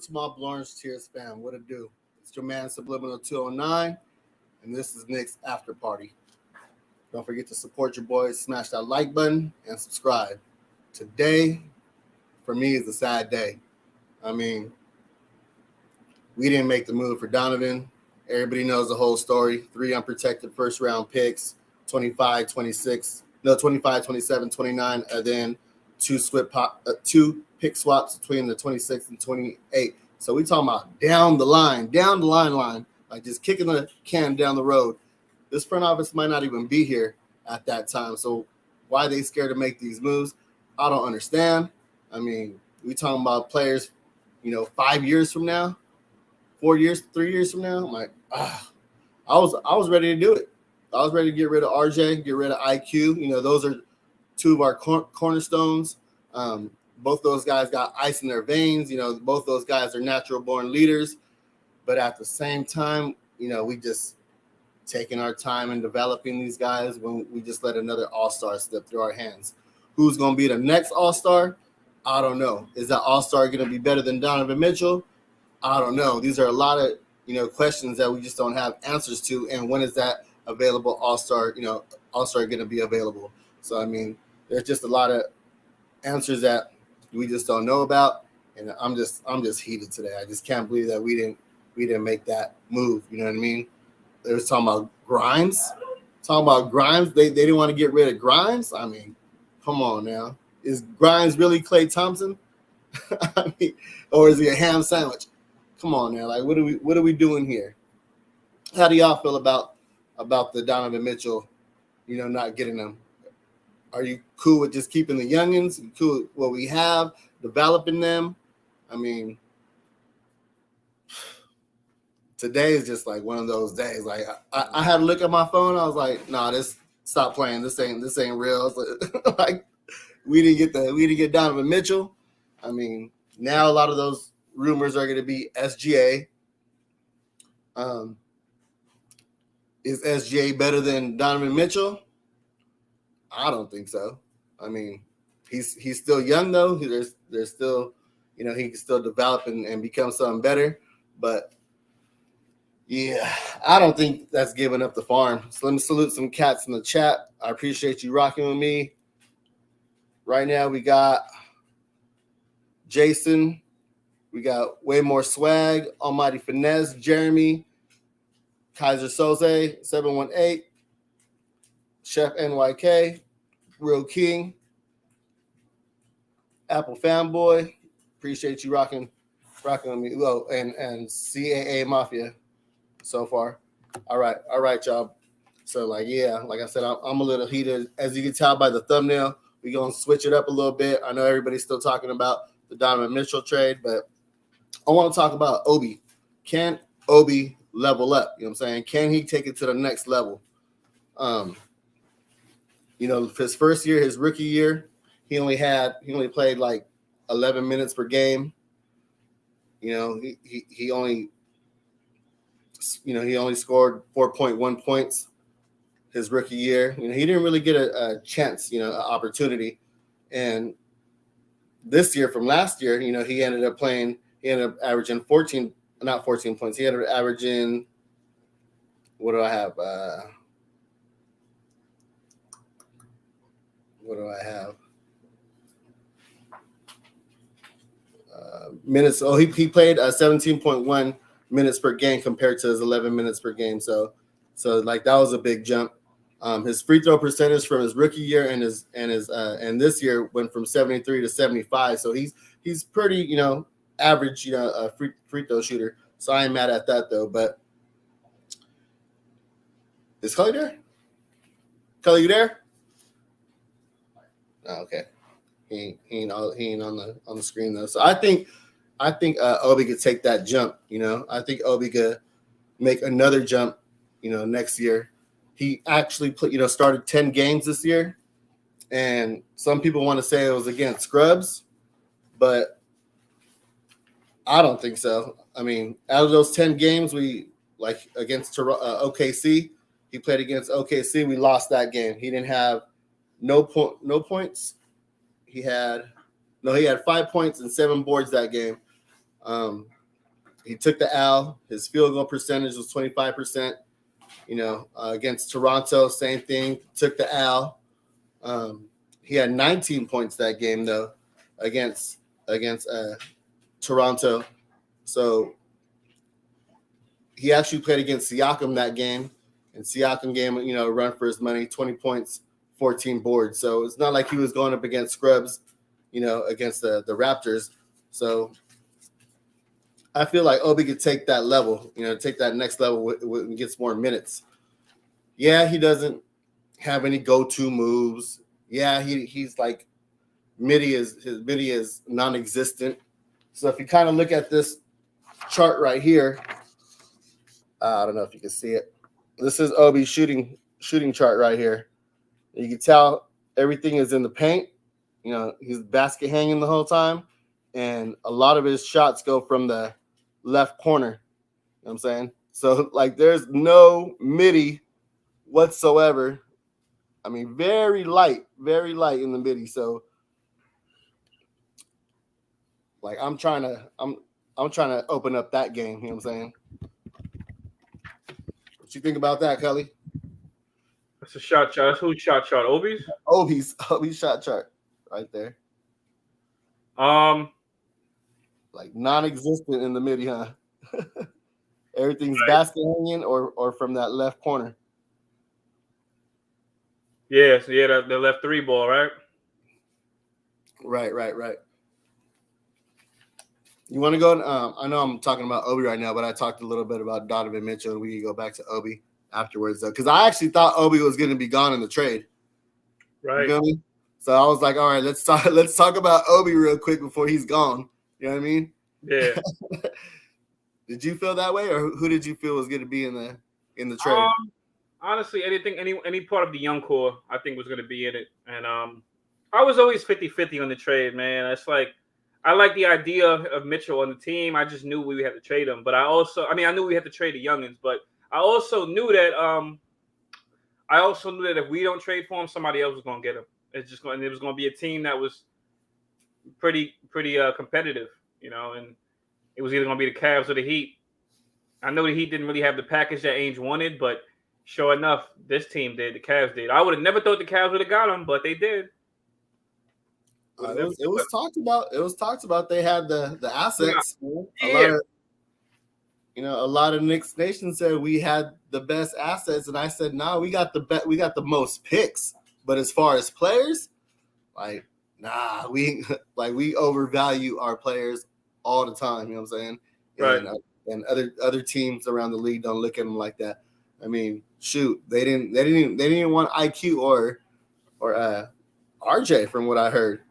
to my Blorange Tears fam. What it do? It's your man Subliminal 209, and this is Knicks After Party. Don't forget to support your boys, smash that like button, and subscribe. Today, for me, is a sad day. I mean, we didn't make the move for Donovan. Everybody knows the whole story. 3 unprotected first-round picks, 25, 26, no, 25, 27, 29, and then two pick swaps between the 26 and 28. So we talking about down the line, like just kicking the can down the road. This front office might not even be here at that time. So why are they scared to make these moves? I don't understand. I mean, we talking about players, 5 years from now, 4 years, 3 years from now. I'm like, I was ready to do it. I was ready to get rid of RJ, get rid of IQ. Those are two of our cornerstones. Both those guys got ice in their veins. Both those guys are natural born leaders. But at the same time, we just taking our time in developing these guys when we just let another all-star slip through our hands. Who's going to be the next all-star? I don't know. Is that all-star going to be better than Donovan Mitchell? I don't know. These are a lot of, questions that we just don't have answers to. And when is that available all-star going to be available? So, I mean, there's just a lot of answers that we just don't know about. And I'm just heated today. I just can't believe that we didn't make that move. You know what I mean? They was talking about Grimes. They didn't want to get rid of Grimes. I mean, come on now. Is Grimes really Klay Thompson? I mean, or is he a ham sandwich? Come on now. Like, what are we doing here? How do y'all feel about the Donovan Mitchell, not getting them? Are you cool with just keeping the youngins? You cool with what we have, developing them? I mean, today is just like one of those days. Like I had to look at my phone. I was like, nah, stop playing. This ain't real. Like we didn't get Donovan Mitchell. I mean, now a lot of those rumors are going to be SGA. Is SGA better than Donovan Mitchell? I don't think so. I mean, he's still young though. There's still, he can still develop and become something better. But yeah, I don't think that's giving up the farm. So let me salute some cats in the chat. I appreciate you rocking with me. Right now we got Jason. We got Way More Swag, Almighty Finesse, Jeremy, Kaiser Soze, 718, Chef NYK, Real King, Apple Fanboy. Appreciate you rocking with me. Oh, and CAA Mafia so far. All right, y'all. So, like I said, I'm a little heated. As you can tell by the thumbnail, we're going to switch it up a little bit. I know everybody's still talking about the Donovan Mitchell trade, but I want to talk about Obi. Can Obi level up? You know what I'm saying? Can he take it to the next level? His first year, his rookie year, he only played like 11 minutes per game. He only scored 4.1 points his rookie year. He didn't really get a chance, an opportunity. And this year from last year, he ended up averaging 14 points. He ended up averaging, what do I have? Minutes. Oh, he played 17.1 minutes per game compared to his 11 minutes per game. So like that was a big jump. His free throw percentage from his rookie year and this year went from 73 to 75. So he's pretty, average, a free throw shooter. So I ain't mad at that though. But is Cully there? Cully, you there? Oh, okay. He ain't on the screen though. So I think Obi could take that jump. I think Obi could make another jump. Next year. He actually started 10 games this year, and some people want to say it was against scrubs, but I don't think so. I mean, out of those 10 games, we like against OKC, he played against OKC. We lost that game. He didn't have no points. He had 5 points and 7 boards that game. he took the L. His field goal percentage was 25%. Against Toronto, same thing. Took the L. He had 19 points that game though, against Toronto. So he actually played against Siakam that game, and Siakam game, run for his money, 20 points, 14 boards. So it's not like he was going up against scrubs, against the Raptors. So I feel like Obi could take that level, take that next level when he gets more minutes. Yeah, he doesn't have any go-to moves. Yeah, he's like his midi is non-existent. So if you kind of look at this chart right here, I don't know if you can see it. This is Obi's shooting chart right here. You can tell everything is in the paint. He's basket hanging the whole time, and a lot of his shots go from the left corner. You know what I'm saying? So like there's no midi whatsoever. I mean, very light in the midi. So like I'm trying to open up that game, you know what I'm saying? What you think about that, Kelly? That's a shot chart. That's who's shot chart? Obi's shot chart right there. Like non-existent in the midi, huh? Everything's right. Basket hanging or from that left corner. Yeah, so the left three ball, right? Right. You want to go? I know I'm talking about Obi right now, but I talked a little bit about Donovan Mitchell, and we can go back to Obi afterwards, though, because I actually thought Obi was going to be gone in the trade. Right. You feel me? So I was like, all right, let's talk about Obi real quick before he's gone. You know what I mean? Yeah. Did you feel that way, or who did you feel was going to be in the trade? Honestly, any part of the young core, I think was going to be in it, and I was always 50-50 on the trade, man. It's like I like the idea of Mitchell on the team. I just knew we had to trade him, but I knew we had to trade the youngins, but I also knew that if we don't trade for him, somebody else was going to get him. It was going to be a team that was pretty competitive, and it was either going to be the Cavs or the Heat. I know the Heat didn't really have the package that Ainge wanted, but sure enough, this team did. The Cavs did. I would have never thought the Cavs would have got him, but they did. It was talked about. It was talked about. They had the assets. Yeah. A lot of Knicks Nation said we had the best assets, and I said, nah, we got the most picks. But as far as players, like, nah, we overvalue our players all the time. You know what I'm saying? Right. And other teams around the league don't look at them like that. I mean, shoot, they didn't even want IQ or RJ from what I heard.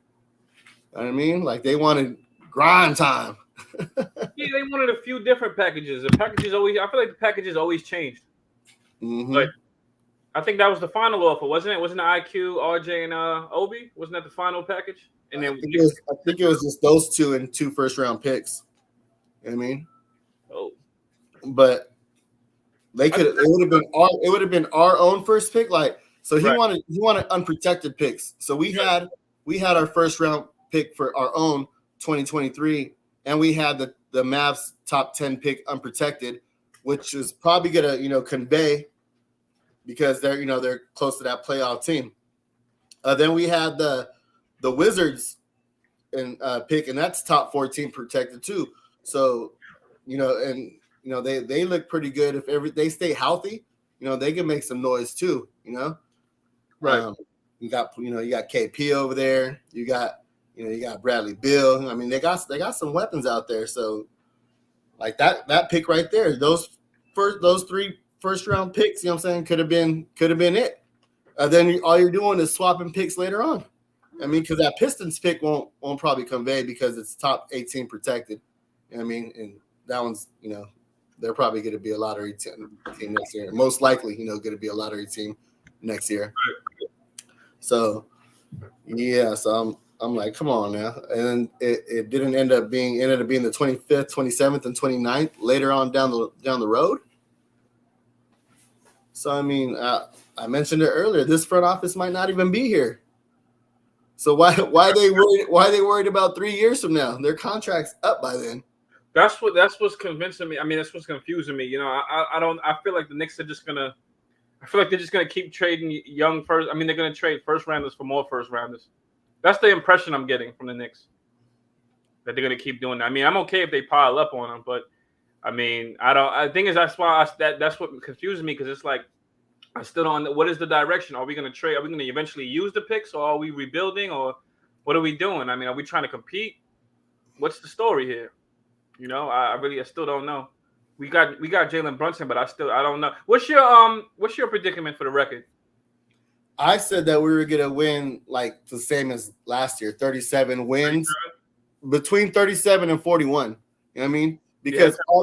You know what I mean? Like they wanted grind time. Yeah, they wanted a few different packages. I feel like the packages always changed. Mm-hmm. But I think that was the final offer, wasn't it? Wasn't the IQ, RJ, and Obi? Wasn't that the final package? And then I think it was just those two and 2 first-round picks. You know what I mean? Oh. But they could. It would have been our own first pick. Like so, he wanted unprotected picks. So we had our first round pick for our own 2023, and we had the Mavs top 10 pick unprotected, which is probably gonna convey because they're close to that playoff team. Then we had the Wizards and pick, and that's top 14 protected too. So they look pretty good if they stay healthy. They can make some noise too. Right. You got KP over there. You got Bradley Beal. I mean, they got some weapons out there. So like that pick right there, those 3 first round picks, you know what I'm saying, could have been it. Then all you're doing is swapping picks later on. I mean, because that Pistons pick won't probably convey because it's top 18 protected. You know what I mean? And that one's, they're probably going to be a lottery team next year. Most likely, going to be a lottery team next year. So, yeah. So I'm like, come on now. And it ended up being the 25th, 27th, and 29th later on down the road. So I mean, I mentioned it earlier. This front office might not even be here. So why they worried about 3 years from now? Their contract's up by then. That's what's convincing me. I mean, that's what's confusing me. You know, I feel like the Knicks are just gonna. I feel like they're just gonna keep trading young first. I mean, they're gonna trade first rounders for more first rounders. That's the impression I'm getting from the Knicks. That they're gonna keep doing that. I mean, I'm okay if they pile up on them, but I mean, I don't. I think is that's why that's what confuses me, because it's like I still don't. What is the direction? Are we gonna trade? Are we gonna eventually use the picks, or are we rebuilding, or what are we doing? I mean, are we trying to compete? What's the story here? You know, I still don't know. We got Jalen Brunson, but I don't know. What's your predicament for the record? I said that we were gonna win like the same as last year, 37 wins, 37? Between 37 and 41. You know what I mean? Because all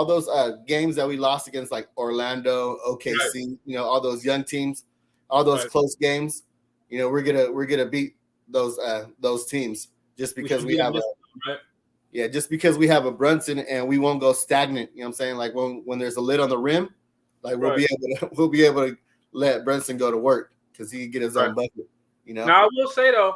those games that we lost against like Orlando, OKC, right. You know, all those young teams, all those close games, you know, we're gonna beat those teams just because we have just because we have a Brunson and we won't go stagnant. You know what I'm saying? Like when there's a lid on the rim, like we'll be able to let Brunson go to work because he can get his own bucket. You know. Now I will say though,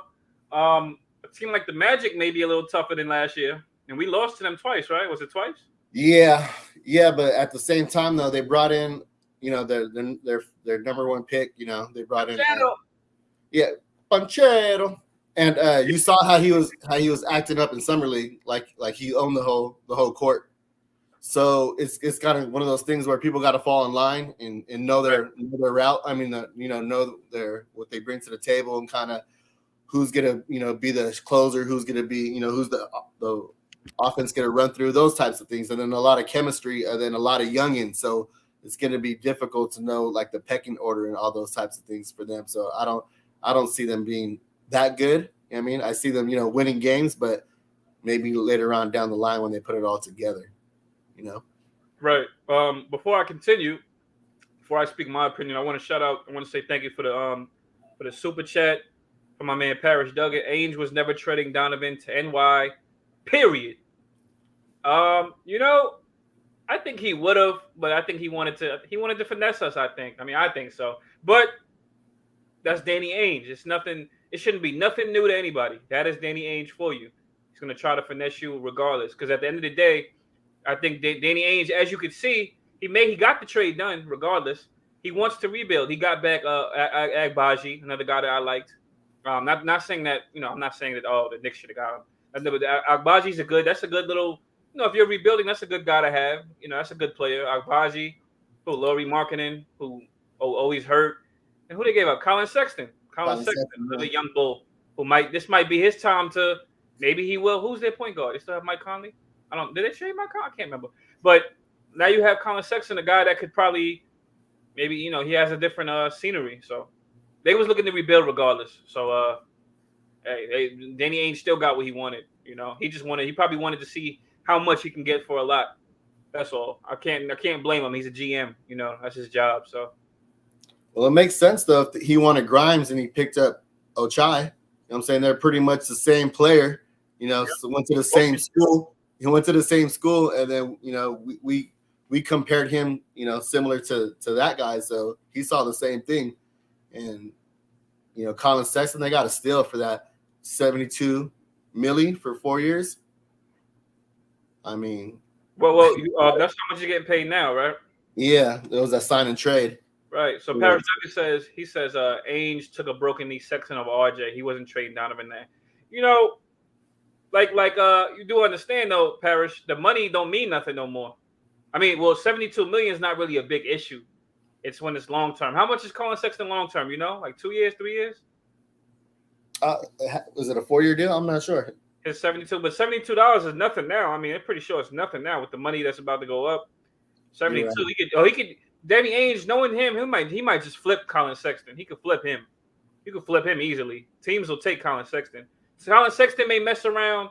it seemed like the Magic may be a little tougher than last year, and we lost to them twice, right? Was it twice? Yeah, but at the same time though, they brought in, you know, their number one pick. You know, they brought in Panchero. And you saw how he was acting up in summer league, like he owned the whole court. So it's kind of one of those things where people got to fall in line and know their route. I mean, know what they bring to the table and kind of who's gonna be the closer, who's gonna be who's the offense gonna run through, those types of things, and then a lot of chemistry, and then a lot of youngins. So it's gonna be difficult to know like the pecking order and all those types of things for them. So I don't see them being that good. I mean, I see them, winning games, but maybe later on down the line when they put it all together, Right. Before I continue, before I speak my opinion, I want to say thank you for the super chat from my man Parrish Duggan. Ainge was never trading Donovan to NY, period. I think he would have, but I think he wanted to finesse us, I think. I mean, I think so. But that's Danny Ainge. It shouldn't be nothing new to anybody. That is Danny Ainge for you. He's going to try to finesse you regardless. Because at the end of the day, I think Danny Ainge, as you can see, he got the trade done regardless. He wants to rebuild. He got back Agbaji, another guy that I liked. Not saying that, I'm not saying that, the Knicks should have got him. Agbaji's that's a good little, if you're rebuilding, that's a good guy to have. That's a good player. Agbaji, Laurie Markkinen, who always hurt. And who they gave up? Colin Sexton. Colin Sexton, the young bull, this might be his time to, maybe he will. Who's their point guard? They still have Mike Conley? Did they trade Mike Conley? I can't remember. But now you have Colin Sexton, a guy that could probably, maybe, he has a different scenery. So they was looking to rebuild regardless. So Danny Ainge still got what he wanted. He probably wanted to see how much he can get for a lot. That's all. I can't blame him. He's a GM. That's his job. So. Well, it makes sense, though, if he wanted Grimes and he picked up Ochai. You know what I'm saying? They're pretty much the same player, so went to the same school. He went to the same school, and then, we compared him, similar to that guy. So he saw the same thing. And, Colin Sexton, they got a steal for that $72 million for 4 years. I mean. Well, that's how much you're getting paid now, right? Yeah, it was a sign and trade. Right. So Paris says Ainge took a broken knee section of RJ. He wasn't trading Donovan there. You do understand though, Parrish, the money don't mean nothing no more. I mean, well, 72 million is not really a big issue. It's when it's long term. How much is Colin Sexton long term? Like 2 years, 3 years? Was it a 4-year deal? I'm not sure. It's 72, but $72 is nothing now. I mean, I'm pretty sure it's nothing now with the money that's about to go up. 72. Right. He could. Danny Ainge, knowing him, he might just flip Colin Sexton. He could flip him. You could flip him easily. Teams will take Colin Sexton. So Colin Sexton may mess around.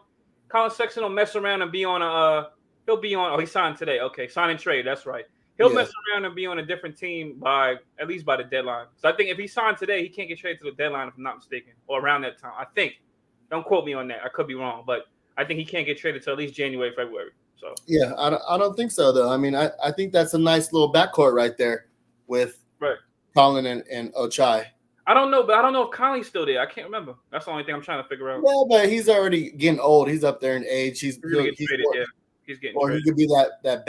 Colin Sexton will mess around and be on he'll be on. He signed today. Okay, sign and trade. That's right. He'll mess around and be on a different team at least by the deadline. So I think if he signed today, he can't get traded to the deadline if I'm not mistaken, or around that time. I think. Don't quote me on that. I could be wrong, but I think he can't get traded till at least January, February. So yeah, I don't think so though. I mean, I think that's a nice little backcourt right there with Colin and Ochai. I don't know, but I don't know if Conley's still there. I can't remember. That's the only thing I'm trying to figure out. Yeah, but he's already getting old. He's up there in age. He's Getting traded. Yeah, he's getting or traded. he could be that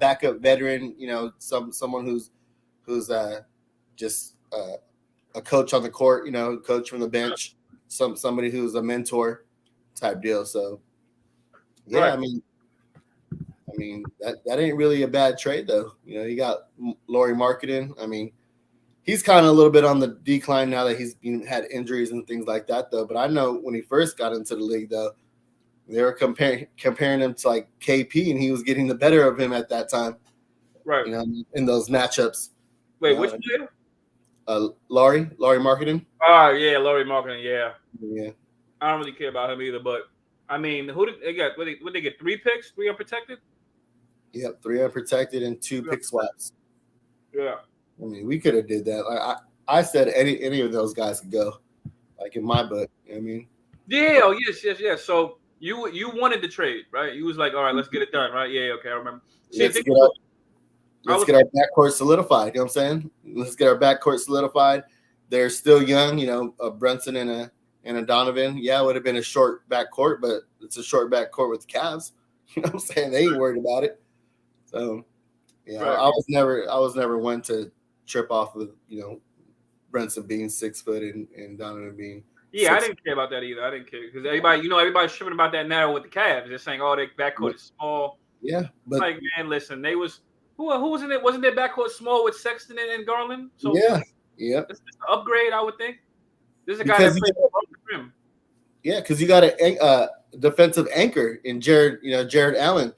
backup veteran. You know, someone who's just a coach on the court. You know, coach from the bench. Somebody who's a mentor type deal. So yeah, Right. I mean that ain't really a bad trade though. You know, you got Lauri Markkanen. I mean, he's kind of a little bit on the decline now that he's had injuries and things like that though. But I know when he first got into the league though, they were comparing him to like KP, and he was getting the better of him at that time. Right. You know, in those matchups. Wait, which player? Lauri Markkanen. Oh yeah, Lauri Markkanen. Yeah. Yeah. I don't really care about him either, but I mean, who did they get? Would they get 3 picks, 3 unprotected? Yep, 3 unprotected and 2 pick swaps. Yeah. I mean, we could have did that. Like, I said any of those guys could go. Like in my book. You know what I mean? Yeah. Oh yes. So you wanted the trade, right? You was like, all right, let's get it done, right? Yeah. Okay, I remember. See, let's get our backcourt solidified. You know what I'm saying? Let's get our backcourt solidified. They're still young, you know, a Brunson and a Donovan. Yeah, it would have been a short backcourt, but it's a short backcourt with the Cavs. You know what I'm saying? They ain't worried about it. So yeah, right. I was never one to trip off of, you know, Brunson being 6 foot and Donovan being. Yeah, I didn't care about that either. I didn't care because everybody's tripping about that now with the Cavs. They're saying, "Oh, their backcourt is small." Yeah, but like, man, listen, they was who was in it? Wasn't their backcourt small with Sexton and Garland? So yeah, it's an upgrade, I would think. This is a guy that plays above the rim. Yeah, because you got a defensive anchor in Jared Allen.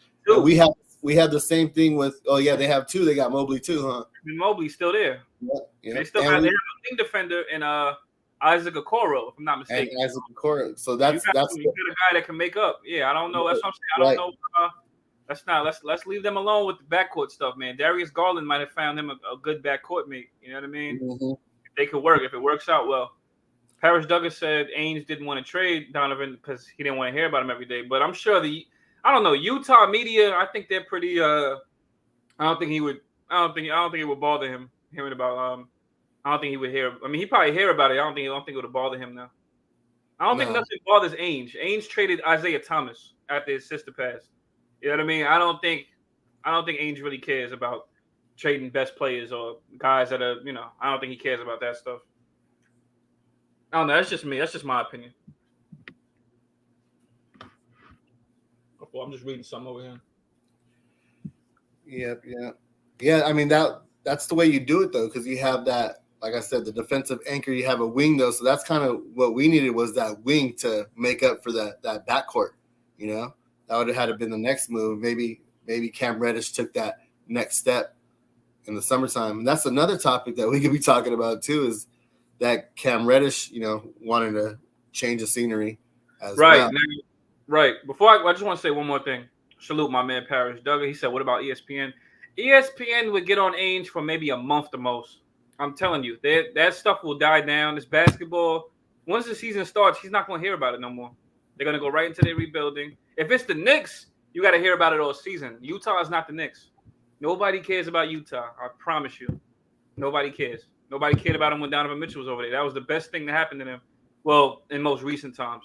We have the same thing with. Oh yeah, they have 2. They got Mobley too, huh? Mobley's still there. Yeah. They still have a wing defender in Isaac Okoro, if I'm not mistaken. And Isaac Okoro. So that's you got a guy that can make up. Yeah, I don't know. That's what I'm saying. I don't know. That's not. Let's leave them alone with the backcourt stuff, man. Darius Garland might have found him a good backcourt mate. You know what I mean? Mm-hmm. If they could work. If it works out well. Paris Douglas said Ainge didn't want to trade Donovan because he didn't want to hear about him every day. But I'm sure I don't know, Utah media. I think they're pretty. I don't think it would bother him hearing about. I don't think he would hear. I mean, he probably hear about it. I don't think it would bother him now. I don't think nothing bothers Ainge. Ainge traded Isaiah Thomas after his sister passed. You know what I mean? I don't think Ainge really cares about trading best players or guys that are. You know, I don't think he cares about that stuff. I don't know. That's just me. That's just my opinion. Oh, I'm just reading something over here. Yeah. I mean that's the way you do it though, because you have that. Like I said, the defensive anchor. You have a wing though, so that's kind of what we needed was that wing to make up for that backcourt. You know, that would have had to been the next move. Maybe Cam Reddish took that next step in the summertime, and that's another topic that we could be talking about too. Is that Cam Reddish, you know, wanting to change the scenery as well. Right. Before I just want to say one more thing. Salute my man Paris Duggar. He said, "What about ESPN?" ESPN would get on Ainge for maybe a month the most. I'm telling you, that stuff will die down. This basketball, once the season starts, he's not going to hear about it no more. They're going to go right into their rebuilding. If it's the Knicks, you got to hear about it all season. Utah is not the Knicks. Nobody cares about Utah. I promise you. Nobody cares. Nobody cared about him when Donovan Mitchell was over there. That was the best thing that happened to them. Well, in most recent times.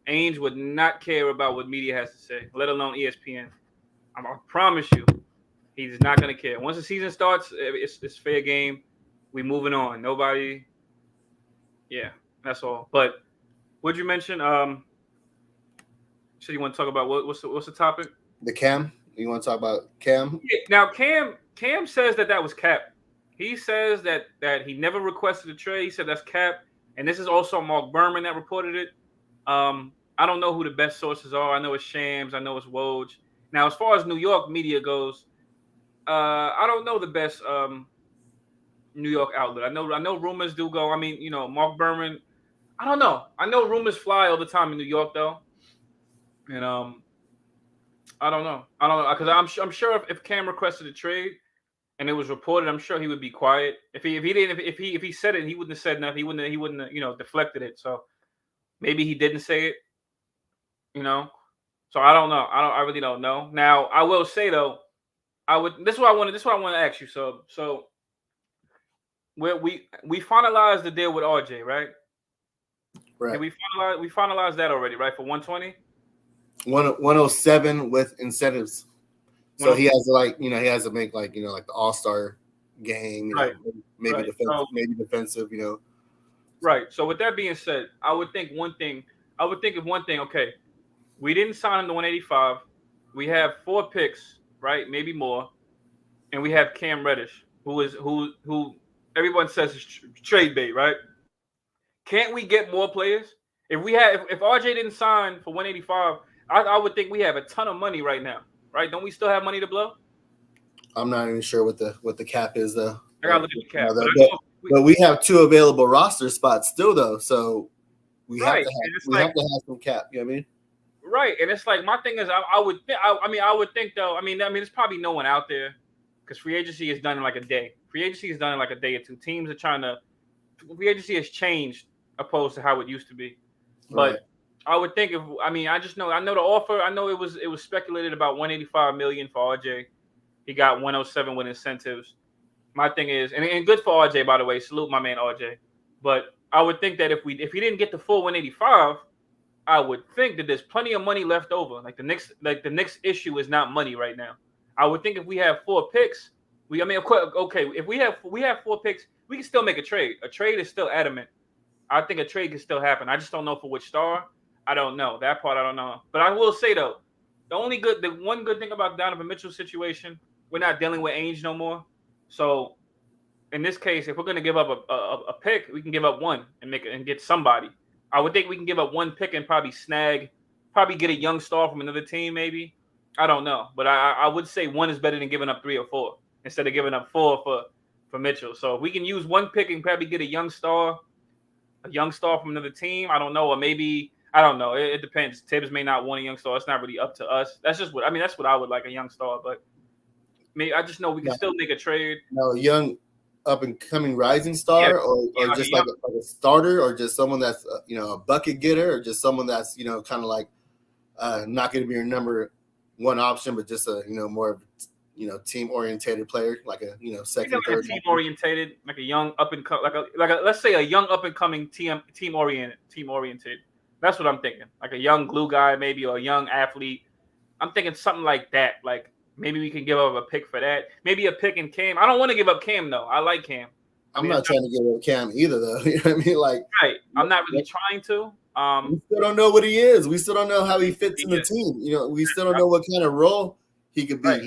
Ainge would not care about what media has to say, let alone ESPN. I promise you, he's not going to care. Once the season starts, it's fair game. We moving on. Nobody. Yeah, that's all. But what'd you mention? So you want to talk about what's the topic? The Cam. You want to talk about Cam? Yeah, now Cam says that was cap. He says that he never requested a trade. He said that's cap. And this is also Mark Berman that reported it. I don't know who the best sources are. I know it's Shams. I know it's Woj. Now, as far as New York media goes, I don't know the best New York outlet. I know rumors do go. I mean, you know, Mark Berman. I don't know. I know rumors fly all the time in New York, though. And I don't know because I'm sure if Cam requested a trade and it was reported, I'm sure he would be quiet. If he said it, he wouldn't have said nothing. He wouldn't have, deflected it. So maybe he didn't say it. You know, so I don't know. I really don't know. Now I will say though, this is what I want to ask you. So we finalized the deal with RJ, right? Right. Did we finalized that already, right? For 120? 107 with incentives. So he 107. has to he has to make like the All-Star game, Right. maybe Right. defensive, Right. So with that being said, I would think of one thing. Okay, we didn't sign him to 185. We have 4 picks, right? Maybe more, and we have Cam Reddish, who everyone says is trade bait, right? Can't we get more players? If RJ didn't sign for 185, I would think we have a ton of money right now, right? Don't we still have money to blow? I'm not even sure what the cap is though. I gotta look at the cap, but we have 2 available roster spots still though, so we have right. to have some cap. You know what I mean? Right, and it's like my thing is I would think though. I mean, there's probably no one out there because free agency is done in like a day. Free agency is done in like a day or two. Teams are trying to. Free agency has changed opposed to how it used to be, but. Right. I would think I know the offer. I know it was speculated about 185 million for RJ. He got 107 with incentives. My thing is, and good for RJ, by the way. Salute my man RJ. But I would think that if he didn't get the full 185, I would think that there's plenty of money left over. Like the Knicks issue is not money right now. I would think if we have 4 picks, of course, okay. If we have 4 picks, we can still make a trade. A trade is still adamant. I think a trade can still happen. I just don't know for which star. I don't know. That part I don't know. But I will say though, the one good thing about Donovan Mitchell's situation, we're not dealing with Ainge no more. So in this case, if we're gonna give up a pick, we can give up one and get somebody. I would think we can give up 1 pick and probably get a young star from another team, maybe. I don't know. But I would say 1 is better than giving up 3 or 4 instead of giving up 4 for Mitchell. So if we can use 1 pick and probably get a young star from another team, I don't know, or maybe I don't know. It depends. Tibbs may not want a young star. It's not really up to us. That's just that's what I would like, a young star. But I just know we can still make a trade. No, young up and coming rising star, or just like a starter, or just someone that's a bucket getter, or just someone that's kind of like not going to be your number 1 option, but just a more team orientated player, like a second, third. Team orientated, like a young up and let's say a young up and coming team oriented. That's what I'm thinking. Like a young glue guy, maybe, or a young athlete. I'm thinking something like that. Like maybe we can give up a pick for that. Maybe a pick in Cam. I don't want to give up Cam though. I like Cam. I'm not trying to give up Cam either though. You know what I mean? Like, right. I'm not really trying to. We still don't know what he is. We still don't know how he fits in the team. We still don't know what kind of role he could be. Right.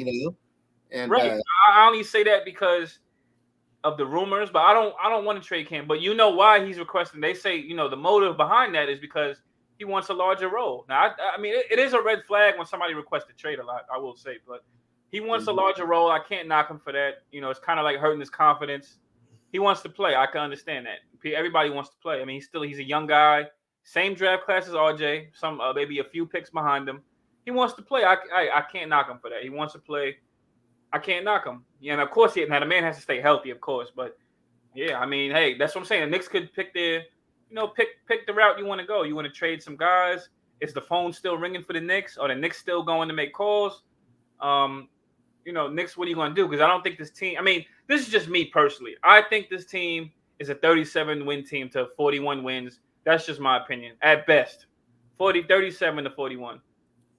And right. I only say that because of the rumors, but I don't want to trade Cam. But you know why he's requesting? They say the motive behind that is because he wants a larger role. Now, I mean, it is a red flag when somebody requests a trade a lot, I will say, but he wants a larger role. I can't knock him for that. It's kind of like hurting his confidence. He wants to play. I can understand that. Everybody wants to play. I mean, he's a young guy, same draft class as RJ, some maybe a few picks behind him. He wants to play. I can't knock him for that. He wants to play. I can't knock him. Yeah, and of course, now the man has to stay healthy, of course. But yeah, I mean, hey, that's what I'm saying. The Knicks could pick pick the route you want to go. You want to trade some guys. Is the phone still ringing for the Knicks, or the Knicks still going to make calls? Knicks, what are you going to do? Because I don't think this team. I mean, this is just me personally. I think this team is a 37-win team to 41 wins. That's just my opinion. At best, 37 to 41.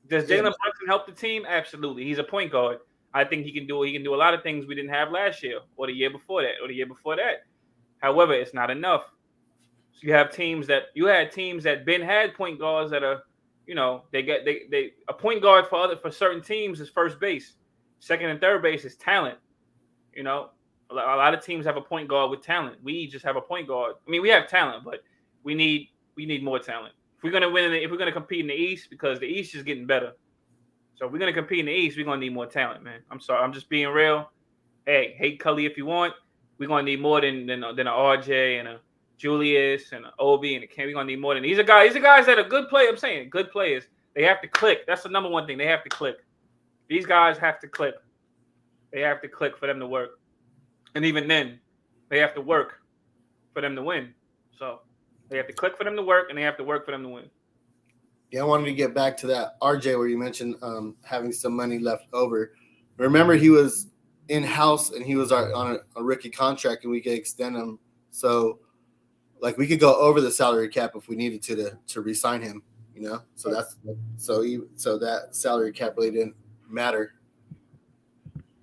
Does Jalen Brunson help the team? Absolutely. He's a point guard. I think he can do a lot of things we didn't have last year or the year before that. However, it's not enough. So you had teams that had point guards that are, a point guard for certain teams is first base. Second and third base is talent. A lot of teams have a point guard with talent. We just have a point guard. I mean, we have talent, but we need more talent. If we're gonna win, if we're gonna compete in the East, because the East is getting better. So if we're going to compete in the East, we're going to need more talent, man. I'm sorry. I'm just being real. Hey, hate Cully if you want. We're going to need more than a RJ and a Julius and an Obi and a Cam. We're going to need more than these are guys. These are guys that are good players. I'm saying good players. They have to click. That's the number one thing. They have to click. These guys have to click. They have to click for them to work. And even then, they have to work for them to win. So they have to click for them to work, and they have to work for them to win. Yeah, I wanted to get back to that RJ where you mentioned having some money left over. Remember, he was in house, and he was on a rookie contract, and we could extend him. So, like, we could go over the salary cap if we needed to re-sign him. So that salary cap really didn't matter,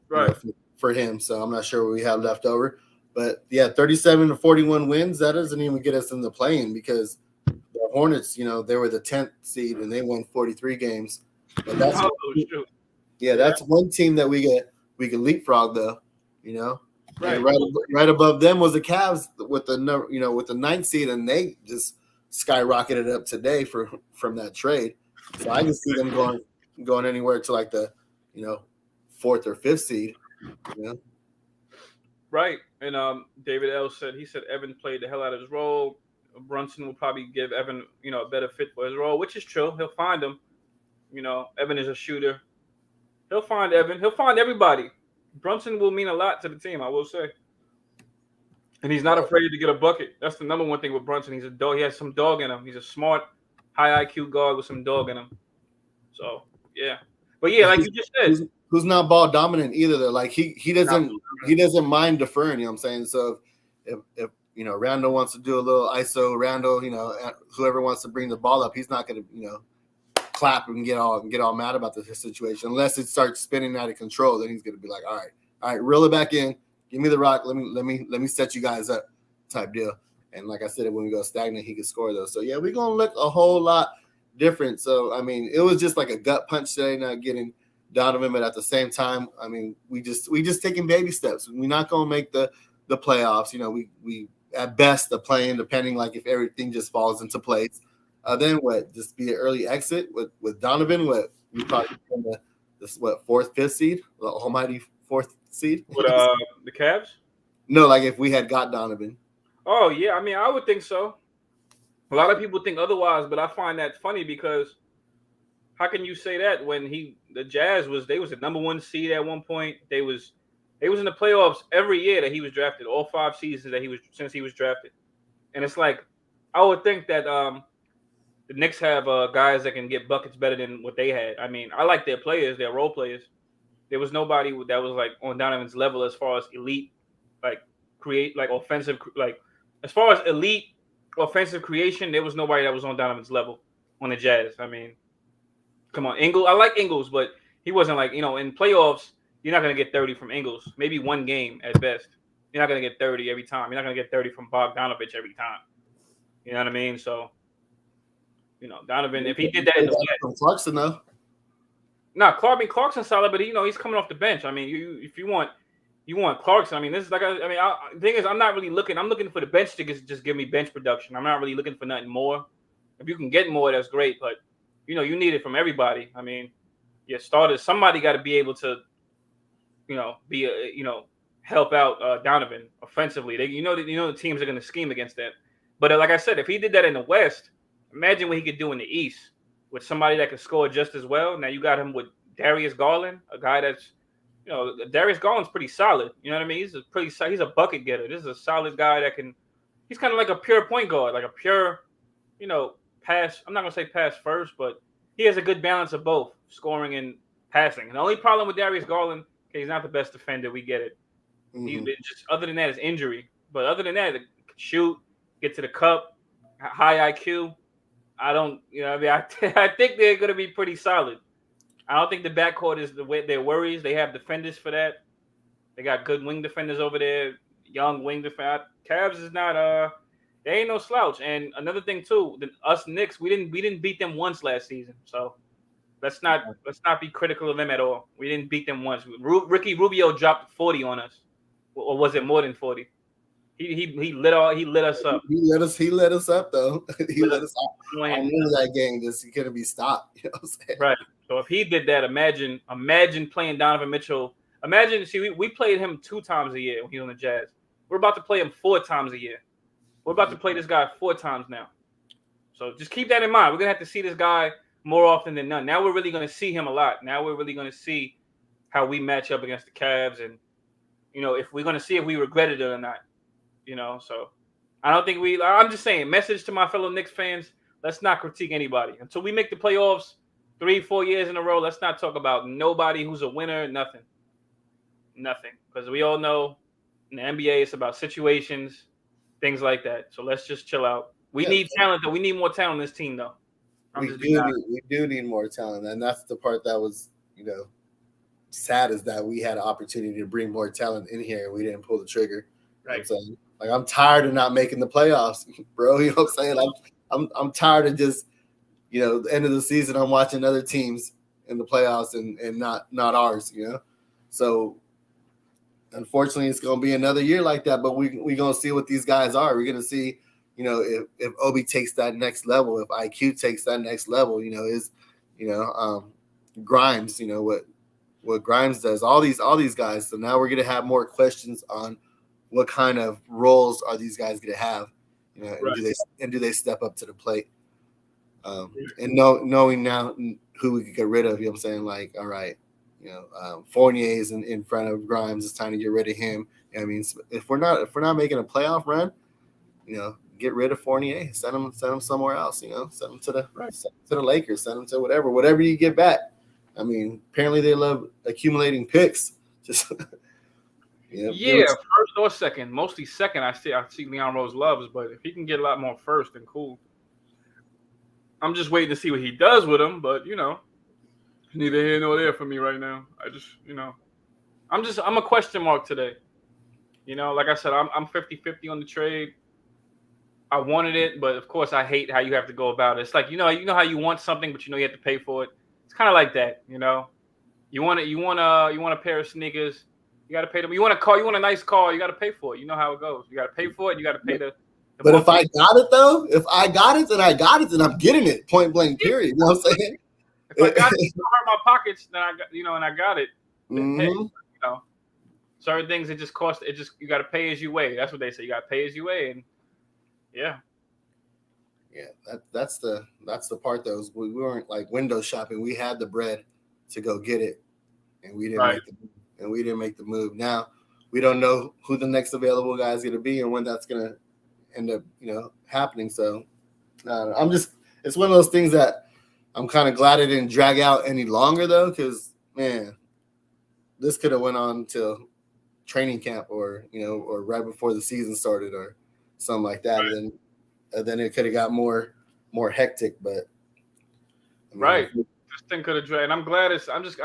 Right. For him. So I'm not sure what we have left over. But yeah, 37 to 41 wins. That doesn't even get us in the play-in because the Hornets, they were the 10th seed and they won 43 games. But that's that's one team that we could leapfrog though. Right. And right above them was the Cavs with the with the 9th seed, and they just skyrocketed up today from that trade. So I can see them going anywhere to like the 4th or 5th seed. Right. And David L said Evan played the hell out of his role. Brunson will probably give Evan, a better fit for his role, which is true. He'll find him. Evan is a shooter. He'll find Evan. He'll find everybody. Brunson will mean a lot to the team, I will say. And he's not afraid to get a bucket. That's the number one thing with Brunson. He's a dog. He has some dog in him. He's a smart, high IQ guard with some dog in him. So, yeah. But yeah, like you just said. Who's not ball dominant either though. Like he doesn't mind deferring, you know what I'm saying? So if Randle wants to do a little ISO Randle, whoever wants to bring the ball up, he's not gonna, clap and get all mad about the situation unless it starts spinning out of control. Then he's gonna be like, all right, reel it back in, give me the rock, let me set you guys up, type deal. And like I said, when we go stagnant, he can score those. So yeah, we're gonna look a whole lot different. So I mean, it was just like a gut punch today, not getting Donovan, but at the same time, I mean, we just taking baby steps. We're not gonna make the playoffs. We at best the play-in, depending like if everything just falls into place. Then what? Just be an early exit with Donovan. What we probably in the 4th, 5th seed, the almighty 4th seed. With the Cavs? No, like if we had got Donovan. Oh yeah, I mean, I would think so. A lot of people think otherwise, but I find that funny because how can you say that when the Jazz was the number 1 seed at one point? They was in the playoffs every year that he was drafted, all 5 seasons since he was drafted. And it's like I would think that the Knicks have guys that can get buckets better than what they had. I mean, I like their players, their role players. There was nobody that was like on Donovan's level as far as elite, like create like offensive, like as far as elite offensive creation. There was nobody that was on Donovan's level on the Jazz. I mean, come on, Ingles. I like Ingles, but he wasn't like, in playoffs, you're not going to get 30 from Ingles. Maybe one game at best. You're not going to get 30 every time. You're not going to get 30 from Bogdanovich every time. You know what I mean? So, Donovan, if he did that in the West. Clarkson, though. No, Clarkson's solid, but he's coming off the bench. I mean, if you want Clarkson, I mean, this is like, the thing is, I'm not really looking. I'm looking for the bench to just give me bench production. I'm not really looking for nothing more. If you can get more, that's great, but you need it from everybody. I mean, your starters, somebody got to be able to, help out Donovan offensively. The teams are going to scheme against that. But like I said, if he did that in the West, imagine what he could do in the East with somebody that can score just as well. Now you got him with Darius Garland, a guy that's, Darius Garland's pretty solid. You know what I mean? He's a bucket getter. This is a solid guy that can. He's kind of like a pure point guard, like a pure, pass. I'm not gonna say pass first, but he has a good balance of both scoring and passing. And the only problem with Darius Garland, he's not the best defender. We get it. Mm-hmm. He's just other than that is injury. But other than that, shoot, get to the cup, high IQ. I think they're gonna be pretty solid. I don't think the backcourt is their worries. They have defenders for that. They got good wing defenders over there, young wing defender. Cavs is not they ain't no slouch. And another thing too, us Knicks, we didn't beat them once last season. So let's not be critical of them at all. We didn't beat them once. Ricky Rubio dropped 40 on us, or was it more than 40? He lit us up. He let us up though. He let us up. I knew that game he couldn't be stopped. You know what I'm saying? Right. So if he did that, imagine playing Donovan Mitchell. We played him 2 times a year when he was on the Jazz. We're about to play him 4 times a year. We're about to play this guy 4 times now. So just keep that in mind. We're gonna have to see this guy more often than none. Now we're really gonna see him a lot. Now we're really gonna see how we match up against the Cavs, and if we're gonna see if we regretted it or not. So I don't think I'm just saying, message to my fellow Knicks fans, let's not critique anybody. Until we make the playoffs 3-4 years in a row, let's not talk about nobody who's a winner, nothing. Nothing. Because we all know in the NBA it's about situations, things like that. So let's just chill out. We need talent, though. We need more talent on this team, though. We do need more talent, and that's the part that was, sad, is that we had an opportunity to bring more talent in here and we didn't pull the trigger. Right. You know what I'm saying? Like, I'm tired of not making the playoffs, bro. You know what I'm saying? I'm tired of just, the end of the season I'm watching other teams in the playoffs and not ours, So unfortunately it's gonna be another year like that, but we're gonna see what these guys are. We're gonna see, if Obi takes that next level, if IQ takes that next level, Grimes, what Grimes does, all these guys. So now we're gonna have more questions on what kind of roles are these guys gonna have, and do they step up to the plate? And knowing now who we could get rid of, I'm saying, like, all right, Fournier is in front of Grimes. It's time to get rid of him. I mean, if we're not making a playoff run, get rid of Fournier, send him somewhere else. Send him to the Lakers, send him to whatever you get back. I mean, apparently they love accumulating picks. Just first or second, mostly second. I see Leon Rose loves, but if he can get a lot more first, then cool. I'm just waiting to see what he does with him, but neither here nor there for me right now. I just, I'm a question mark today. Like I said, I'm 50-50 on the trade. I wanted it, but of course I hate how you have to go about it. It's like, you know how you want something, but you have to pay for it. It's kind of like that, You want a pair of sneakers, you got to pay them. You want a car, you want a nice car, you got to pay for it. You know how it goes. You got to pay for it. You got to pay the But if I got it, though, then I got it, then I'm getting it. Point blank, period. You know what I'm saying? If I got it, it's gonna hurt my pockets, then I got, and I got it. Mm-hmm. Hey, certain things it just costs. You got to pay as you weigh. That's what they say. You got to pay as you weigh, and yeah. That's the part, though. We weren't like window shopping. We had the bread to go get it, and we didn't make the move. Now we don't know who the next available guy is going to be and when that's going to end up, happening. So it's one of those things that I'm kind of glad it didn't drag out any longer, though, because, man, this could have went on till training camp or right before the season started or something like that. Right. And then it could have got more hectic, but right. This thing could have dragged. I'm glad I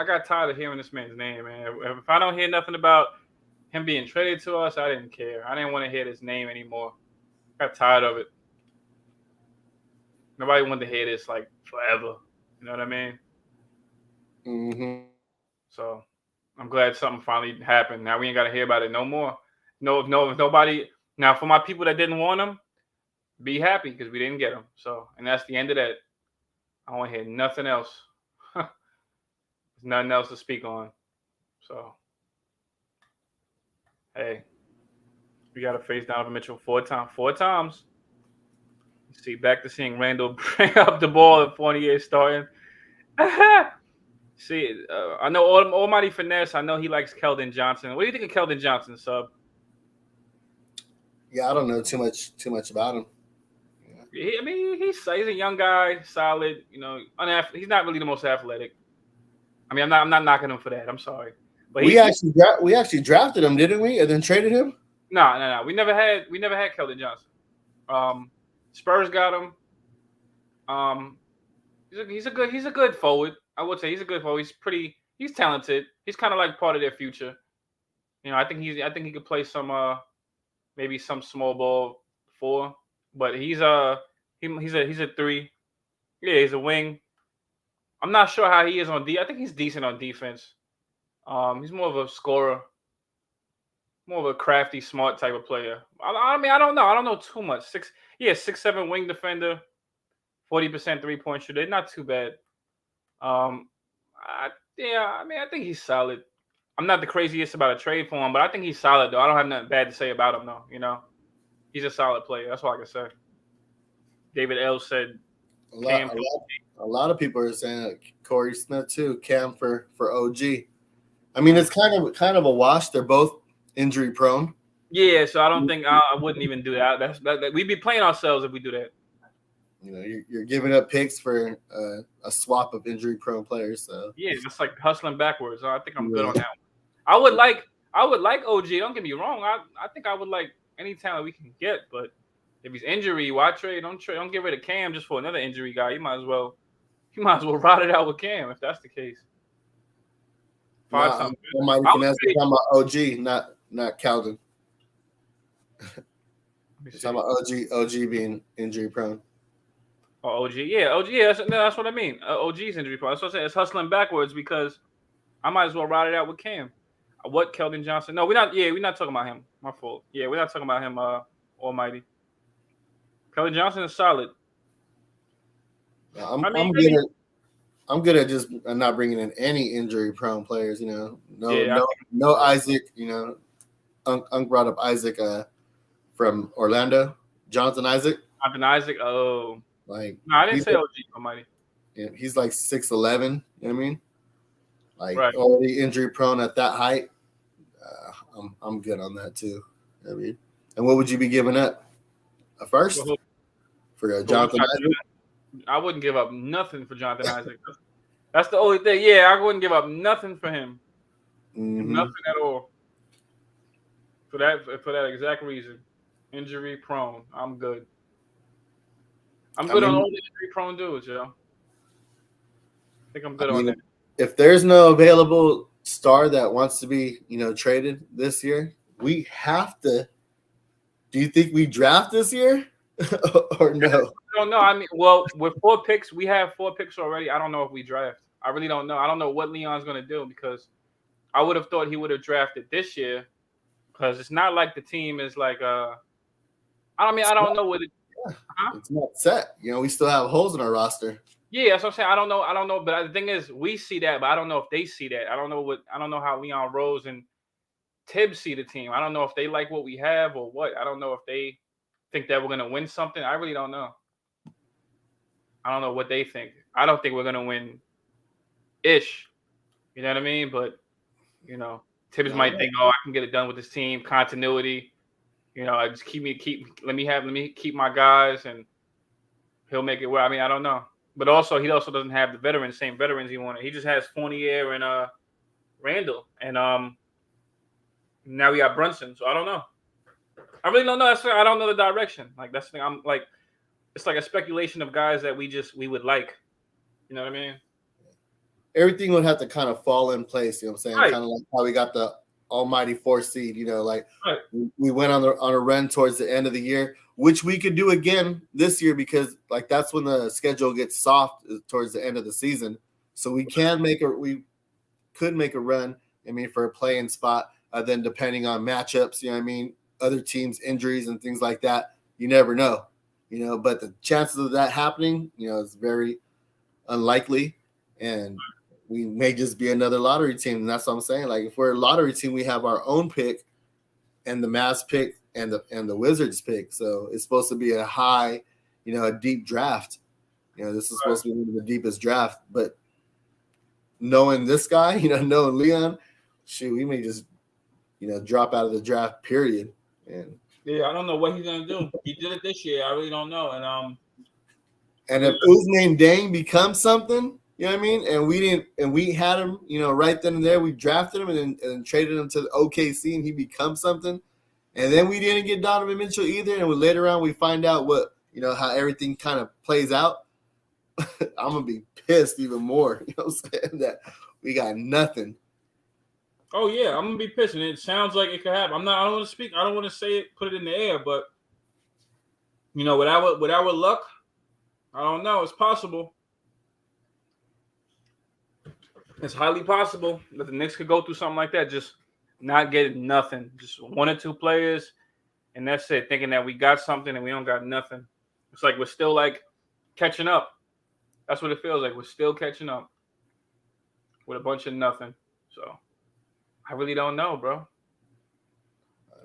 got tired of hearing this man's name, man. If I don't hear nothing about him being traded to us, I didn't care. I didn't want to hear his name anymore. Got tired of it. Nobody wanted to hear this like forever. You know what I mean? Mm-hmm. So I'm glad something finally happened. Now we ain't got to hear about it no more. No, if nobody. Now for my people that didn't want him, be happy because we didn't get him. So, and that's the end of that. I don't want to hear nothing else. There's nothing else to speak on. So, hey, we got to face Donovan Mitchell four times. See, back to seeing Randle bring up the ball at 48 starting. See, I know Almighty Finesse. I know he likes Keldon Johnson. What do you think of Keldon Johnson, sub? Yeah, I don't know too much about him. I mean, he's a young guy, solid. He's not really the most athletic. I mean, I'm not knocking him for that. I'm sorry, but we actually drafted him, didn't we? And then traded him. No. We never had Keldon Johnson. Spurs got him. He's a good forward. I would say he's a good forward. He's talented. He's kind of like part of their future. I think he could play some maybe some small ball 4. But he's a 3. Yeah, he's a wing. I'm not sure how he is on I think he's decent on defense. He's more of a scorer, more of a crafty, smart type of player. I mean, I don't know. I don't know too much. 6'7" wing defender, 40% 3-point shooter. Not too bad. I think he's solid. I'm not the craziest about a trade for him, but I think he's solid though. I don't have nothing bad to say about him though. He's a solid player. That's all I can say. David L said a lot of people are saying Corey Smith too, Cam for OG. I mean, it's kind of a wash. They're both injury prone. Yeah, so I don't think I wouldn't even do that. We'd be playing ourselves if we do that. You're giving up picks for a swap of injury prone players. So yeah, it's like hustling backwards. I think I'm good on that one. I would like OG. Don't get me wrong. I think I would like any talent we can get, but if he's injury, why trade? Don't get rid of Cam just for another injury guy. You might as well ride it out with Cam if that's the case. Find something. Somebody can ask me talking about OG, not Calvin. Talking about OG being injury prone. Oh, OG, yeah. That's what I mean. OG's injury prone. That's what I'm saying. It's hustling backwards because I might as well ride it out with Cam. What Keldon Johnson? No, we're not. Yeah, we're not talking about him. My fault. Yeah, we're not talking about him. Almighty. Keldon Johnson is solid. I'm good at just not bringing in any injury prone players. No Isaac. Unc brought up Isaac from Orlando, Jonathan Isaac. Oh, no, I didn't say OG Almighty. Yeah, he's like 6'11". You know what I mean? Right. Already injury prone at that height. I'm good on that too. I mean, and what would you be giving up? A first for Jonathan Isaac? I wouldn't give up nothing for Jonathan Isaac. That's the only thing. Yeah, I wouldn't give up nothing for him. Mm-hmm. Nothing at all. For that exact reason. Injury prone. I'm good. I'm good on all the injury prone dudes, yo. I think I'm good on that. If there's no available star that wants to be, traded this year, we have to. Do you think we draft this year or no? I don't know. I mean, well, with 4 picks, we have 4 picks already. I don't know if we draft. I really don't know. I don't know what Leon's going to do because I would have thought he would have drafted this year because it's not like the team is like I don't know what it. It's not set. We still have holes in our roster. Yeah, that's what I'm saying. I don't know. But the thing is, we see that, but I don't know if they see that. I don't know how Leon Rose and Tibbs see the team. I don't know if they like what we have or what. I don't know if they think that we're going to win something. I really don't know. I don't know what they think. I don't think we're going to win ish. You know what I mean? But, Tibbs might think, I can get it done with this team. Continuity. Just let me keep my guys and he'll make it work. I mean, I don't know. But also, he also doesn't have the same veterans he wanted. He just has Fournier and Randle. And now we got Brunson. So I don't know. I really don't know. I don't know the direction. Like, that's the thing. I'm like, it's like a speculation of guys that we would like. You know what I mean? Everything would have to kind of fall in place. You know what I'm saying? Right. Kind of like how we got the almighty 4 seed. Right. We went on a run towards the end of the year, which we could do again this year because that's when the schedule gets soft towards the end of the season. So we could make a run. I mean, for a play-in spot. Then depending on matchups, you know what I mean, other teams' injuries and things like that, you never know. But the chances of that happening, is very unlikely, and we may just be another lottery team. And that's what I'm saying. Like, if we're a lottery team, we have our own pick, and the Mavs pick, and the Wizards pick. So it's supposed to be a high, a deep draft. This is supposed to be one of the deepest draft. But knowing this guy, knowing Leon, shoot, we may just, drop out of the draft. Period. And yeah, I don't know what he's gonna do. He did it this year. I really don't know. And if Ousmane Deng becomes something, you know what I mean, and we had him, right then and there, we drafted him and traded him to the OKC, and he becomes something, and then we didn't get Donovan Mitchell either, and later on we find out what how everything kind of plays out. I'm gonna be pissed even more. You know what I'm saying? That we got nothing. Oh yeah, I'm gonna be pissed, and it sounds like it could happen. I don't want to speak. I don't want to say it, put it in the air, but with our luck, I don't know. It's possible. It's highly possible that the Knicks could go through something like that, just not getting nothing, just 1 or 2 players, and that's it. Thinking that we got something and we don't got nothing. It's like we're still like catching up. That's what it feels like. We're still catching up with a bunch of nothing. So I really don't know, bro.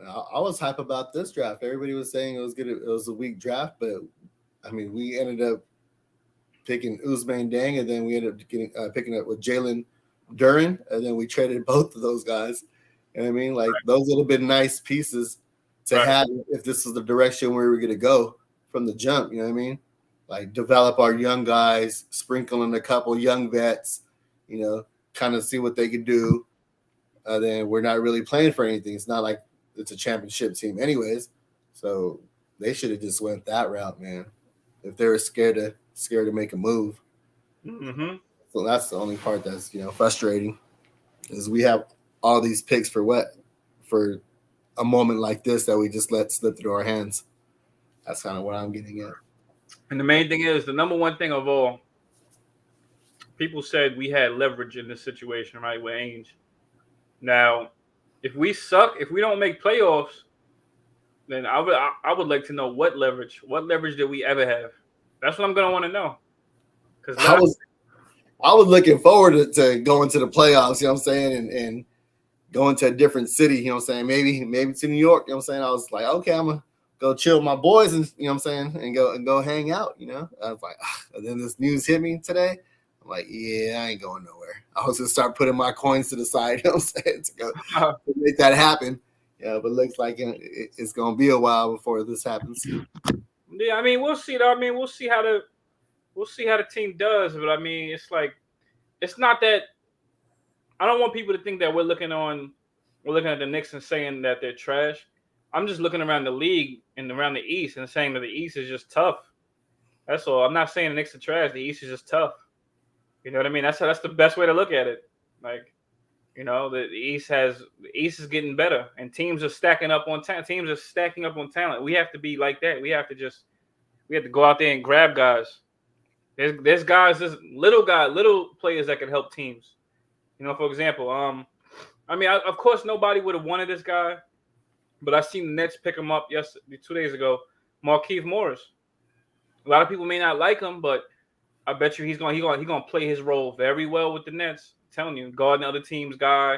I was hype about this draft. Everybody was saying it was good. It was a weak draft, but I mean, we ended up picking Ousmane Deng, and then we ended up picking up with Jalen Duren, and then we traded both of those guys. And I mean, like, those would have been nice pieces to have if this was the direction where we were going to go from the jump. You know what I mean? Like, develop our young guys, sprinkle in a couple young vets, kind of see what they could do. then we're not really playing for anything. It's not like it's a championship team, anyways. So they should have just went that route, man. If they were scared to make a move. Mm-hmm. So that's the only part that's frustrating, is we have all these picks for a moment like this that we just let slip through our hands. That's kind of what I'm getting at. And the main thing is, the number one thing of all, people said we had leverage in this situation, right, with Ainge. Now, if we suck, if we don't make playoffs, then I would like to know what leverage did we ever have? That's what I'm gonna want to know. Because I was looking forward to going to the playoffs, you know what I'm saying, and going to a different city, you know what I'm saying, maybe to New York, you know what I'm saying. I was like, okay, I'm gonna go chill with my boys, and you know what I'm saying, and go hang out, you know. I was like, and then this news hit me today. I'm like, yeah, I ain't going nowhere. I was gonna start putting my coins to the side, you know what I'm saying, to make that happen. Yeah, but it looks like it's gonna be a while before this happens. Yeah, I mean, we'll see. Though. I mean, we'll see how the team does. But I mean, it's like, it's not that. I don't want people to think that we're looking at the Knicks and saying that they're trash. I'm just looking around the league and around the East and saying that the East is just tough. That's all. I'm not saying the Knicks are trash. The East is just tough. You know what I mean? That's the best way to look at it. Like, you know, the East is getting better, and teams are stacking up on talent. Teams are stacking up on talent. We have to be like that. We have to go out there and grab guys. There's guys, there's little players that can help teams. You know, for example, I mean, of course, nobody would have wanted this guy, but I seen the Nets pick him up 2 days ago. Markieff Morris. A lot of people may not like him, but I bet you he's gonna play his role very well with the Nets. I'm telling you, guarding other teams' guy,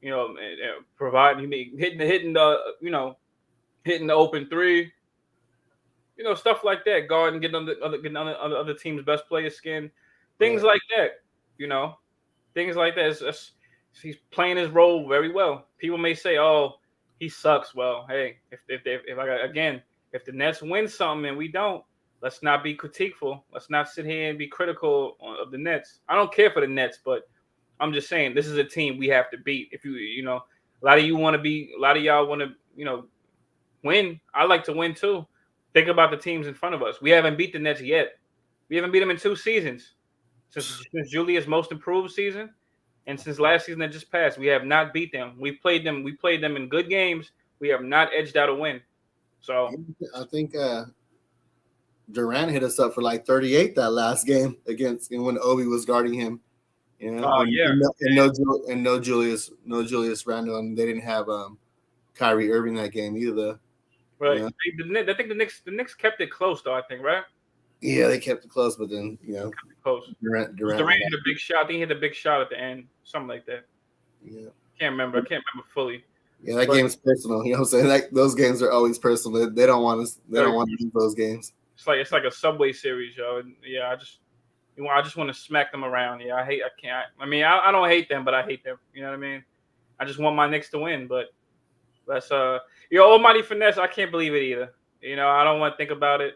you know, providing, hitting the open three, you know, stuff like that. Guarding, getting other teams' best players' skin, things like that. You know, things like that. He's playing his role very well. People may say, "Oh, he sucks." Well, hey, if the Nets win something and we don't, let's not be critiqueful. Let's not sit here and be critical of the Nets. I don't care for the Nets, but I'm just saying this is a team we have to beat. If you know, a lot of y'all want to, win. I like to win too. Think about the teams in front of us. We haven't beat the Nets yet. We haven't beat them in 2 seasons. Since Julius' most improved season, and since last season that just passed, we have not beat them. We played them in good games. We have not edged out a win. So I think Durant hit us up for like 38 that last game against when Obi was guarding him. You know, no Julius Randle, and they didn't have Kyrie Irving that game either. Right. You know? I think the Knicks kept it close though. I think, right? Yeah, they kept it close, but then close. Durant hit a big shot. I think he hit a big shot at the end, something like that. Yeah, I can't remember fully. Yeah, that game is personal. You know what I'm saying? Like, those games are always personal. They don't want us. They don't want to lose those games. It's like a Subway series, yo. And yeah, I just want to smack them around. Yeah, I don't hate them, but I hate them. You know what I mean? I just want my Knicks to win, but that's almighty finesse. I can't believe it either. You know, I don't want to think about it.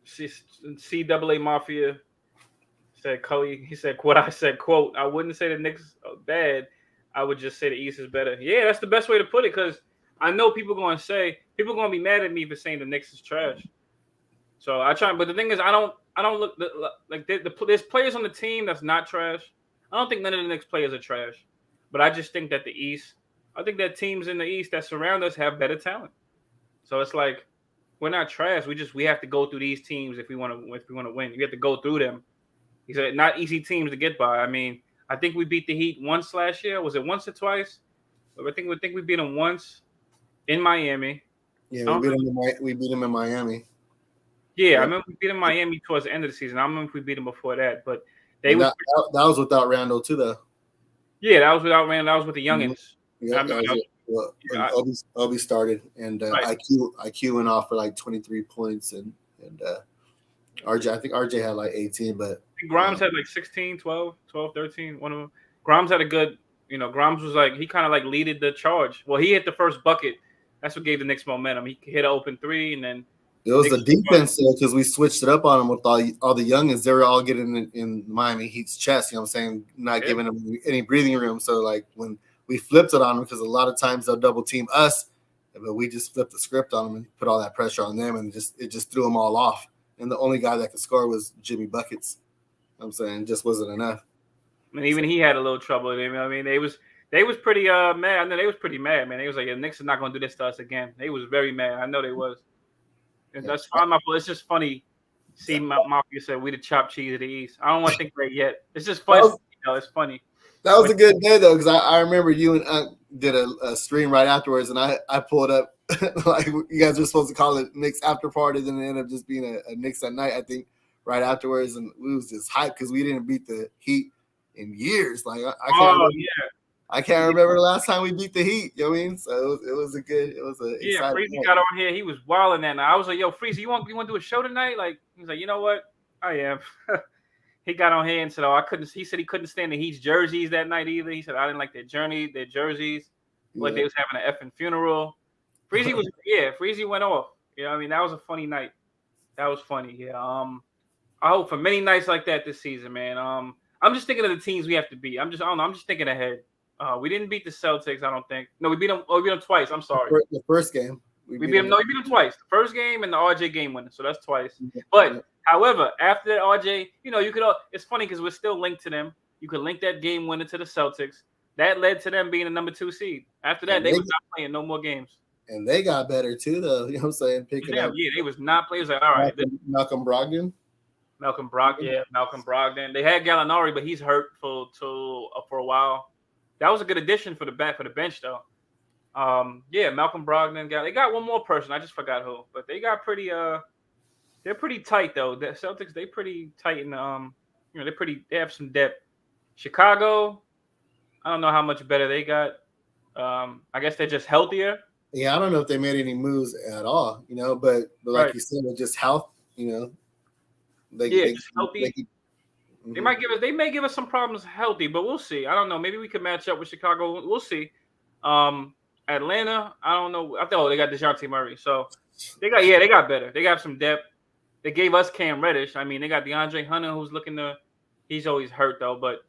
CAA Mafia said, Cully, he said, quote, I said, quote, I wouldn't say the Knicks are bad. I would just say the East is better. Yeah, that's the best way to put it, because I know people are going to be mad at me for saying the Knicks is trash. So I try, but the thing is, I don't look like there's players on the team that's not trash. I don't think none of the Knicks players are trash, but I just think that I think that teams in the East that surround us have better talent. So it's like, we're not trash. We have to go through these teams if we want to win. You have to go through them. He said not easy teams to get by. I mean, I think we beat the Heat once last year. Was it once or twice? I think we beat them once in Miami. Yeah, we beat them in Miami. Yeah, I remember we beat them in Miami towards the end of the season. I don't remember if we beat them before that, but that was without Randle too, though. Yeah, that was without Randle. That was with the youngins. Yeah, Obi started, and IQ went off for like 23 points, and RJ, I think RJ had like 18, but Grimes had like 16, 12, 13, one of them. Grimes had a good, Grimes was like, he kind of like leaded the charge. Well, he hit the first bucket. That's what gave the Knicks momentum. He hit an open 3, and then It was the defense because we switched it up on them with all the youngins. They were all getting in Miami Heat's chest. You know what I'm saying? Not giving them any breathing room. So like when we flipped it on them, because a lot of times they'll double team us, but we just flipped the script on them and put all that pressure on them, and it just threw them all off. And the only guy that could score was Jimmy Buckets. You know what I'm saying, just wasn't enough. I mean, even he had a little trouble. I mean, they was pretty mad. I know they was pretty mad, man. They was like, the Knicks are not going to do this to us again. They was very mad. I know they was. And that's fine. It's just funny. See, Mafia said we the chopped cheese of the East. I don't want to think that yet. It's just funny. It's funny. That was a good day though, because I remember you and Unc did a stream right afterwards, and I pulled up like you guys were supposed to call it Knicks after party, then it ended up just being a Knicks at night. I think right afterwards, and we was just hyped because we didn't beat the Heat in years. Like I can't remember the last time we beat the Heat. You know what I mean? So it was Freezy got on here. He was wilding that night. I was like, yo, Freezy, you want to do a show tonight? Like, he's like, you know what? I am. He got on here and said, I couldn't. He said he couldn't stand the Heat's jerseys that night either. He said I didn't like their jerseys. Like they was having an effing funeral. Freezy Freezy went off. You know what I mean? That was a funny night. That was funny. Yeah. I hope for many nights like that this season, man. I'm just thinking of the teams we have to beat. I don't know. I'm just thinking ahead. We didn't beat the Celtics, I don't think. No, we beat them. Oh, we beat them twice. I'm sorry. The first game. We beat them. No, we beat them twice. The first game and the RJ game winner. So that's twice. But however, after that RJ, you could. It's funny because we're still linked to them. You could link that game winner to the Celtics. That led to them being the number 2 seed. After that, they was not playing no more games. And they got better too, though. You know what I'm saying? Picking up. Yeah, they was not players. Like, all right, Malcolm Brogdon. Malcolm Brogdon. They had Gallinari, but he's hurt for a while. That was a good addition for the bench, though. Malcolm Brogdon they got one more person. I just forgot who, but they got pretty. They're pretty tight though. The Celtics, they pretty tight and they have some depth. Chicago, I don't know how much better they got. I guess they're just healthier. Yeah, I don't know if they made any moves at all, but like you said, with just health, just healthy. They may give us some problems healthy, but we'll see. I don't know. Maybe we could match up with Chicago. We'll see. Atlanta, I don't know. I thought they got DeJounte Murray. So they got better. They got some depth. They gave us Cam Reddish. I mean, they got DeAndre Hunter who's he's always hurt though, but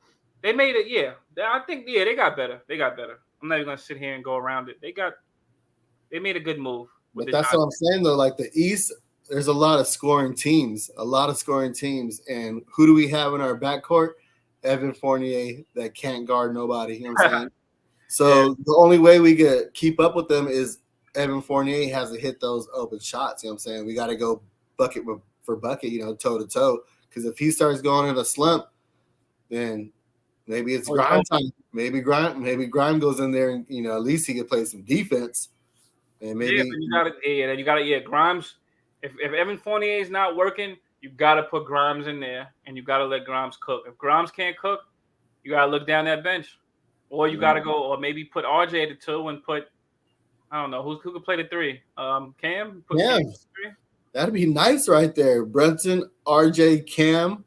they made it, I think they got better. I'm not even gonna sit here and go around it. They made a good move. But that's what I'm saying though. Like the East, there's a lot of scoring teams, and who do we have in our backcourt? Evan Fournier that can't guard nobody. You know what I'm saying? So the only way we could keep up with them is Evan Fournier has to hit those open shots. You know what I'm saying? We got to go bucket for bucket, toe to toe. Because if he starts going in a slump, then maybe it's Grime time. Maybe Grime goes in there and at least he can play some defense. And maybe you got to Grimes. If Evan Fournier is not working, you got to put Grimes in there, and you got to let Grimes cook. If Grimes can't cook, you got to look down that bench, or you got to go, or maybe put RJ at the 2 and put, I don't know who could play the 3. Cam. Put Cam at the 3. That'd be nice right there. Brunson, RJ, Cam.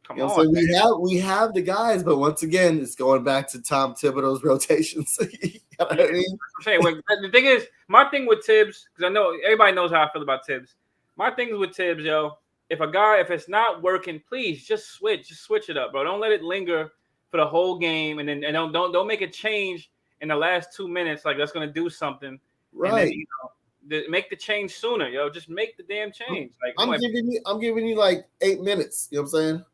Come on, so we have the guys, but once again, it's going back to Tom Thibodeau's rotations. You know what I mean? The thing is, my thing with Tibbs, because I know everybody knows how I feel about Tibbs. My thing with Tibbs, if it's not working, please just switch it up, bro. Don't let it linger for the whole game, and don't make a change in the last 2 minutes like that's gonna do something. Right. And then, make the change sooner, Just make the damn change. Like I'm giving you like 8 minutes. You know what I'm saying?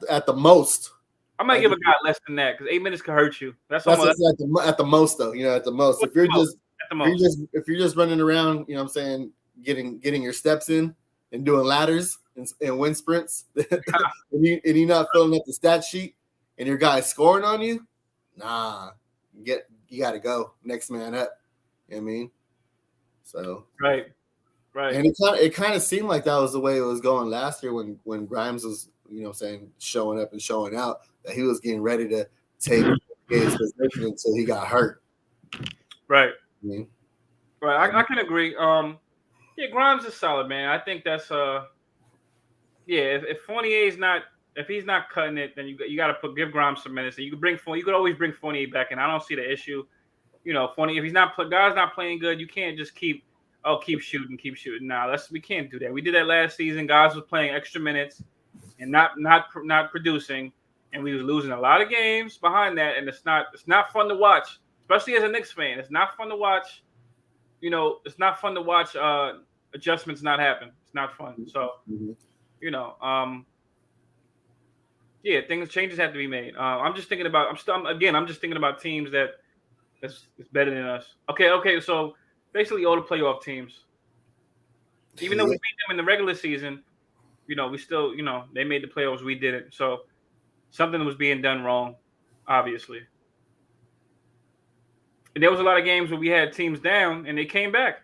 At the most. I might give a guy less than that because 8 minutes could hurt you. That's at the most though. At the most. If you're just running around, you know what I'm saying, getting your steps in and doing ladders and wind sprints, and you're not filling up the stat sheet, and your guy's scoring on you, you got to go next man up. You know what I mean? So right. And it kind of seemed like that was the way it was going last year when Grimes was, showing up and showing out, that he was getting ready to take his position until he got hurt. Right. Right. I can agree. Grimes is solid, man. I think that's if Fournier's if he's not cutting it, then you got to give Grimes some minutes. And you could always bring Fournier back in. I don't see the issue. Fournier, if guy's not playing good, you can't just keep oh, keep shooting. Nah, we can't do that. We did that last season. Guys was playing extra minutes and not producing, and we was losing a lot of games behind that. And it's not fun to watch, especially as a Knicks fan. It's not fun to watch. It's not fun to watch adjustments not happen. It's not fun. So, changes have to be made. I'm just thinking about. I'm just thinking about teams that's better than us. Okay. So basically, all the playoff teams. Even though we beat them in the regular season, we still, they made the playoffs. We didn't. So something was being done wrong, obviously. And there was a lot of games where we had teams down and they came back.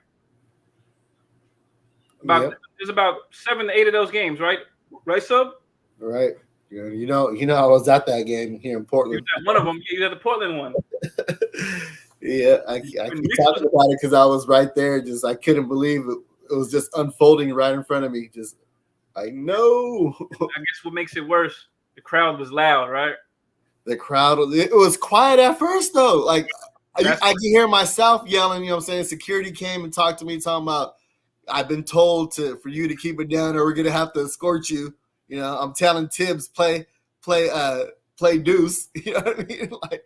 There's about 7 to 8 of those games, right? Right, Sub? Right. You know, I was at that game here in Portland. One of them. You had the Portland one. Yeah, I keep talking about it because I was right there. Just I couldn't believe it. It was just unfolding right in front of me. Just I know. I guess what makes it worse, the crowd was loud, right? The crowd. It was quiet at first though. Like I can hear myself yelling. You know what I'm saying? Security came and talked to me, talking about I've been told for you to keep it down, or we're gonna have to escort you. I'm telling Tibbs play deuce. You know what I mean? Like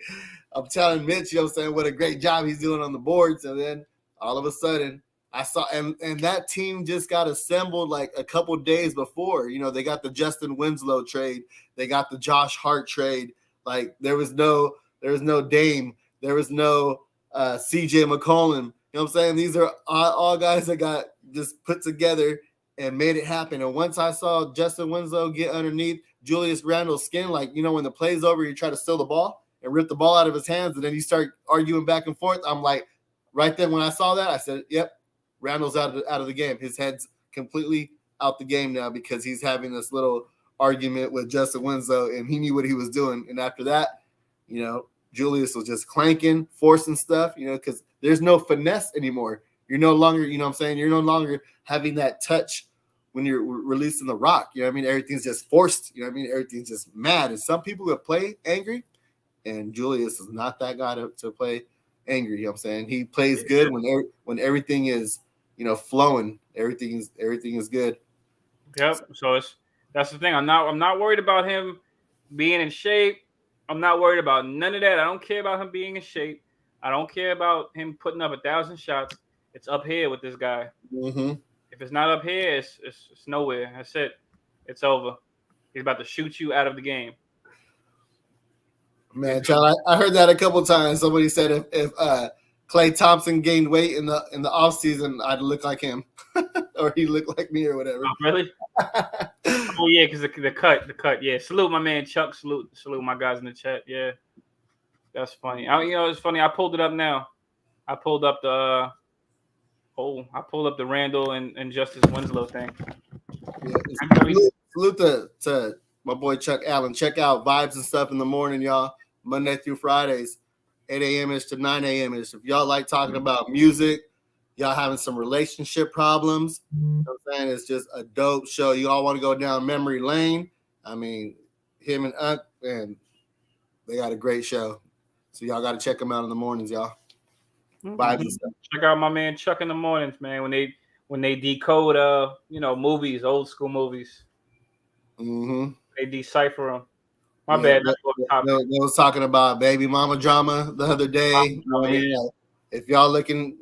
I'm telling Mitch, you know what I'm saying, what a great job he's doing on the boards. And then all of a sudden I saw and that team just got assembled like a couple days before. They got the Justin Winslow trade, they got the Josh Hart trade. Like there was no Dame, there was no CJ McCollum. You know what I'm saying? These are all guys that got just put together and made it happen. And once I saw Justin Winslow get underneath Julius Randle's skin, like, when the play's over, you try to steal the ball and rip the ball out of his hands, and then you start arguing back and forth. I'm like, right then when I saw that, I said, yep, Randle's out of the game. His head's completely out the game now because he's having this little argument with Justin Winslow, and he knew what he was doing. And after that, Julius was just clanking, forcing stuff, because there's no finesse anymore. You're no longer, you know what I'm saying? You're no longer having that touch when you're releasing the rock. You know what I mean? Everything's just forced. You know what I mean? Everything's just mad. And some people that play angry, and Julius is not that guy to play angry. You know what I'm saying? He plays good when everything is, flowing. Everything is good. Yep. So that's the thing. I'm not worried about him being in shape. I'm not worried about none of that. I don't care about him being in shape. I don't care about him putting up 1,000 shots. It's up here with this guy. Mm-hmm. If it's not up here, it's nowhere. That's it. It's over. He's about to shoot you out of the game. Man, John, I heard that a couple of times. Somebody said if Klay Thompson gained weight in the offseason, I'd look like him, or he looked like me, or whatever. Oh, really? Oh yeah, because the cut. Yeah, salute my man Chuck. Salute my guys in the chat. Yeah, that's funny. It's funny. I pulled it up now. I pulled up the Randle and Justice Winslow thing. Yeah, salute to my boy Chuck Allen. Check out Vibes and Stuff in the morning, y'all. Monday through Fridays, 8 a.m.-ish to 9 a.m.-ish. If y'all like talking about music, y'all having some relationship problems, you know what I'm saying? It's just a dope show. You all want to go down memory lane. I mean, him and Unc, man, they got a great show. So y'all got to check them out in the mornings, y'all. Vibes and Stuff. Check out my man Chuck in the mornings, man. When they decode movies, old school movies. Mm-hmm. They decipher them. My bad. They was talking about baby mama drama the other day. If y'all looking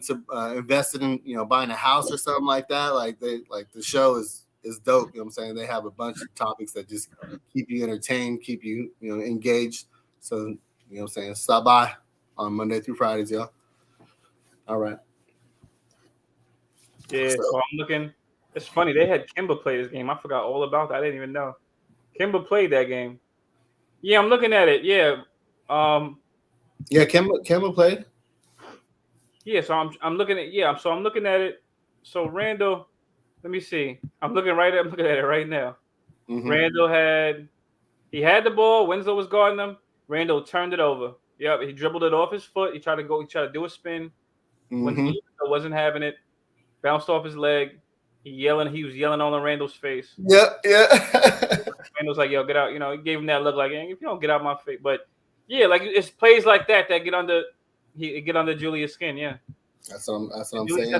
to invest in buying a house or something like that, like the show is dope. You know what I'm saying? They have a bunch of topics that just keep you entertained, keep you engaged. So you know what I'm saying? Stop by on Monday through Fridays, y'all. All right. Yeah, so I'm looking. It's funny. They had Kimba play this game. I forgot all about that. I didn't even know. Kimba played that game. Yeah, I'm looking at it. Yeah. Yeah, Kimba played. Yeah, so I'm looking at So I'm looking at it. So Randle, let me see. I'm looking at it right now. Mm-hmm. Randle had the ball. Winslow was guarding him. Randle turned it over. Yep, he dribbled it off his foot. He tried to do a spin. Mm-hmm. Winslow wasn't having it. Bounced off his leg. He was yelling all in Randle's face. Yeah. Randle's like, yo, get out. He gave him that look like, if you don't get out my face. But yeah, like it's plays like that get under Julius' skin. Yeah. That's what I'm saying.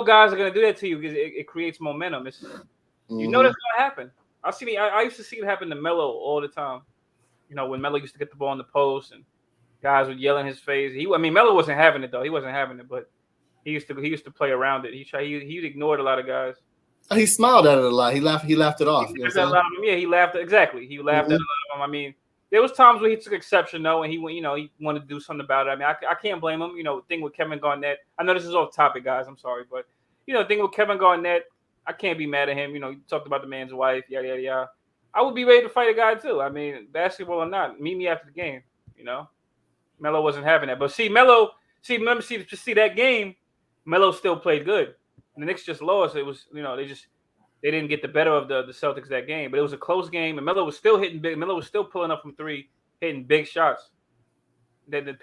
Guys are gonna do that to you because it creates momentum. It's that's gonna happen. I used to see it happen to Melo all the time. When Melo used to get the ball in the post and guys would yell in his face. Melo wasn't having it though. He wasn't having it, but he used to play around it. He ignored a lot of guys. He smiled at it a lot. He laughed it off. He laughed. Exactly. He laughed at a lot of them. There was times where he took exception though, and he wanted to do something about it. I can't blame him. Thing with Kevin Garnett. I know this is off topic, guys. I'm sorry, but thing with Kevin Garnett, I can't be mad at him. He talked about the man's wife, yada yada yada. I would be ready to fight a guy too. Basketball or not, meet me after the game. Melo wasn't having that, but see that game, Melo still played good. The Knicks just lost. It was they didn't get the better of the Celtics that game, but it was a close game, and Melo was still hitting big. Melo was still pulling up from three, hitting big shots. The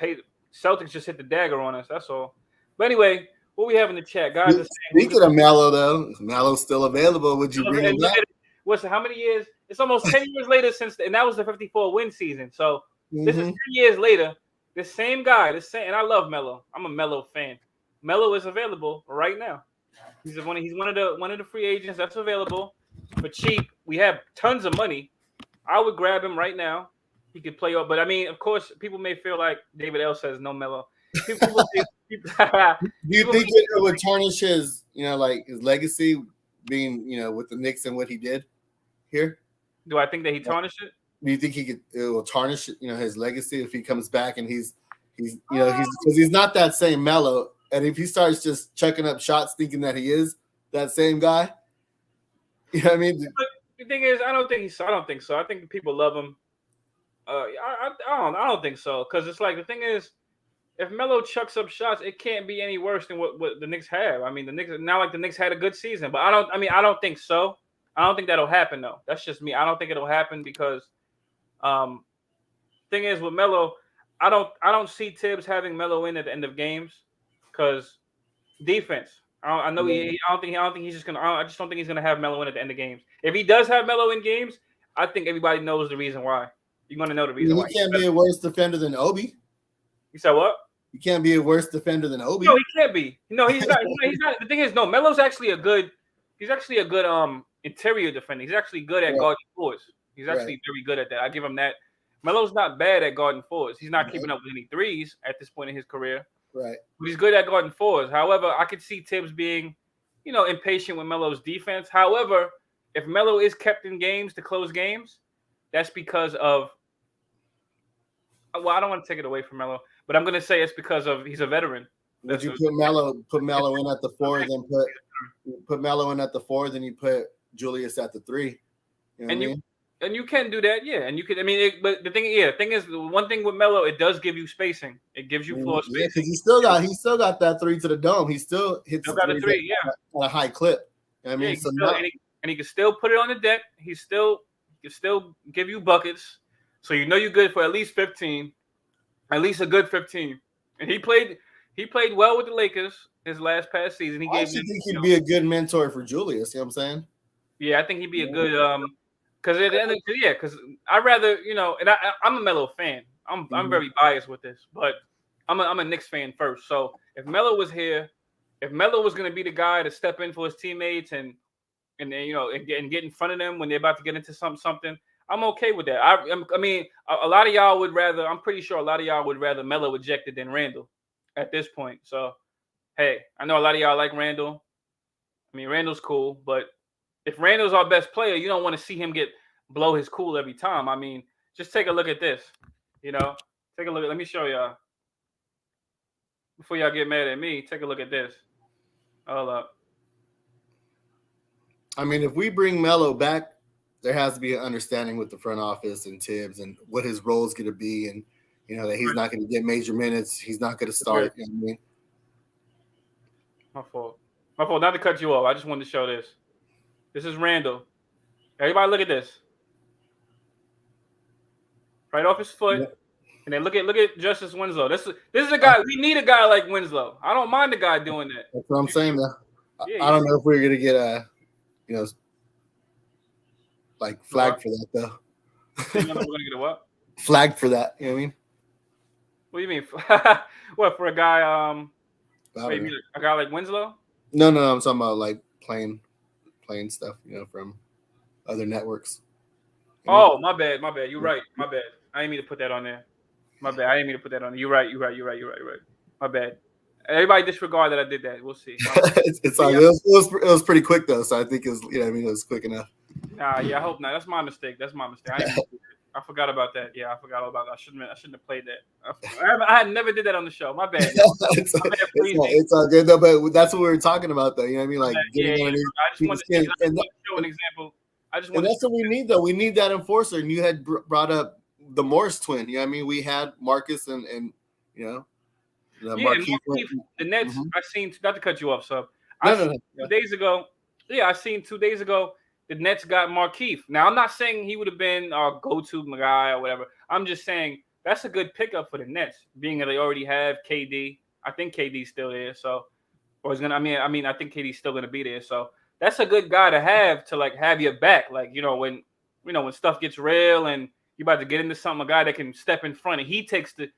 Celtics just hit the dagger on us. That's all. But anyway, what we have in the chat, guys? Speaking of Melo, though, Melo's still available. Would you bring him back? How many years? It's almost 10 years later and that was the 54 win season. So this is 10 years later. This same guy, and I love Melo. I'm a Melo fan. Melo is available right now. He's one of the free agents that's available for cheap. We have tons of money. I would grab him right now. He could play up, but of course, people may feel like David L says no Melo. Do you think it would tarnish his, his legacy being, with the Knicks and what he did here? Do I think that he tarnished it? Do you think it will tarnish, his legacy if he comes back and he's because he's not that same Melo, and if he starts just chucking up shots thinking that he is that same guy, But the thing is, I don't think so. I think people love him. I don't think so, because it's like the thing is, if Melo chucks up shots, it can't be any worse than what the Knicks have. The Knicks not like the Knicks had a good season, but I don't think so. I don't think that'll happen though. That's just me. I don't think it'll happen because thing is with Melo, I don't see Tibbs having Melo in at the end of games because defense. I know I just don't think he's gonna have Melo in at the end of games. If he does have Melo in games, I think everybody knows the reason why. You're gonna know the reason why. He can't be a worse defender than Obi. You said what? You can't be a worse defender than Obi. No, he can't be. No, he's not. He's not. The thing is, no, Melo's actually a good. He's actually a good interior defender. He's actually good at guarding fours. He's actually very good at that. I give him that. Melo's not bad at guarding fours. He's not keeping up with any threes at this point in his career. Right. But he's good at guarding fours. However, I could see Tibbs being, impatient with Melo's defense. However, if Melo is kept in games to close games, that's because of. Well, I don't want to take it away from Melo, but I'm going to say it's because of he's a veteran. Would you put Melo in at the 4, then put Melo in at the 4, then you put Julius at the 3? And you can do that, yeah. And you can. But the thing is, one thing with Melo, it does give you spacing. It gives you floor spacing. Yeah, because he still got that 3 to the dome. He still hits the 3 at a high clip. And he can still put it on the deck. He can still give you buckets. So you're good for at least 15, at least a good 15. And he played well with the Lakers his last past season. I think he'd be a good mentor for Julius. You know what I'm saying? Yeah, I think he'd be a good because at the end of because I'd rather and I'm a Melo fan. I'm very biased with this, but I'm a Knicks fan first. So if Melo was here, if Melo was going to be the guy to step in for his teammates and get in front of them when they're about to get into something. I'm okay with that. A lot of y'all would rather. I'm pretty sure a lot of y'all would rather Melo ejected than Randle at this point. So, hey, I know a lot of y'all like Randle. Randle's cool, but if Randle's our best player, you don't want to see him blow his cool every time. Just take a look at this. Take a look. Let me show y'all. Before y'all get mad at me, take a look at this. Hold up. If we bring Melo back, there has to be an understanding with the front office and Tibbs and what his role is going to be, and that he's not going to get major minutes. He's not going to start. You know what I mean? My fault. Not to cut you off. I just wanted to show this. This is Randle. Everybody, look at this. Right off his foot, and then look at Justice Winslow. This is a guy. We need a guy like Winslow. I don't mind the guy doing that. That's what I'm saying. I don't know if we're going to get flagged for that though. We're gonna get a what? Flagged for that. You know what I mean? What do you mean? What, for a guy? Maybe a guy like Winslow. No, I'm talking about like playing stuff, from other networks. Oh, my bad. You're right. My bad. I didn't mean to put that on there. My bad. I didn't mean to put that on there. You're right. My bad. Everybody disregard that I did that. We'll see. It's all good. It was pretty quick though, so I think it was it was quick enough. Nah, yeah, I hope not. That's my mistake. I forgot about that. Yeah, I forgot all about that. I shouldn't have played that. I had never did that on the show. My bad. It's all good though, but that's what we were talking about though. You know what I mean? Like I just wanted to show an example. And that's what we need though. We need that enforcer. And you had brought up the Morris twin. You know what I mean? We had Marcus and Marquise, the Nets. Mm-hmm. I seen, not to cut you off, sub. 2 days ago. Yeah, I seen 2 days ago the Nets got Marquise. Now I'm not saying he would have been our go-to guy or whatever. I'm just saying that's a good pickup for the Nets, being that they already have KD. I think KD's still there, so or is gonna. I think KD's still gonna be there. So that's a good guy to have your back. Like when stuff gets real and you're about to get into something, a guy that can step in front and he takes the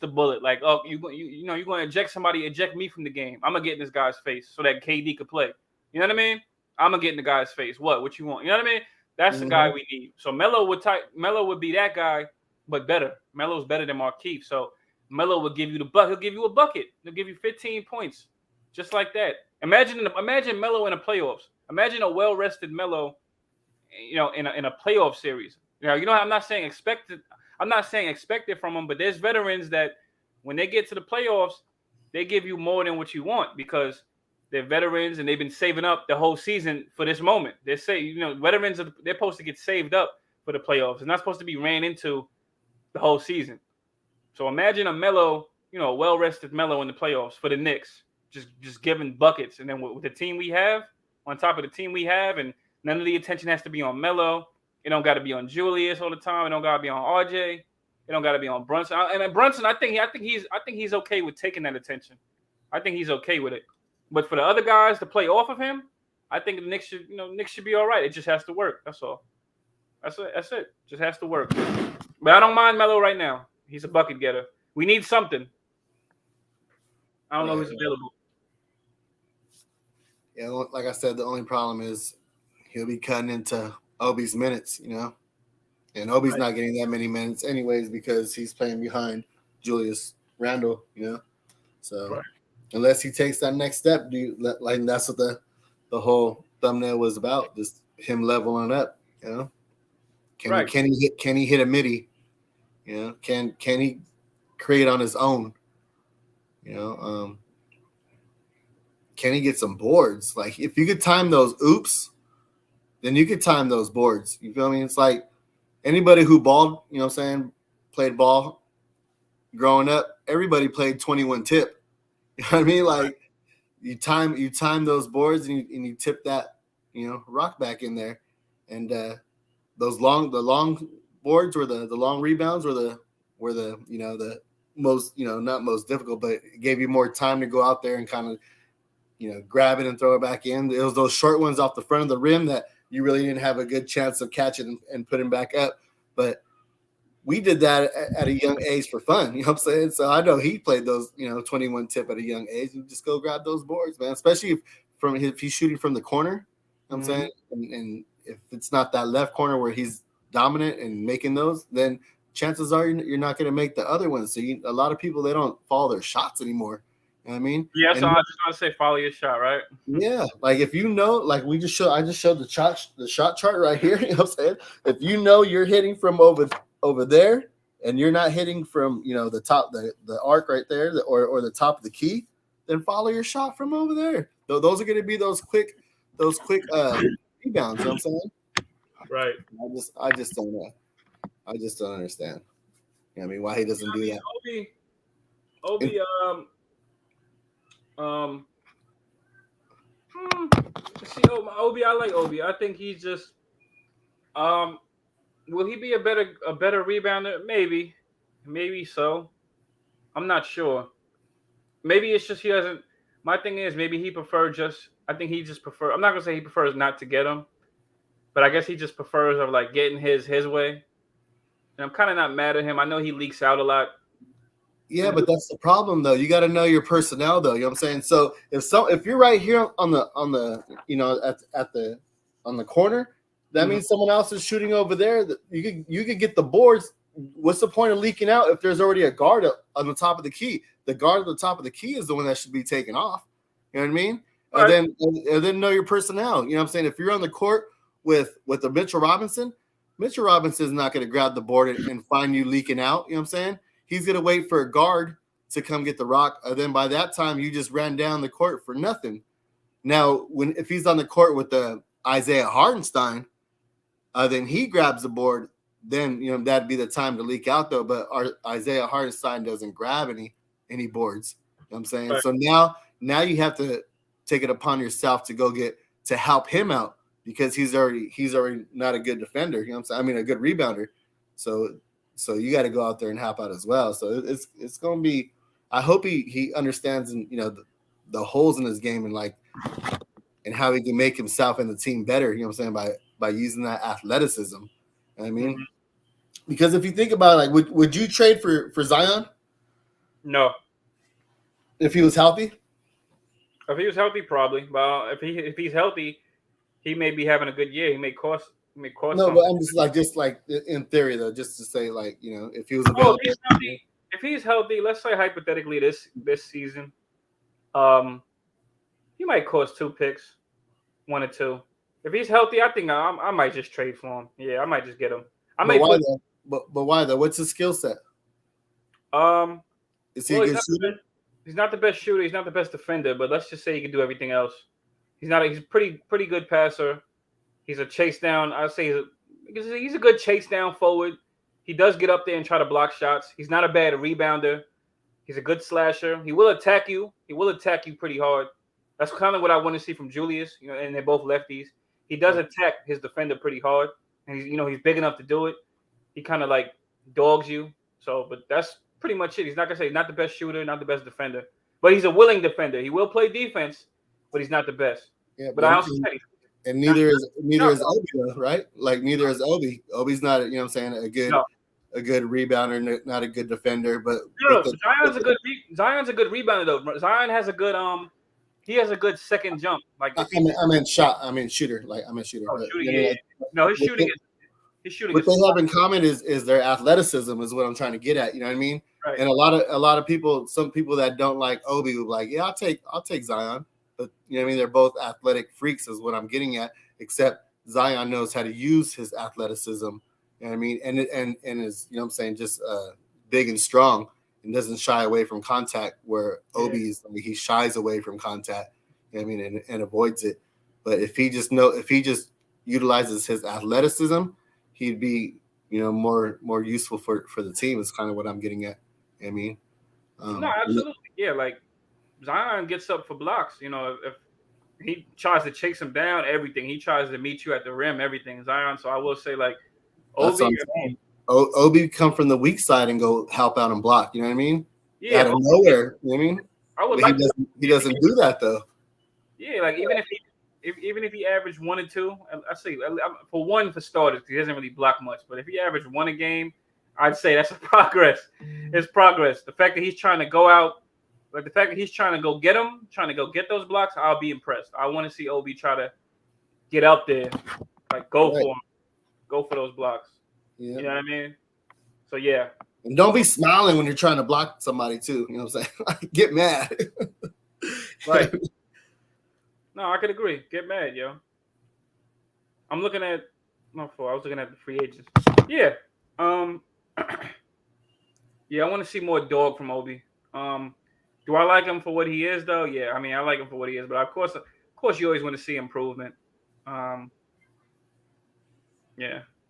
bullet. Like, oh, you're going to eject somebody, eject me from the game. I'm gonna get in this guy's face so that KD could play. You know what I mean? I'm gonna get in the guy's face. What you want? You know what I mean? That's the guy we need. So Melo would be that guy, but better. Melo's better than Marquise. So Melo would give you He'll give you a bucket. He'll give you 15 points, just like that. Imagine Melo in the playoffs. Imagine a well-rested Melo, in a playoff series. I'm not saying expect it from them, but there's veterans that when they get to the playoffs, they give you more than what you want because they're veterans and they've been saving up the whole season for this moment. They say, veterans they're supposed to get saved up for the playoffs. It's not supposed to be ran into the whole season. So imagine a Melo, a well-rested Melo in the playoffs for the Knicks, just giving buckets. And then with the team we have, on top of the team we have, and none of the attention has to be on Melo. It don't got to be on Julius all the time. It don't got to be on RJ. It don't got to be on Brunson. And Brunson, I think he's okay with taking that attention. I think he's okay with it. But for the other guys to play off of him, I think the Knicks should be all right. It just has to work. That's all. That's it. Just has to work. But I don't mind Melo right now. He's a bucket getter. We need something. I don't know who's available. Yeah, like I said, the only problem is he'll be cutting into Obi's minutes, and Obi's not getting that many minutes anyways because he's playing behind Julius Randle, So unless he takes that next step, that's what the whole thumbnail was about, just him leveling up, Can he hit a midi? Can he create on his own? Can he get some boards? Like if you could time those oops, then you could time those boards. You feel me? It's like anybody who balled, played ball growing up, everybody played 21 tip. You know what I mean? Like you time those boards and you tip that, rock back in there. And the long boards were the long rebounds were the the most, not most difficult, but it gave you more time to go out there and kind of, grab it and throw it back in. It was those short ones off the front of the rim that you really didn't have a good chance of catching and putting back up. But we did that at a young age for fun. You know what I'm saying? So I know he played those, 21 tip at a young age. You just go grab those boards, man, especially if he's shooting from the corner. You know what I'm saying? And if it's not that left corner where he's dominant and making those, then chances are you're not going to make the other ones. So a lot of people, they don't follow their shots anymore. You know what I mean? Yeah, so I just want to say follow your shot, right? Yeah, like if like I just showed the shot chart right here. You know what I'm saying? If you're hitting from over there and you're not hitting from the top, the arc right there, or the top of the key, then follow your shot from over there. Those are going to be those quick rebounds. You know what I'm saying? Right. I just don't know. I just don't understand. I mean, why he doesn't do that? Obi, Obi, I like Obi. I think he's just, will he be a better rebounder? Maybe so. I'm not sure. Maybe it's just he doesn't. My thing is maybe he I think he just prefers. I'm not gonna say he prefers not to get him, but I guess he just prefers of like getting his way. And I'm kind of not mad at him. I know he leaks out a lot, Yeah, but that's the problem though. You got to know your personnel though. You know what I'm saying? So if you're right here on the at the on the corner, that means someone else is shooting over there. That you could get the boards. What's the point of leaking out if there's already a guard on the top of the key? The guard at the top of the key is the one that should be taken off. You know what I mean? Right. And then know your personnel. You know what I'm saying? If you're on the court with a Mitchell Robinson is not going to grab the board and find you leaking out. You know what I'm saying? He's going to wait for a guard to come get the rock. And then by that time, you just ran down the court for nothing. Now, if he's on the court with the Isaiah Hartenstein, then he grabs the board. Then, that'd be the time to leak out, though. But Isaiah Hartenstein doesn't grab any boards. You know what I'm saying? Right. So now you have to take it upon yourself to help him out because he's already not a good defender. You know what I'm saying? I mean, a good rebounder. So you got to go out there and help out as well. So it's going to be. I hope he understands the holes in his game and how he can make himself and the team better. You know what I'm saying by using that athleticism. You know what I mean, because if you think about it, would you trade for Zion? No. If he was healthy. If he was healthy, probably. Well, if he's healthy, he may be having a good year. He may cost. No, something. But I'm just like in theory though, just to say if he was available. If he's healthy, let's say hypothetically this season, he might cost 2 picks, 1 or 2. If he's healthy, I think I might just trade for him. Yeah, I might just get him. But why though? What's his skill set? Is he a good shooter? He's not the best shooter. He's not the best defender. But let's just say he can do everything else. He's a pretty good passer. He's a chase down. I'd say he's a good chase down forward. He does get up there and try to block shots. He's not a bad rebounder. He's a good slasher. He will attack you. He will attack you pretty hard. That's kind of what I want to see from Julius. And they're both lefties. He does attack his defender pretty hard, and he's big enough to do it. He kind of dogs you. So, but that's pretty much it. He's not not the best shooter, not the best defender, but he's a willing defender. He will play defense, but he's not the best. Yeah, but I also said and neither is Obi, right? Neither is Obi. Obi's not, a good rebounder, not a good defender. But Zion's a good rebounder though. Zion has a good he has a good second jump. I meant shooter. Shooter. Oh, shooting. No, his shooting is. What they have in common is their athleticism is what I'm trying to get at. You know what I mean? Right. And a lot of people, some people that don't like Obi will be like, yeah, I'll take Zion. But you know what I mean? They're both athletic freaks is what I'm getting at, except Zion knows how to use his athleticism. You know what I mean? And is, just big and strong and doesn't shy away from contact where Obi is, he shies away from contact, you know what I mean, and avoids it. But if he just utilizes his athleticism, he'd be, more useful for the team is kind of what I'm getting at. You know what I mean? No, absolutely. Yeah, Zion gets up for blocks. If he tries to chase him down, everything. He tries to meet you at the rim, everything. Zion. So I will say, Obi come from the weak side and go help out and block. You know what I mean? Yeah. Out of nowhere. You know what I mean? He doesn't do that though. Yeah, even if he averaged 1 or 2, I say for 1 for starters, he doesn't really block much. But if he averaged 1 a game, I'd say that's a progress. It's progress. The fact that he's trying to go out. But the fact that he's trying to go get those blocks, I'll be impressed. I want to see Obi try to get out there, go for him, go for those blocks. Yeah. You know what I mean? So yeah. And don't be smiling when you're trying to block somebody too. You know what I'm saying? Get mad. Right. No, I could agree. Get mad, yo. I'm looking at I was looking at the free agents. Yeah. Yeah, I want to see more dog from Obi. Do I like him for what he is, though? Yeah, I mean, I like him for what he is, but of course, you always want to see improvement. Yeah,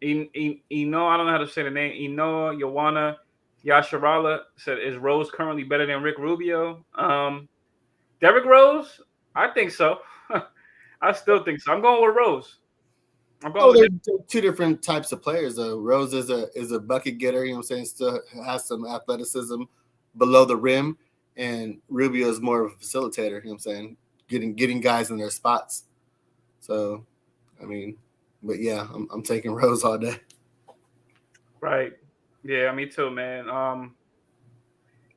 Eno, I don't know how to say the name. Eno Yowana Yasharala said, "Is Rose currently better than Rick Rubio?" Derrick Rose, I think so. I still think so. I'm going with Rose. They're two different types of players, though. Rose is a bucket getter. You know what I'm saying? Still has some athleticism below the rim. And Rubio is more of a facilitator, you know what I'm saying? Getting guys in their spots. So, I mean, but yeah, I'm taking Rose all day. Right. Yeah, me too, man.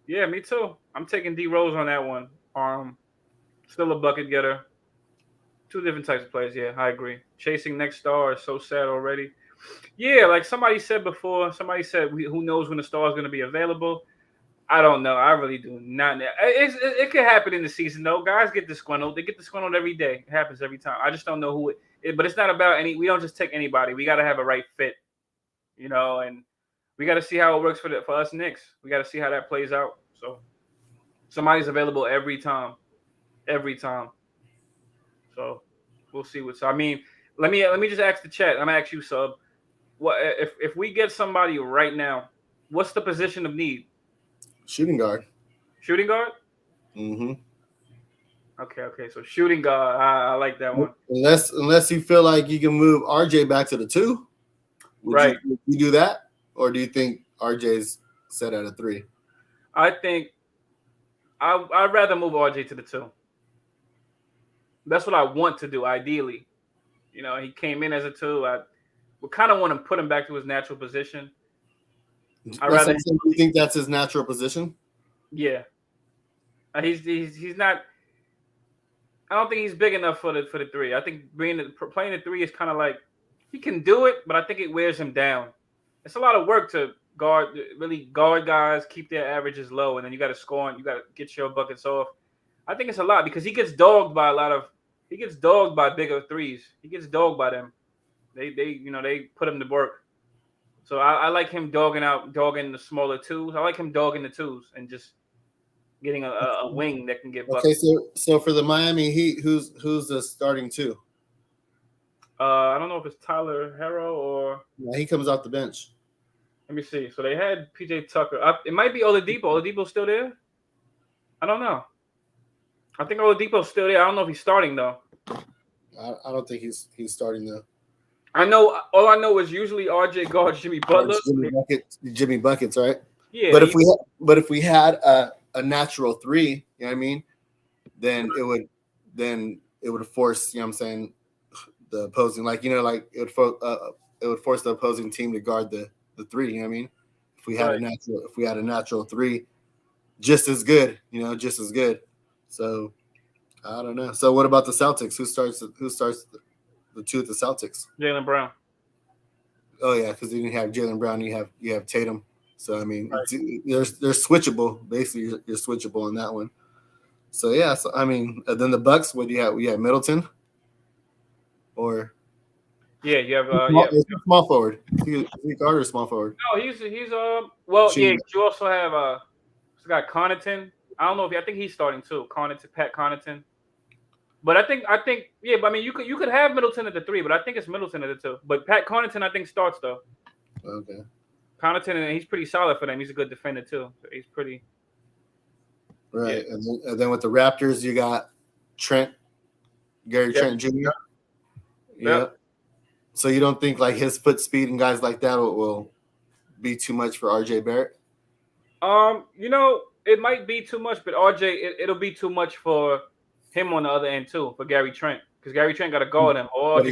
Yeah, me too. I'm taking D Rose on that one. Still a bucket getter. Two different types of players. Yeah, I agree. Chasing next star is so sad already. Yeah, like somebody said before. Somebody said, "Who knows when the star is going to be available?" I don't know. I really do not know. It could happen in the season though. Guys get disgruntled. They get disgruntled every day. It happens every time. I just don't know who but it's not about any. We don't just take anybody. We got to have a right fit, and we got to see how it works for us Knicks. We got to see how that plays out. So somebody's available every time, every time. So we'll see what's. I mean, let me just ask the chat. I'm gonna ask you, Sub. What if we get somebody right now? What's the position of need? Shooting guard. Shooting guard. Mm-hmm. Okay. So shooting guard. I like that one. Unless you feel like you can move RJ back to the 2, would you do that, or do you think RJ's set at a 3? I think I'd rather move RJ to the 2. That's what I want to do. Ideally, he came in as a 2. I would kind of want to put him back to his natural position. You think that's his natural position? Yeah. He's not. I don't think he's big enough for the 3. I think playing the 3 is kind of like he can do it, but I think it wears him down. It's a lot of work to guard guys, keep their averages low, and then you got to score and you got to get your buckets off. I think it's a lot because he gets dogged by bigger 3s. He gets dogged by them. They put him to work. So I like him dogging the smaller 2s. I like him dogging the 2s and just getting a wing that can get buckets. Okay, so for the Miami Heat, who's the starting 2? I don't know if it's Tyler Herro or. Yeah, he comes off the bench. Let me see. So they had PJ Tucker. It might be Oladipo. Oladipo's still there? I don't know. I think Oladipo's still there. I don't know if he's starting though. I don't think he's starting though. All I know is usually RJ guards Jimmy Butler. Jimmy Buckets, right? Yeah. But if we had a natural 3, you know what I mean? Then it would force, you know what I'm saying, the opposing, like it would force the opposing team to guard the 3, you know what I mean? If we had a natural 3, just as good. So I don't know. So what about the Celtics? Who starts the 2 at the Celtics? Jaylen Brown. Oh yeah, because then you have Jaylen Brown, you have Tatum. So I mean, they're switchable. Basically, you're switchable on that one. So yeah, I mean, then the Bucks. What do you have? We have Middleton, or you have small forward. Is he guard or small forward? No, he's yeah. You also have this guy Connaughton. I don't know I think he's starting too. Pat Connaughton. But I think yeah. But I mean, you could have Middleton at the 3, but I think it's Middleton at the 2. But Pat Connaughton, I think, starts though. Okay. Connaughton, and he's pretty solid for them. He's a good defender too. So he's pretty. Right, yeah. And then with the Raptors, you got Trent Jr. Yeah. So you don't think like his foot speed and guys like that will be too much for RJ Barrett? It might be too much, but RJ, it'll be too much for him on the other end too, for Gary Trent, because Gary Trent got to guard him. But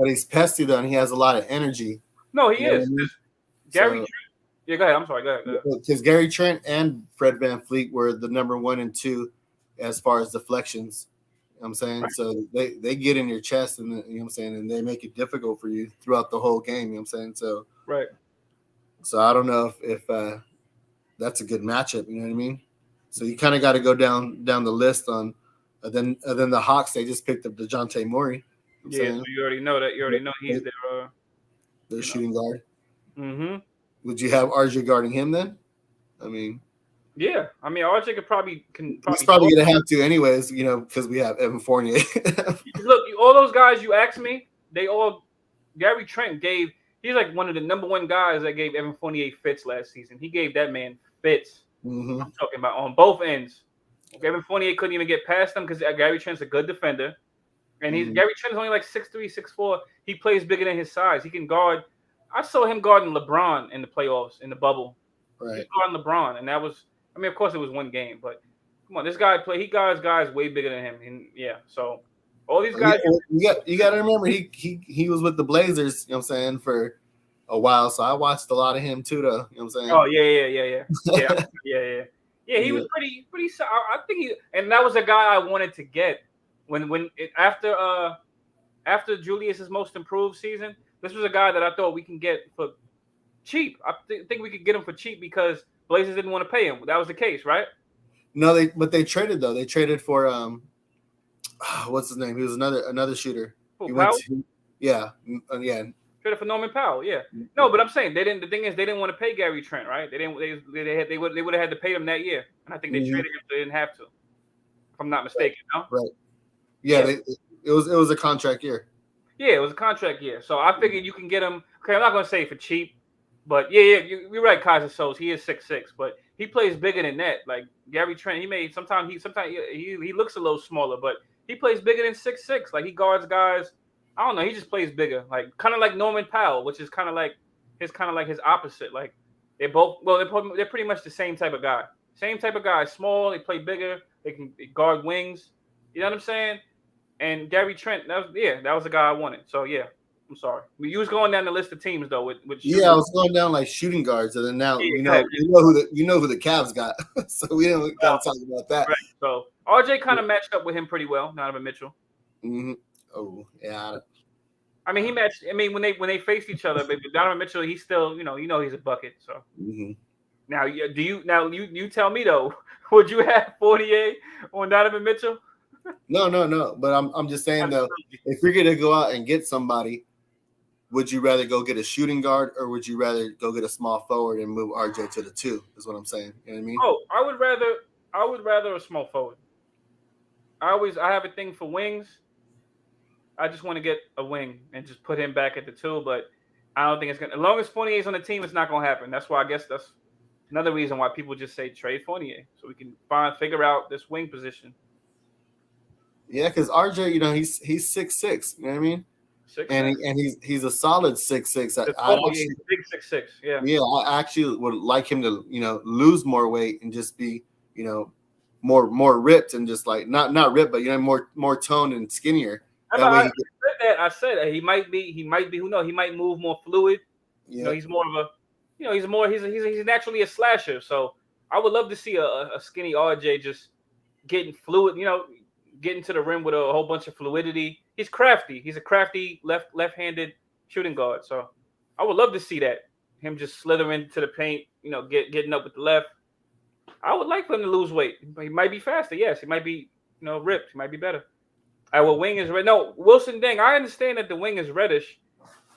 he's pesty though, and he has a lot of energy. No, he is. Gary Trent. Yeah, go ahead. I'm sorry. Go ahead. Because Gary Trent and Fred VanVleet were the number 1 and 2 as far as deflections. You know what I'm saying? Right. So they get in your chest, and you know what I'm saying, and they make it difficult for you throughout the whole game. You know what I'm saying? So right. So I don't know if that's a good matchup. You know what I mean? So you kind of got to go down the list on. Then the Hawks, they just picked up DeJounte Murray. So you already know that. You already know he's their shooting guard. Mm-hmm. Would you have RJ guarding him then? I mean, yeah. I mean, RJ he's probably gonna have to anyways, because we have Evan Fournier. Look, all those guys you asked me, Gary Trent gave. He's like one of the number 1 guys that gave Evan Fournier fits last season. He gave that man fits. Mm-hmm. I'm talking about on both ends. Evan Fournier couldn't even get past them because Gary Trent's a good defender, and Gary Trent is only like 6'3", 6'4". He plays bigger than his size. He can guard. I saw him guarding LeBron in the playoffs in the bubble. Right. He's guarding LeBron, and that was. I mean, of course, it was one game, but come on, this guy He guards guys way bigger than him, and yeah. So all these guys. You got to remember he was with the Blazers. You know what I'm saying, for a while, so I watched a lot of him too, though. You know what I'm saying? Oh yeah. Yeah, he was pretty. I think and that was a guy I wanted to get after Julius's most improved season. This was a guy that I thought we can get for cheap. I think we could get him for cheap because Blazers didn't want to pay him. That was the case, right? No, they traded though. They traded for what's his name? He was another shooter. Who, He Powell? went to, yeah. Traded for Norman Powell. Yeah. No, but I'm saying they didn't. The thing is, they didn't want to pay Gary Trent, right? They didn't. They would have had to pay him that year, and I think they traded him. So they didn't have to. If I'm not mistaken, no. Right. Yeah. It was a contract year. Yeah, it was a contract year. So I figured you can get him. Okay, I'm not gonna say for cheap, but yeah, you're right, Kaiser Souls. He is 6'6", but he plays bigger than that. Like Gary Trent, sometimes he looks a little smaller, but he plays bigger than 6'6". Like he guards guys. I don't know. He just plays bigger, like kind of like Norman Powell, which is kind of like his opposite. Like they're pretty much the same type of guy. Same type of guy. Small. They play bigger. They can guard wings. You know what I'm saying? And Gary Trent, that was the guy I wanted. So yeah, I'm sorry. You was going down the list of teams though with I was going down like shooting guards, and then now you know who the Cavs got, so we don't gotta talk about that. Right. So RJ kind of matched up with him pretty well, Donovan Mitchell. Mm-hmm. Oh yeah. I mean, he matched. I mean, when they faced each other, but Donovan Mitchell, he's still he's a bucket. So now you tell me though, would you have Fournier on Donovan Mitchell? No. But I'm just saying though, if you're gonna go out and get somebody, would you rather go get a shooting guard or would you rather go get a small forward and move RJ to the 2? Is what I'm saying. You know what I mean? Oh, I would rather a small forward. I have a thing for wings. I just want to get a wing and just put him back at the 2, but I don't think it's gonna. As long as Fournier's on the team, it's not gonna happen. That's why I guess that's another reason why people just say trade Fournier, so we can figure out this wing position. Yeah, because RJ, he's 6'6", you know what I mean? 6'6". He's a solid 6'6". Big 6'6". Yeah. Yeah, I actually would like him to lose more weight and just be more ripped and just like not ripped, but more toned and skinnier. I said he might be. Who knows? He might move more fluid. Yeah. He's more of a. He's naturally a slasher. So I would love to see a skinny RJ just getting fluid. Getting to the rim with a whole bunch of fluidity. He's crafty. He's a crafty left-handed shooting guard. So I would love to see that. Him just slithering to the paint. Getting up with the left. I would like for him to lose weight. He might be faster. Yes, he might be. Ripped. He might be better. Well, wing is red. No, Wilson Deng. I understand that the wing is Reddish,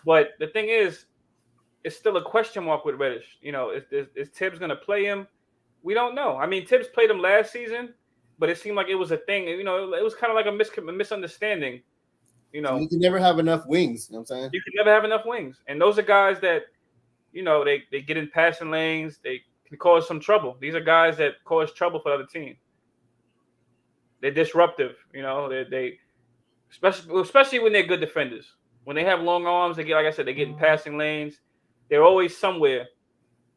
but the thing is, it's still a question mark with Reddish. Is Tibbs going to play him? We don't know. I mean, Tibbs played him last season, but it seemed like it was a thing. It was kind of like a misunderstanding. You can never have enough wings. You know what I'm saying? You can never have enough wings, and those are guys that, they get in passing lanes. They can cause some trouble. These are guys that cause trouble for the other team. They're disruptive, They especially when they're good defenders. When they have long arms, they get in passing lanes. They're always somewhere.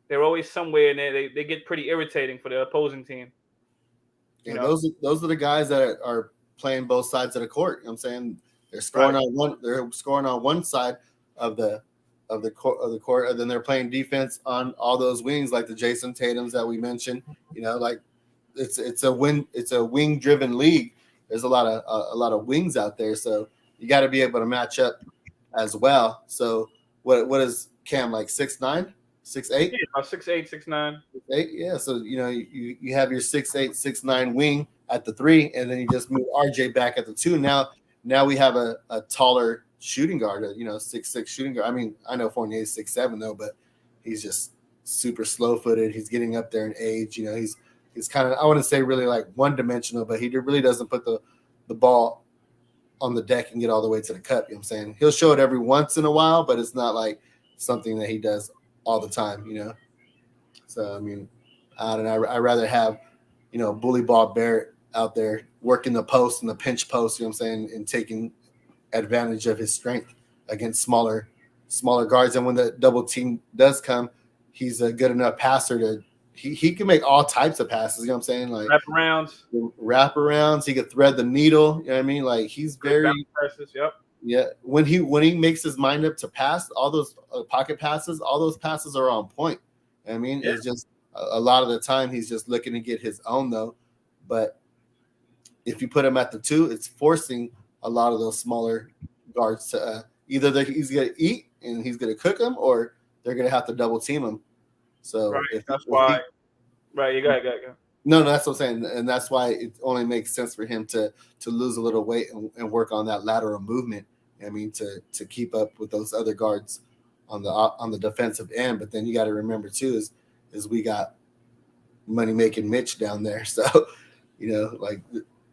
And they get pretty irritating for the opposing team. Those are the guys that are playing both sides of the court. You know what I'm saying? They're scoring on one side of the court, and then they're playing defense on all those wings, like the Jason Tatums that we mentioned. It's a wing driven league. There's a lot of wings out there, so you got to be able to match up as well. So what is Cam, like 6'9", 6'8"? Yeah, about 6'8", 6'9". 6'8", yeah. So you have your 6'8", 6'9" wing at the 3, and then you just move RJ back at the 2. Now we have a taller shooting guard, 6'6" shooting guard. I mean, I know Fournier is 6'7" though, but he's just super slow footed. He's getting up there in age. He's kind of, I wouldn't say really like one-dimensional, but he really doesn't put the ball on the deck and get all the way to the cup. You know what I'm saying? He'll show it every once in a while, but it's not like something that he does all the time, So, I mean, I don't know. I'd rather have, bully ball Barrett out there working the post and the pinch post, you know what I'm saying, and taking advantage of his strength against smaller guards. And when the double team does come, he's a good enough passer to he can make all types of passes, you know what I'm saying? Like wraparounds, he could thread the needle, you know what I mean? Like he's very passes, yep. Yeah, when he makes his mind up to pass, all those pocket passes, all those passes are on point. I mean, It's just A lot of the time, he's just looking to get his own though. But if you put him at the 2, it's forcing a lot of those smaller guards to either he's going to eat and he's going to cook them, or they're going to have to double team him. So that's why. Right, you got. No, that's what I'm saying, and that's why it only makes sense for him to lose a little weight and work on that lateral movement. I mean, to keep up with those other guards on the defensive end. But then you got to remember too is we got money making Mitch down there, so like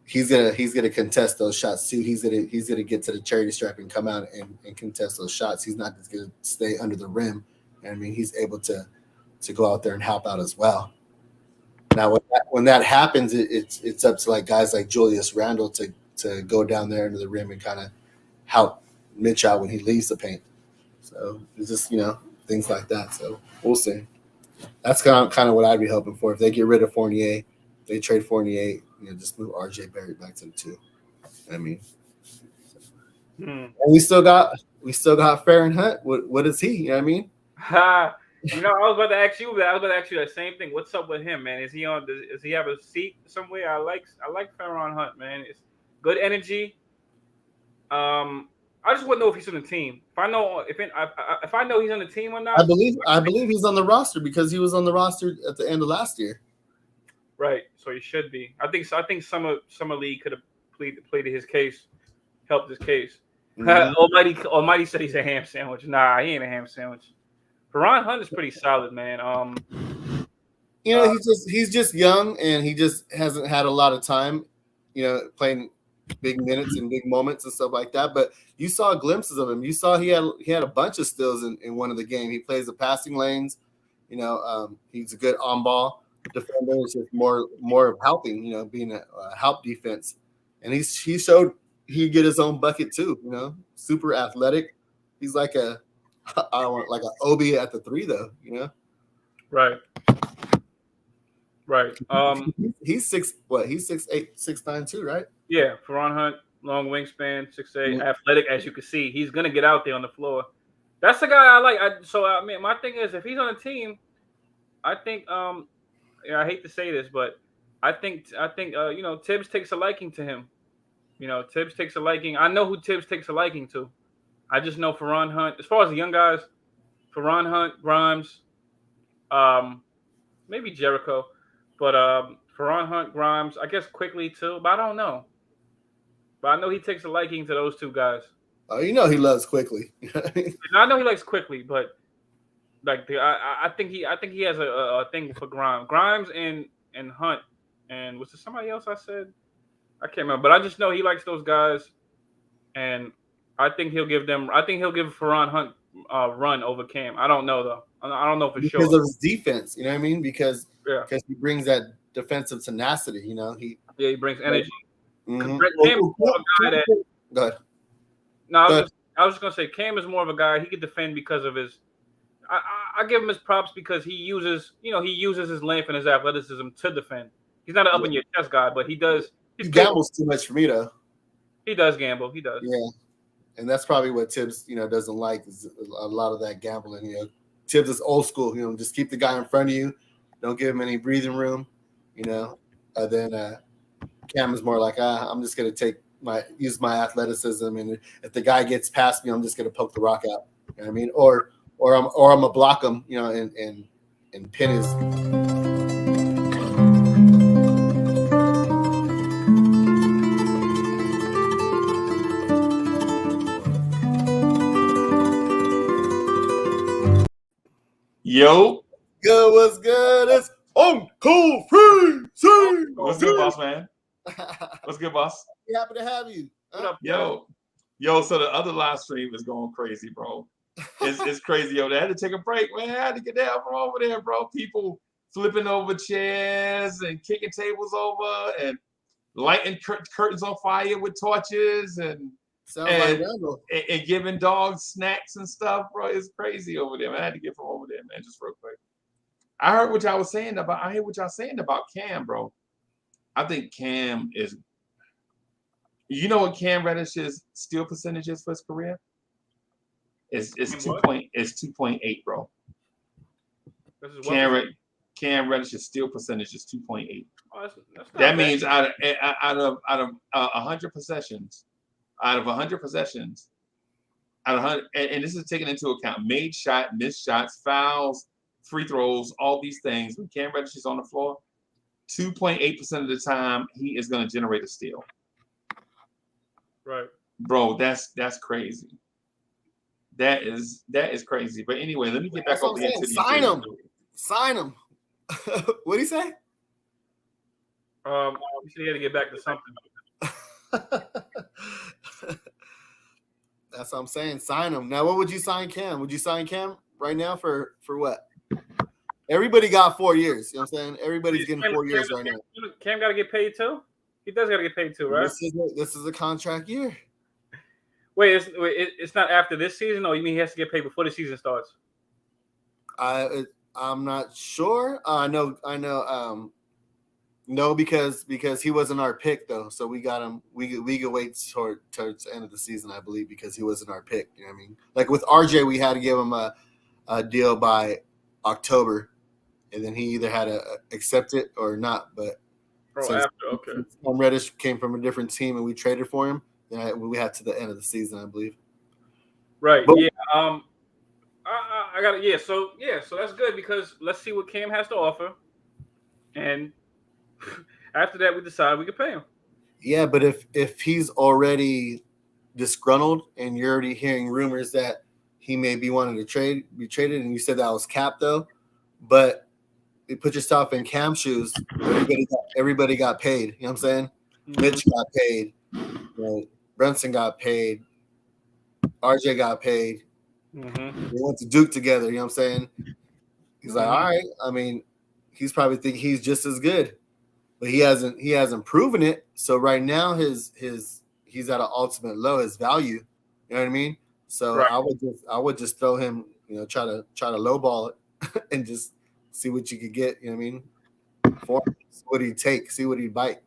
he's gonna contest those shots too. He's gonna get to the charity stripe and come out and contest those shots. He's not just gonna stay under the rim. I mean, he's able to go out there and help out as well. Now, when that happens, it's up to like guys like Julius Randle to go down there into the rim and kind of help Mitch out when he leaves the paint. So it's just things like that. So we'll see. That's kind of what I'd be hoping for. If they get rid of Fournier, they trade Fournier, just move RJ Barrett back to the 2. I mean, and we still got Farron Hunt. What is he? You know what I mean? I was about to ask you that. I was about to ask you that same thing. What's up with him, man? Is he does he have a seat somewhere? I like Farron Hunt, man. It's good energy. I just want to know if he's on the team. If I know he's on the team or not. I believe he's on the roster because he was on the roster at the end of last year. Right, so he should be. I think Summer League could have played his case, helped his case. Mm-hmm. Almighty said he's a ham sandwich. Nah, he ain't a ham sandwich. Farron Hunt is pretty solid, man. He's just young and he just hasn't had a lot of time, playing big minutes and big moments and stuff like that. But you saw glimpses of him. You saw he had a bunch of steals in one of the games. He plays the passing lanes. He's a good on ball defender. It's just more of helping. Being a help defense, and he showed he could get his own bucket too. Super athletic. He's like an Obi at the 3 though. Right. He's 6'8", 6'9" too, right? Yeah, Farron Hunt, long wingspan, 6'8", athletic, as you can see. He's gonna get out there on the floor. That's the guy I like. My thing is, if he's on a team, I think I hate to say this, but I think Tibbs takes a liking to him. Tibbs takes a liking. I know who Tibbs takes a liking to. I just know Farron Hunt. As far as the young guys, Farron Hunt, Grimes, maybe Jericho, but Farron Hunt, Grimes, I guess quickly too, but I don't know. But I know he takes a liking to those 2 guys. Oh, he loves quickly. I know he likes quickly, but I think he has a thing for Grimes and Hunt, and was there somebody else I said? I can't remember, but I just know he likes those guys, and I think he'll give Farron Hunt a run over Cam. I don't know though. I don't know for sure because of his defense. You know what I mean? Because he brings that defensive tenacity. He brings energy. Mm-hmm. Cam is more of a guy that. Go ahead. No, I was just gonna say Cam is more of a guy he could defend because of his. I give him his props because he uses his length and his athleticism to defend. He's not an up in your chest guy, but he does. He gambles too much for me though. He does gamble. He does. Yeah. And that's probably what Tibbs, doesn't like is a lot of that gambling. Tibbs is old school. Just keep the guy in front of you. Don't give him any breathing room. Then Cam is more like, I'm just gonna use my athleticism, and if the guy gets past me, I'm just gonna poke the rock out. You know what I mean? Or I'm gonna block him. And pin his. Yo. Good, what's good? It's Uncle Free. What's good, boss man? What's good, boss? We happy to have you. What up, Yo. So the other live stream is going crazy, bro. It's crazy, yo. They had to take a break, man. I had to get down from over there, bro. People flipping over chairs and kicking tables over and lighting curtains on fire with torches and giving dogs snacks and stuff, bro. It's crazy over there, man. I had to get from over there, man, just real quick. I heard what y'all was saying about. I hear what y'all saying about Cam, bro. I think Cam is. You know what Cam Reddish's steal percentage is for his career? It's 2.8, bro. Cam Reddish's steal percentage is 2.8. Oh, that's not That bad. means out of 100 possessions, out of 100 and this is taken into account made shot, missed shots, fouls, free throws, all these things. When Cam Reddish is on the floor, 2.8% of the time he is going to generate a steal. Right, bro. That's crazy. That is crazy. But anyway, let me get back over here to these. Sign him. What did he say? you said he had to get back to something. That's what I'm saying. Sign him. Now, what would you sign Cam? Would you sign Cam right now for what? Everybody got 4 years. You know what I'm saying? Everybody's getting 4 years right now. Cam got to get paid too? He does got to get paid too, right? This is a contract year. Wait, it's not after this season? Or you mean he has to get paid before the season starts? I'm not sure. I know. No, because he wasn't our pick though, so we got him. We could wait towards the end of the season, I believe, because he wasn't our pick. You know what I mean? Like with RJ, we had to give him a deal by October, and then he either had to accept it or not. But okay. Reddish came from a different team, and we traded for him. Then we had to the end of the season, I believe. Right. But, yeah. I got it. Yeah. So that's good because let's see what Cam has to offer, and after that, we decide we can pay him. Yeah, but if he's already disgruntled and you're already hearing rumors that he may be wanting to be traded, and you said that was cap though, but you put yourself in Cam's shoes. Everybody got paid. You know what I'm saying? Mm-hmm. Mitch got paid. Brunson got paid. RJ got paid. Mm-hmm. They went to Duke together. You know what I'm saying? He's like, all right. I mean, he's probably thinking he's just as good. But he hasn't proven it. So right now he's at an ultimate low, his value. You know what I mean? So right. I would just throw him, try to lowball it and just see what you could get, you know what I mean? For him. What he'd take, see what he'd bite.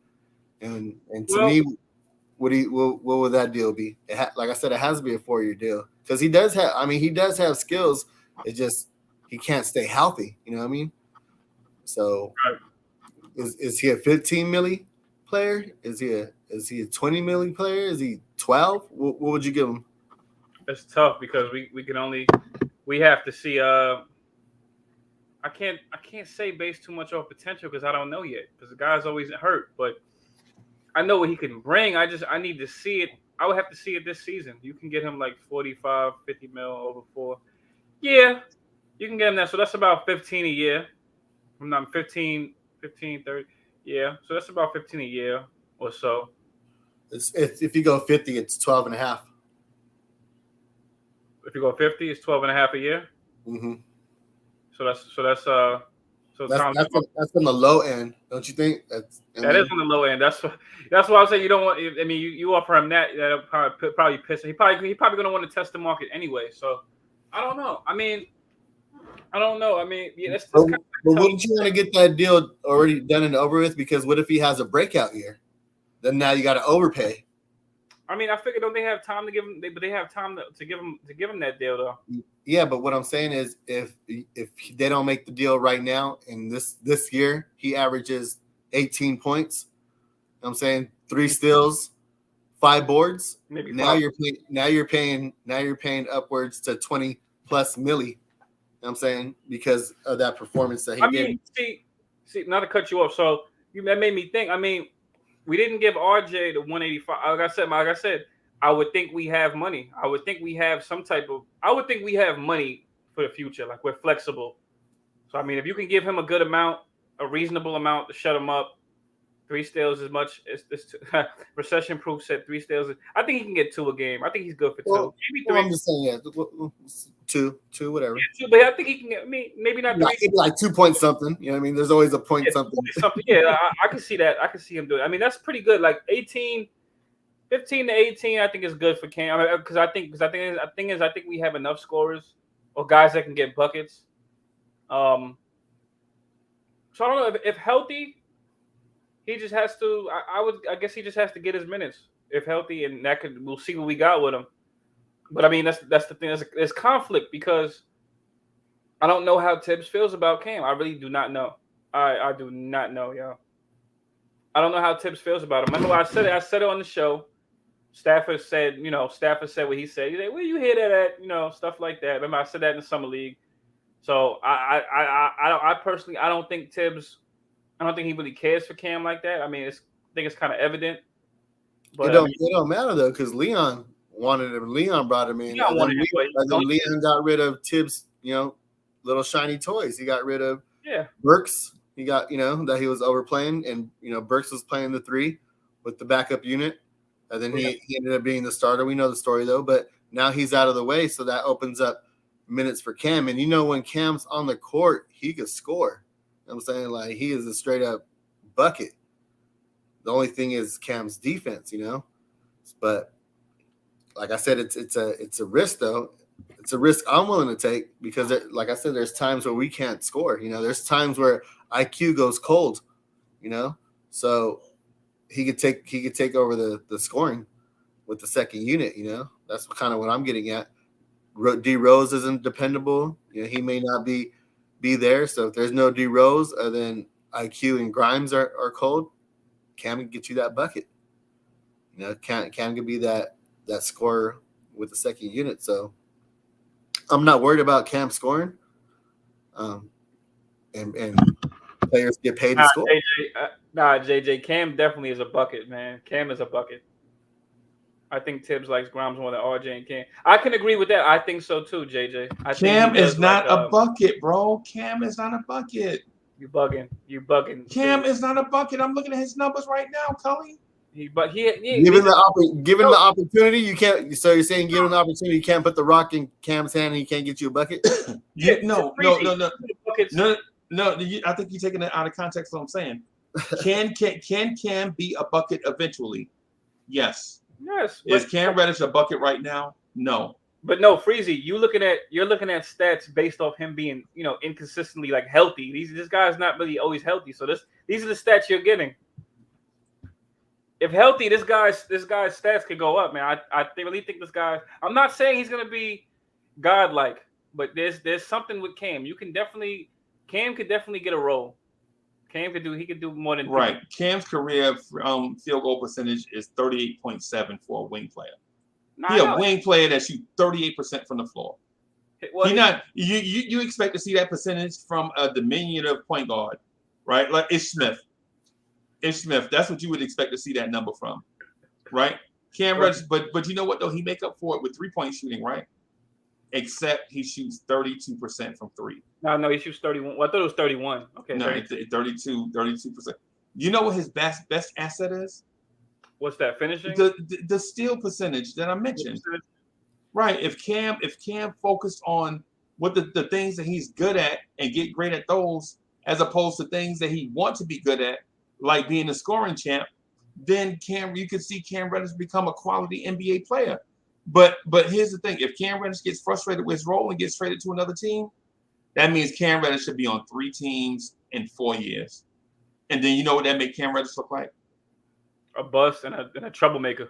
And to me, what would that deal be? Like I said, it has to be a 4-year deal. Because he does have skills. It's just he can't stay healthy, you know what I mean? So right. Is he a 15 milli player? Is he a 20 milli player? Is he 12? What would you give him? It's tough because we have to see. I can't say based too much off potential because I don't know yet because the guy's always hurt. But I know what he can bring. I need to see it. I would have to see it this season. You can get him like 45, 50 mil over 4. Yeah, you can get him that. So that's about 15 a year. I'm not 15, 30. Yeah, so that's about 15 a year or so. If you go 50, it's 12 and a half. If you go 50, it's 12 and a half a year. Mm-hmm. So that's on the low end, don't you think? That is on the low end. That's why I say you don't want. I mean, you offer him that'll probably piss him. He probably gonna want to test the market anyway. So I don't know. I mean, yeah, that's but wouldn't you want to get that deal already done and over with? Because what if he has a breakout year? Then now you got to overpay. I mean, I figured don't they have time to give him? But they have time to give him that deal though. Yeah, but what I'm saying is, if they don't make the deal right now, and this year he averages 18 points, you know what I'm saying 3 steals, 5 boards. Maybe now 5. You're paying upwards to 20 plus milli. You know what I'm saying because of that performance that he gave. See, not to cut you off. So that made me think. I mean, we didn't give RJ the 185. Like I said, I would think we have money. I would think we have we have money for the future. Like we're flexible. So I mean, if you can give him a reasonable amount to shut him up, 3 steals as much as this recession proof said 3 steals. I think he can get 2 a game. I think he's good for 2. Maybe 3. I'm just saying, yeah, 2, whatever. Yeah, 2, but I think he can get maybe not 3. Like 2 point something. You know what I mean? There's always a point something. Yeah, I can see that. I can see him do it. I mean, that's pretty good. Like 15 to 18, I think is good for Cam. Because I think we have enough scorers or guys that can get buckets. So I don't know if healthy. He just has to. I guess he just has to get his minutes if healthy, and we'll see what we got with him. But I mean, that's the thing. There's conflict because I don't know how Tibbs feels about Cam. I really do not know. I do not know, yo. I don't know how Tibbs feels about him. Remember, I said it on the show. Stafford said what he said. He's like, where you hear that at? Stuff like that. Remember, I said that in the summer league. So I personally, I don't think Tibbs. I don't think he really cares for Cam like that. I mean, I think it's kind of evident. But it don't matter though, because Leon wanted him. Leon brought him in. And then Leon got rid of Tibbs, little shiny toys. He got rid of Burks. He got, that he was overplaying, and Burks was playing the 3 with the backup unit. And then he ended up being the starter. We know the story though, but now he's out of the way, so that opens up minutes for Cam. And when Cam's on the court, he could score. I'm saying, like, he is a straight up bucket. The only thing is Cam's defense, But like I said, it's a risk though. It's a risk I'm willing to take because, like I said, there's times where we can't score. There's times where IQ goes cold. So he could take over the scoring with the second unit. That's kind of what I'm getting at. D Rose isn't dependable. He may not be there. So if there's no D Rose, then IQ and Grimes are cold. Cam can get you that bucket. Cam can be that scorer with the second unit. So I'm not worried about Cam scoring. And players get paid to score. JJ, Cam definitely is a bucket, man. Cam is a bucket. I think Tibbs likes Grimes more than RJ and Cam. I can agree with that. I think so too, JJ. Cam is not a bucket, bro. Cam is not a bucket. You bugging. Cam is not a bucket. I'm looking at his numbers right now, Cully. Given the opportunity, you can't. So you're saying, given the opportunity, you can't put the rock in Cam's hand and he can't get you a bucket? No. I think you're taking it out of context. What I'm saying, can Cam be a bucket eventually? Yes. Is Cam Reddish a bucket right now? No. But no, Freezy, you're looking at stats based off him being, inconsistently like healthy. This guy's not really always healthy. So these are the stats you're getting. If healthy, this guy's stats could go up, man. I really think this guy. I'm not saying he's gonna be godlike, but there's something with Cam. Cam could definitely get a role. He could do more than right. Cam's career field goal percentage is 38.7 for a wing player. He's a wing player that shoots 38% from the floor. You expect to see that percentage from a diminutive point guard, right? Like Ish Smith. That's what you would expect to see that number from, right? Cam Reddish, but you know what though? He make up for it with 3-point shooting, right? Except he shoots 32% from 3. No, he shoots 31. Well, I thought it was 31. Okay, no, 32%. You know what his best asset is? What's that, finishing? The steal percentage that I mentioned. Right. If Cam focused on what the things that he's good at and get great at those, as opposed to things that he wants to be good at, like being a scoring champ, then you could see Cam Reddish become a quality NBA player. But here's the thing: if Cam Reddish gets frustrated with his role and gets traded to another team, that means Cam Reddish should be on 3 teams in 4 years. And then you know what that make Cam Reddish look like? A bust and a troublemaker.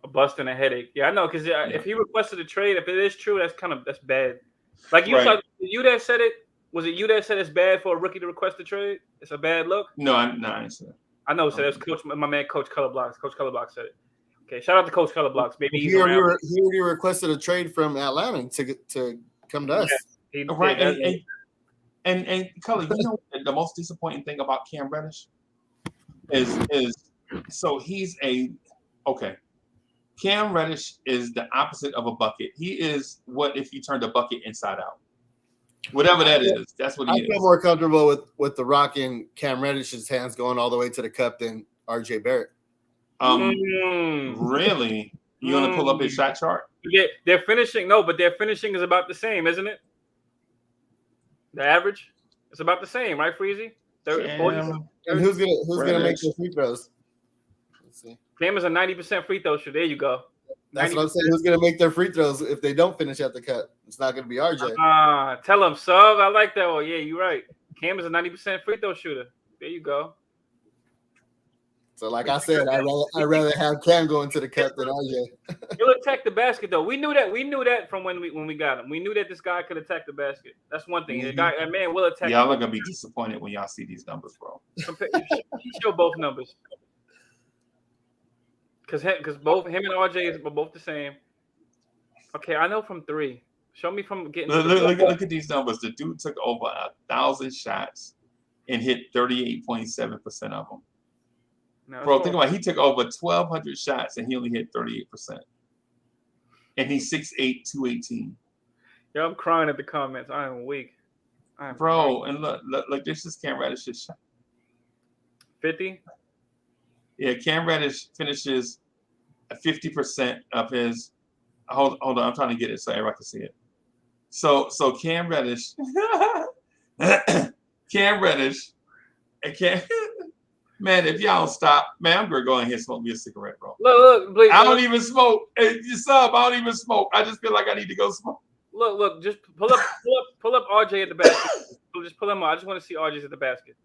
A bust and a headache. Yeah, I know, because if he requested a trade, if it is true, that's bad. Like you thought, you that said it. Was it you that said it's bad for a rookie to request a trade? It's a bad look. No, I ain't said. I know. So that's my man, Coach Colorblocks. Coach Colorblocks said it. Okay, shout out to Coach Colorblocks. Maybe he already requested a trade from Atlanta to come to us. Yeah, right. And Cully, you know the most disappointing thing about Cam Reddish is so he's Cam Reddish is the opposite of a bucket. He is what if you turned a bucket inside out. Whatever that is, that's what he is. I feel more comfortable with the rock in Cam Reddish's hands going all the way to the cup than RJ Barrett. Really? You want to pull up his shot chart? Yeah, their finishing is about the same, isn't it? The average, it's about the same, right, Freezy? 30, 40. And who's gonna make the free throws? Let's see. Cam is a 90% free throw shooter. There you go. That's 90%. What I'm saying. Who's gonna make their free throws if they don't finish at the cut? It's not gonna be RJ. Tell him, sub. I like that one. Yeah, you're right. Cam is a 90% free throw shooter. There you go. So, like I said, I'd rather have Cam go into the cut than RJ. He'll attack the basket though. We knew that from when we got him. We knew that this guy could attack the basket. That's one thing. A man will attack. Y'all are gonna be disappointed when y'all see these numbers, bro. Show both numbers. Because both him and RJ are both the same. Okay, I know from 3. Show me from getting. Look at these numbers. The dude took over 1,000 shots and hit 38.7% of them. No, bro, think about it. He took over 1,200 shots and he only hit 38%. And he's 6'8", 218. Yo, I'm crying at the comments. I am weak. Bro, and look, this is Cam Reddish's shot. 50? Yeah, Cam Reddish finishes 50% of his. Hold on, I'm trying to get it so everybody can see it. So Cam Reddish, and man, if y'all don't stop, man, I'm gonna go in here and smoke me a cigarette, bro. Look, please, I don't even smoke. Hey, I don't even smoke. I just feel like I need to go smoke. Look, just pull up RJ at the basket. Just pull him up. I just want to see RJ's at the basket.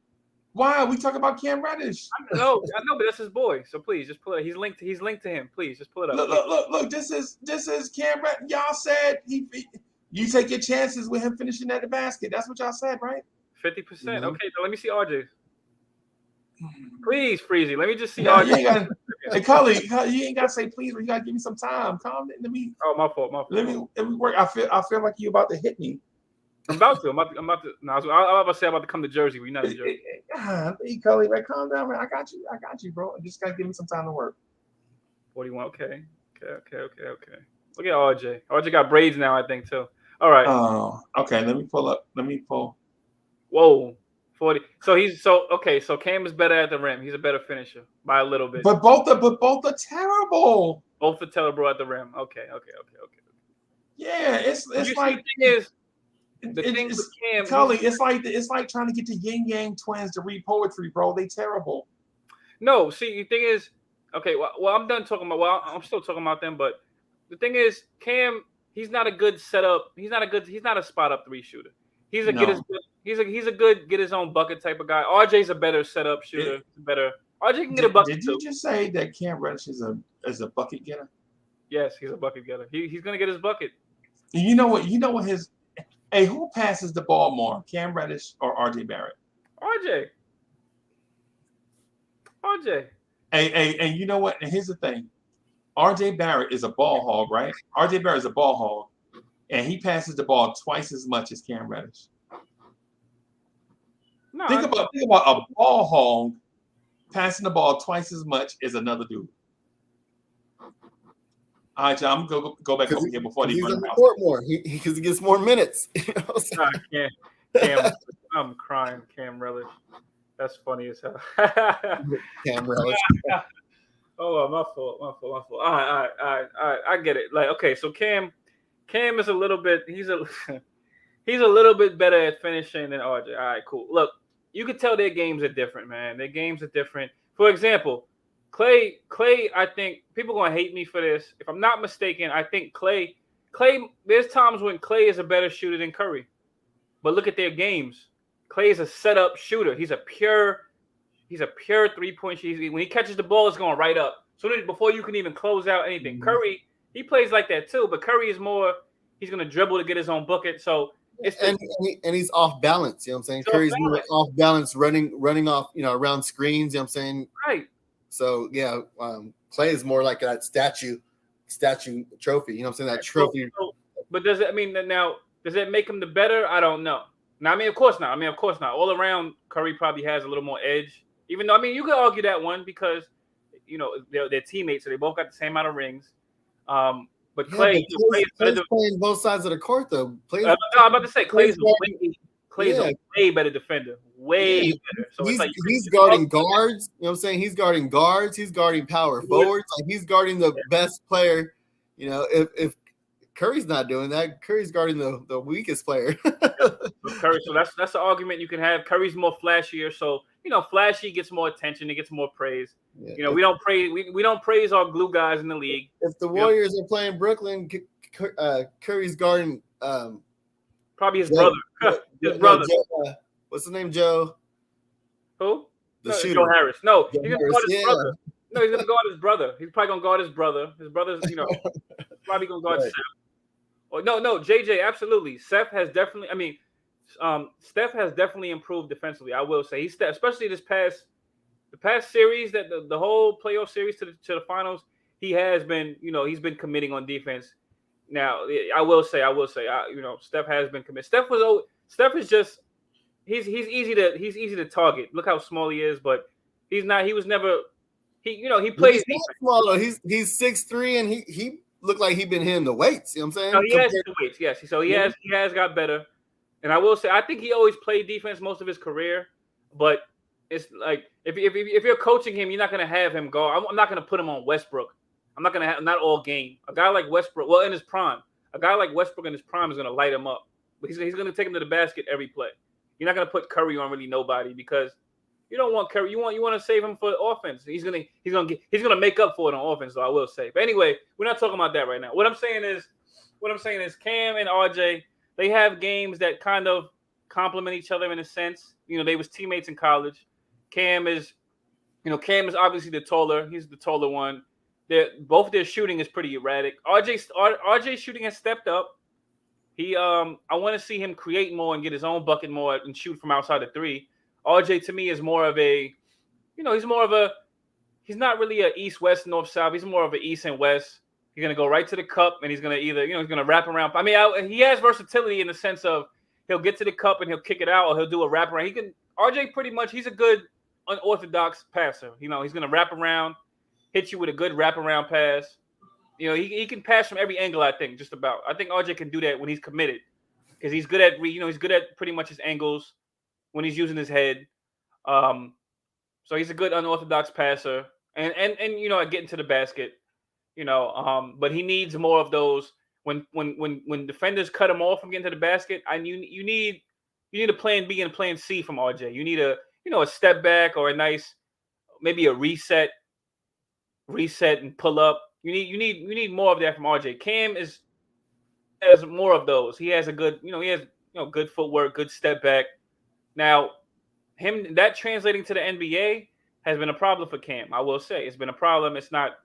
Why are we talking about Cam Reddish? I know, but that's his boy. So please, just pull it. He's linked to him. Please, just pull it up. Look. This is Cam Reddish. Y'all said you take your chances with him finishing at the basket. That's what y'all said, right? 50%. Okay, so let me see RJ. Please, Freezy. Let me just see RJ. Hey, Cully, you ain't gotta say please, but you gotta give me some time. Calm down. Let me. Oh, my fault. Let me work. I feel like you about to hit me. I'm about to. No, I was about to say I'm about to come to Jersey, but you're not in Jersey. Hey, Cully, man, calm down, man. I got you, bro. You just gotta give me some time to work. What do you want? Okay. Look at RJ. RJ got braids now, I think, too. All right. Oh, okay. Let me pull. Whoa. 40. So Cam is better at the rim. He's a better finisher by a little bit. But both are terrible. Both are terrible at the rim. Okay. Yeah, it's like the thing with Cam, Cully, it's like trying to get the Yin Yang twins to read poetry, bro. They terrible. No, see, the thing is, okay, well, I'm done talking about. Well, I'm still talking about them, but the thing is, Cam, he's not a good setup. He's not a spot up 3 shooter. He's a good get his own bucket type of guy. RJ's a better setup shooter. RJ can get a bucket. Did you just say that Cam Reddish is a bucket getter? Yes, he's a bucket getter. He's gonna get his bucket. You know what his. Hey, who passes the ball more, Cam Reddish or RJ Barrett? RJ. Hey, and you know what? And here's the thing. RJ Barrett is a ball hog, right? RJ Barrett is a ball hog, and he passes the ball twice as much as Cam Reddish. No, think about a ball hog passing the ball twice as much as another dude. All right, John, I'm gonna go back over here before he's on the court more. Because he gets more minutes. Cam, I'm crying. Cam Relish. That's funny as hell. Cam Relish. Oh, my fault. All right. I get it. Like, okay, so Cam is a little bit. He's a little bit better at finishing than RJ. All right, cool. Look, you can tell their games are different, man. Their games are different. For example, Clay, I think people are gonna hate me for this. If I'm not mistaken, I think Clay. There's times when Clay is a better shooter than Curry, but look at their games. Clay is a setup shooter. He's a pure 3-point shooter. When he catches the ball, it's going right up. So before you can even close out anything, Mm-hmm. Curry, he plays like that too. But Curry is more. He's gonna dribble to get his own bucket. So and he's off balance. You know what I'm saying? Curry's more off balance, running off. Around screens. You know what I'm saying? Right. So yeah, Clay is more like that statue trophy. You know what I'm saying? That trophy. But does it make him the better? I don't know. Now, of course not. All around, Curry probably has a little more edge. Even though, you could argue that one because, they're teammates, so they both got the same amount of rings. But Clay's playing both sides of the court, though. I'm about to say Clay's a way better defender. Way better. So he's guarding guards. You know what I'm saying? He's guarding guards. He's guarding power forwards. Like he's guarding the best player. If Curry's not doing that, Curry's guarding the weakest player. Curry. So that's the argument you can have. Curry's more flashier. So flashy gets more attention. It gets more praise. Yeah. We don't praise our glue guys in the league. If the Warriors are playing Brooklyn, Curry's guarding probably his brother. His brother. What's the name, Joe? Who? The No, shooter. Joe Harris. No, Joe he's gonna Harris, guard his yeah. brother. No, he's gonna guard his brother. He's probably gonna guard his brother. His brother's, probably gonna guard Right. Seth. Or no, JJ, absolutely. Seth has definitely. I mean, Steph has definitely improved defensively. I will say especially the past series, that the whole playoff series to the finals. He has been, he's been committing on defense. Now, I will say, Steph has been committed. Steph is just he's easy to target. Look how small he is, but he's not. He was never. He plays. He's not smaller. He's 6'3", and he looked like he'd been hitting the weights. You know what I'm saying? No, he has the weights. Yes, so he has got better. And I will say, I think he always played defense most of his career, but it's like if you're coaching him, you're not going to have him guard. I'm not going to put him on Westbrook. I'm not going to have not all game. A guy like Westbrook, well, in his prime, a guy like Westbrook in his prime is going to light him up. But he's going to take him to the basket every play. You're not going to put Curry on really nobody because you don't want Curry. You want to save him for offense. He's gonna make up for it on offense, though, I will say. But anyway, we're not talking about that right now. What I'm saying is Cam and RJ, they have games that kind of complement each other in a sense. They was teammates in college. Cam is obviously he's the taller one. Both their shooting is pretty erratic. RJ's shooting has stepped up. I want to see him create more and get his own bucket more and shoot from outside the three. RJ to me is more of a, he's not really a east-west, north-south. He's more of an east and west. He's going to go right to the cup, and he's going to he's going to wrap around. I mean, he has versatility in the sense of he'll get to the cup and he'll kick it out, or he'll do a wraparound. RJ pretty much, he's a good unorthodox passer. He's going to wrap around, hit you with a good wraparound pass. He can pass from every angle, I think, just about. I think RJ can do that when he's committed because he's good at, he's good at pretty much his angles when he's using his head. So he's a good unorthodox passer and at getting to the basket. But he needs more of those when defenders cut him off from getting to the basket. You need a plan B and a plan C from RJ. You need a step back or a nice maybe a reset and pull up. You need more of that from RJ. Cam has more of those. He has a good good footwork, good step back. Now that translating to the NBA has been a problem for Cam. I will say it's been a problem. It's not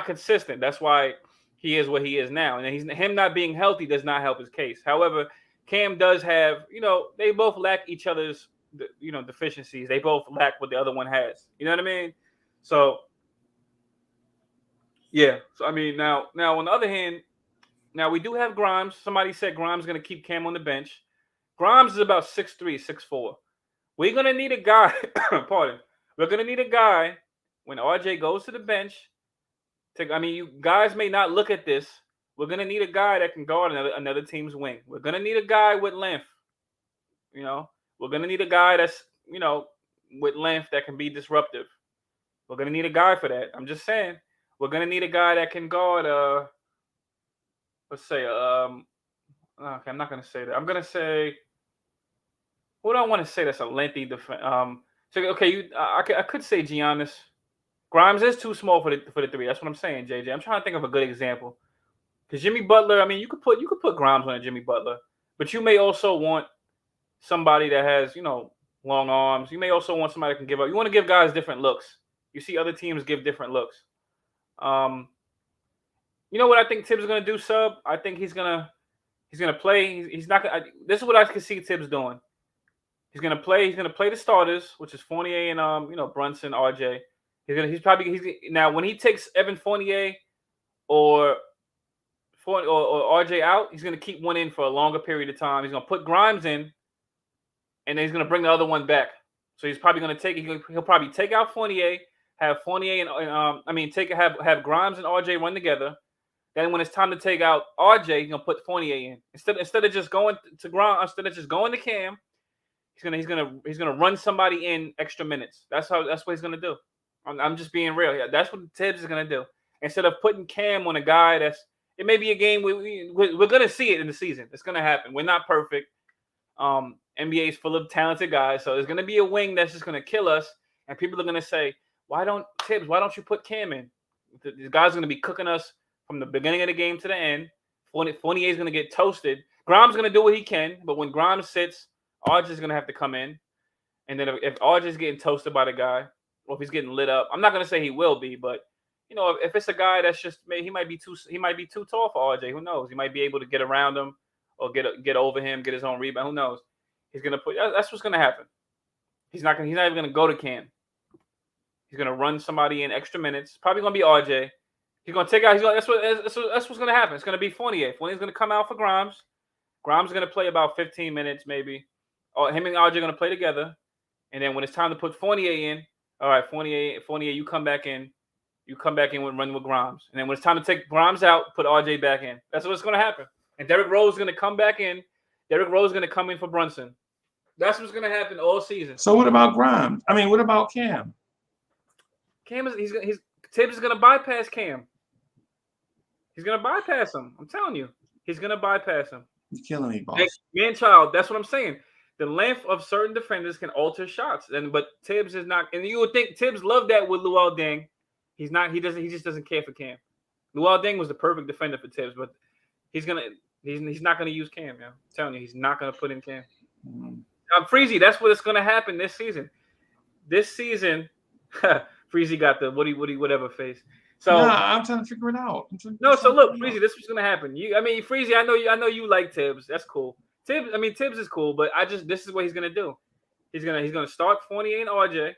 consistent. That's why he is what he is now. And him not being healthy does not help his case. However, Cam does have, they both lack each other's, deficiencies. They both lack what the other one has. You know what I mean? So, yeah. So, I mean, now on the other hand, now we do have Grimes. Somebody said Grimes is going to keep Cam on the bench. Grimes is about 6'3", 6'4". We're going to need a guy. Pardon. We're going to need a guy when RJ goes to the bench. You guys may not look at this. We're going to need a guy that can guard another team's wing. We're going to need a guy with length. We're going to need a guy that's, with length that can be disruptive. We're going to need a guy for that. I'm just saying. We're going to need a guy that can guard, let's say, okay, I'm not going to say that. I'm going to say, what do I want to say that's a lengthy defense? I could say Giannis. Grimes is too small for the three. That's what I'm saying, JJ. I'm trying to think of a good example. Because Jimmy Butler, I mean, you could put Grimes on a Jimmy Butler, but you may also want somebody that has, long arms. You may also want somebody that can give up. You want to give guys different looks. You see other teams give different looks. You know what I think Tibbs is gonna do, Sub? I think he's gonna play. He's not gonna. This is what I can see Tibbs doing. He's gonna play the starters, which is Fournier and Brunson, RJ. Now when he takes Evan Fournier or RJ out, he's gonna keep one in for a longer period of time. He's gonna put Grimes in, and then he's gonna bring the other one back. So he's probably gonna he'll probably take out Fournier, have Fournier have Grimes and RJ run together. Then when it's time to take out RJ, he's gonna put Fournier in instead of just going to Grimes, instead of just going to Cam. He's gonna run somebody in extra minutes. That's what he's gonna do. I'm just being real. Yeah, that's what Tibbs is gonna do. Instead of putting Cam on a guy it may be a game we're gonna see it in the season. It's gonna happen. We're not perfect. NBA is full of talented guys, so there's gonna be a wing that's just gonna kill us, and people are gonna say, why don't you put Cam in? These guys are gonna be cooking us from the beginning of the game to the end. Fournier is gonna get toasted. Grimes is gonna do what he can, but when Grimes sits, RJ is gonna have to come in. And then if RJ's getting toasted by the guy, or if he's getting lit up, I'm not gonna say he will be, but if it's a guy that's just he might be too tall for RJ. Who knows? He might be able to get around him or get over him, get his own rebound. Who knows? He's gonna that's what's gonna happen. He's not even gonna go to Cam. He's gonna run somebody in extra minutes. Probably gonna be RJ. He's gonna take out. That's what's gonna happen. It's gonna be Fournier. Fournier's gonna come out for Grimes. Grimes is gonna play about 15 minutes maybe. Or him and RJ are gonna play together. And then when it's time to put Fournier in, all right, Fournier, you come back in. You come back in and run with Grimes. And then when it's time to take Grimes out, put RJ back in. That's what's gonna happen. And Derrick Rose is gonna come back in. Derrick Rose is gonna come in for Brunson. That's what's gonna happen all season. So what about Grimes? I mean, what about Cam? Cam Tibbs is gonna bypass Cam. He's gonna bypass him. I'm telling you, he's gonna bypass him. You're killing me, boss. Man-child, that's what I'm saying. The length of certain defenders can alter shots, but Tibbs is not. And you would think Tibbs loved that with Luol Deng. He's not. He doesn't. He just doesn't care for Cam. Luol Deng was the perfect defender for Tibbs, but he's not gonna use Cam. Man. I'm telling you, he's not gonna put in Cam. Freezy, that's what it's gonna happen this season. This season, Freezy got the whatever face. So I'm trying to figure it out. So look, Freezy, this is gonna happen. Freezy, I know you like Tibbs. That's cool. Tibbs is cool, but this is what he's gonna do. He's gonna start Fournier and RJ.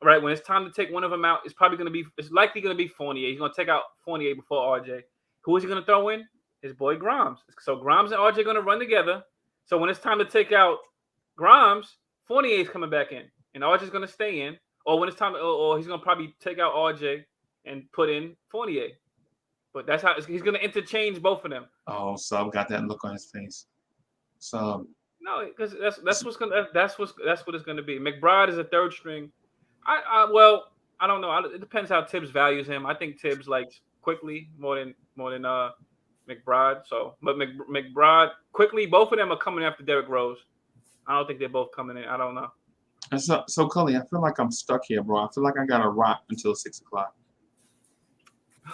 Right when it's time to take one of them out, it's likely gonna be Fournier. He's gonna take out Fournier before RJ. Who is he gonna throw in? His boy Grimes. So Grimes and RJ are gonna run together. So when it's time to take out Grimes, Fournier is coming back in, and RJ's gonna stay in. Or when it's time, or he's gonna probably take out RJ and put in Fournier. But that's how he's gonna interchange both of them. Oh, Sub got that look on his face. So no, because that's what it's gonna be. McBride is a third string. I don't know. It depends how Tibbs values him. I think Tibbs likes Quickly more than McBride. So, but McBride, Quickly, both of them are coming after Derrick Rose. I don't think they're both coming in. I don't know. And so Cully, I feel like I'm stuck here, bro. I feel like I gotta rock until 6 o'clock.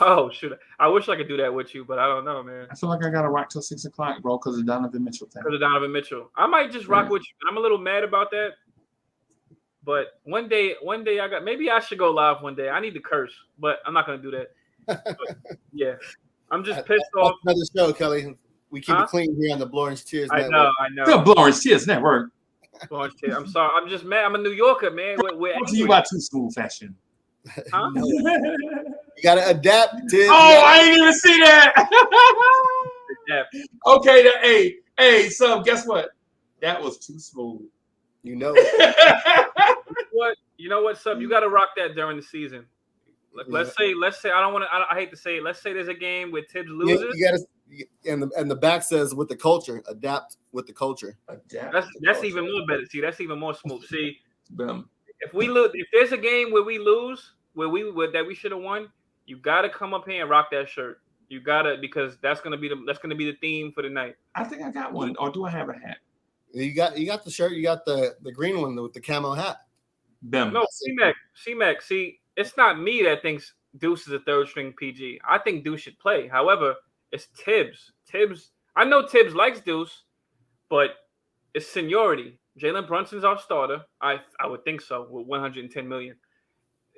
Oh, shoot. I wish I could do that with you, but I don't know, man. I feel like I gotta rock till 6 o'clock, bro, because of Donovan Mitchell thing. Because of Donovan Mitchell. I might just rock with you. I'm a little mad about that. But one day maybe I should go live one day. I need to curse, but I'm not gonna do that. But, yeah. I'm just pissed off. Another show, Kelly. We keep it clean here on the Blorange Tears Network. I know. The Blorange Tears Network. Blorange Tears. I'm sorry. I'm just mad. I'm a New Yorker, man. What do you about too smooth fashion? Huh? You gotta adapt. I ain't even see that. Okay, hey, so guess what? That was too smooth. You know You know what, Sub? You got to rock that during the season. Let's say I hate to say it. Let's say there's a game where Tibbs loses. You gotta, and the back says with the culture, adapt with the culture. That's even more better. See, that's even more smooth. See, Boom. if there's a game where we lose, that we should have won, you got to come up here and rock that shirt. You gotta, because that's gonna be the theme for the night. I think I got one. Or do I have a hat? You got the shirt. You got the green one with the camo hat. Bim. No, C-Mac. See, it's not me that thinks Deuce is a third string PG. I think Deuce should play. However, it's Tibbs. I know Tibbs likes Deuce, but it's seniority. Jalen Brunson's our starter. I would think so with $110 million.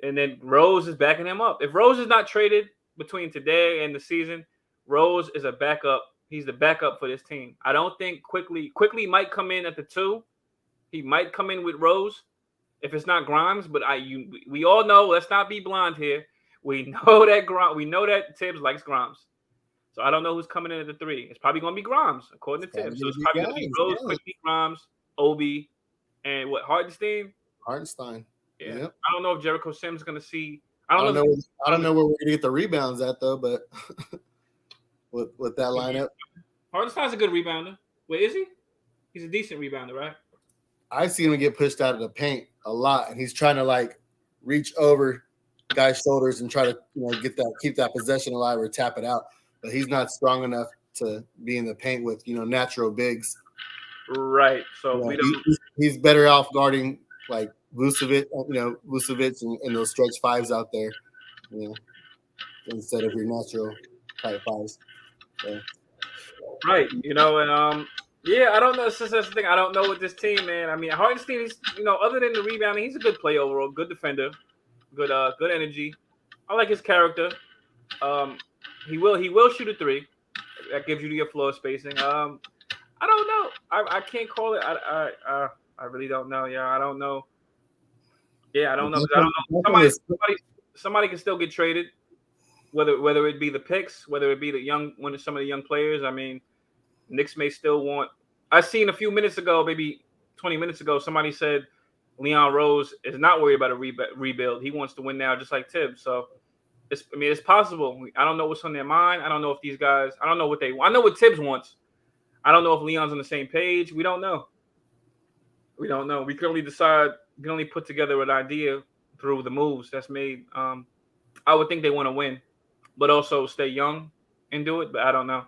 And then Rose is backing him up. If Rose is not traded between today and the season, Rose is a backup. He's the backup for this team. I don't think Quickly might come in at the 2. He might come in with Rose if it's not Grimes. But we all know. Let's not be blind here. We know that Tibbs likes Grimes. So I don't know who's coming in at the 3. It's probably going to be Grimes, according to Tibbs. So it's probably going to be Rose, Quickly, Grimes, Obi, and what, Hartenstein? Hartenstein. Yeah. Yep. I don't know if Jericho Sims is going to see. I don't know where we're going to get the rebounds at, though, but with that lineup. Hartenstein's a good rebounder. Wait, is he? He's a decent rebounder, right? I see him get pushed out of the paint a lot, and he's trying to reach over guys' shoulders and try to keep that possession alive or tap it out. But he's not strong enough to be in the paint with natural bigs. Right. So he's better off guarding Vucevic, and those stretch fives out there, instead of your natural type fives. So. Right. And Yeah, I don't know. That's the thing. I don't know with this team, man. I mean, Hartenstein, he's, other than the rebounding, he's a good player overall, good defender, good energy. I like his character. Um, he will shoot a three. That gives you your floor spacing. I don't know. I can't call it. I really don't know. Yeah, I don't know. Yeah, I don't know. 'Cause I don't know. Somebody can still get traded. Whether it be the picks, whether it be some of the young players. I mean, Knicks may still want. I seen a few minutes ago, maybe 20 minutes ago, somebody said Leon Rose is not worried about a rebuild. He wants to win now, just like Tibbs. So it's possible. I don't know what's on their mind. I don't know if these guys. I don't know what they. I know what Tibbs wants. I don't know if Leon's on the same page. We don't know. We don't know. We can only decide. We can only put together an idea through the moves that's made. I would think they want to win, but also stay young and do it. But I don't know.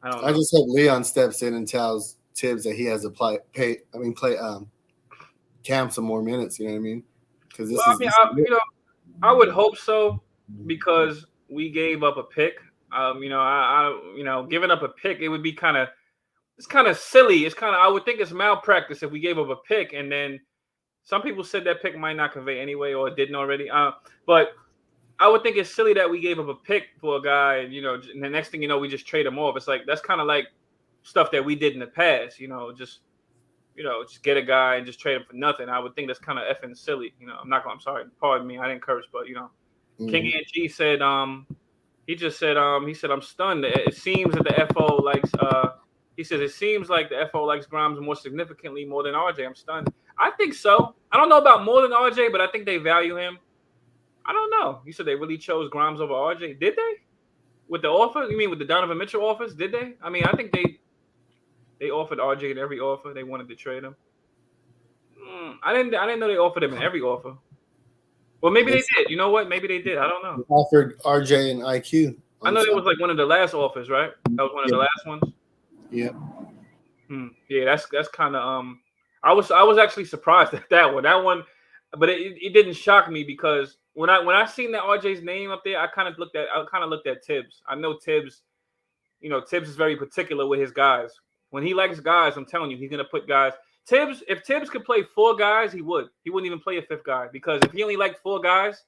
I just hope Leon steps in and tells Tibbs that he has to play Cam some more minutes. You know what I mean? Because I would hope so because we gave up a pick. Giving up a pick, it would be it's kind of silly. I would think it's malpractice if we gave up a pick and then some people said that pick might not convey anyway or it didn't already. But I would think it's silly that we gave up a pick for a guy, and the next thing you know, we just trade him off. It's like that's kind of like stuff that we did in the past, just get a guy and just trade him for nothing. I would think that's kind of effing silly. I'm sorry, pardon me, I didn't curse, but King Ainge said, he said I'm stunned. It seems that the FO likes. He says it seems like the FO likes Grimes significantly more than RJ. I'm stunned. I think so. I don't know about more than RJ, but I think they value him. I don't know. You said they really chose Grimes over RJ. Did they? With the offer? You mean with the Donovan Mitchell offers? Did they? I mean, I think they offered RJ in every offer. They wanted to trade him. I didn't know they offered him in every offer. Well, maybe they did. You know what? Maybe they did. I don't know. They offered RJ and IQ. I know it was like one of the last offers, right? That was one of the last ones. Yeah. Yeah, that's kind of I was actually surprised at that one. That one, but it didn't shock me because when I seen that RJ's name up there, I kind of looked at Tibbs. I know Tibbs, Tibbs is very particular with his guys. When he likes guys, I'm telling you, he's gonna put guys. If Tibbs could play four guys, he would. He wouldn't even play a fifth guy because if he only liked four guys,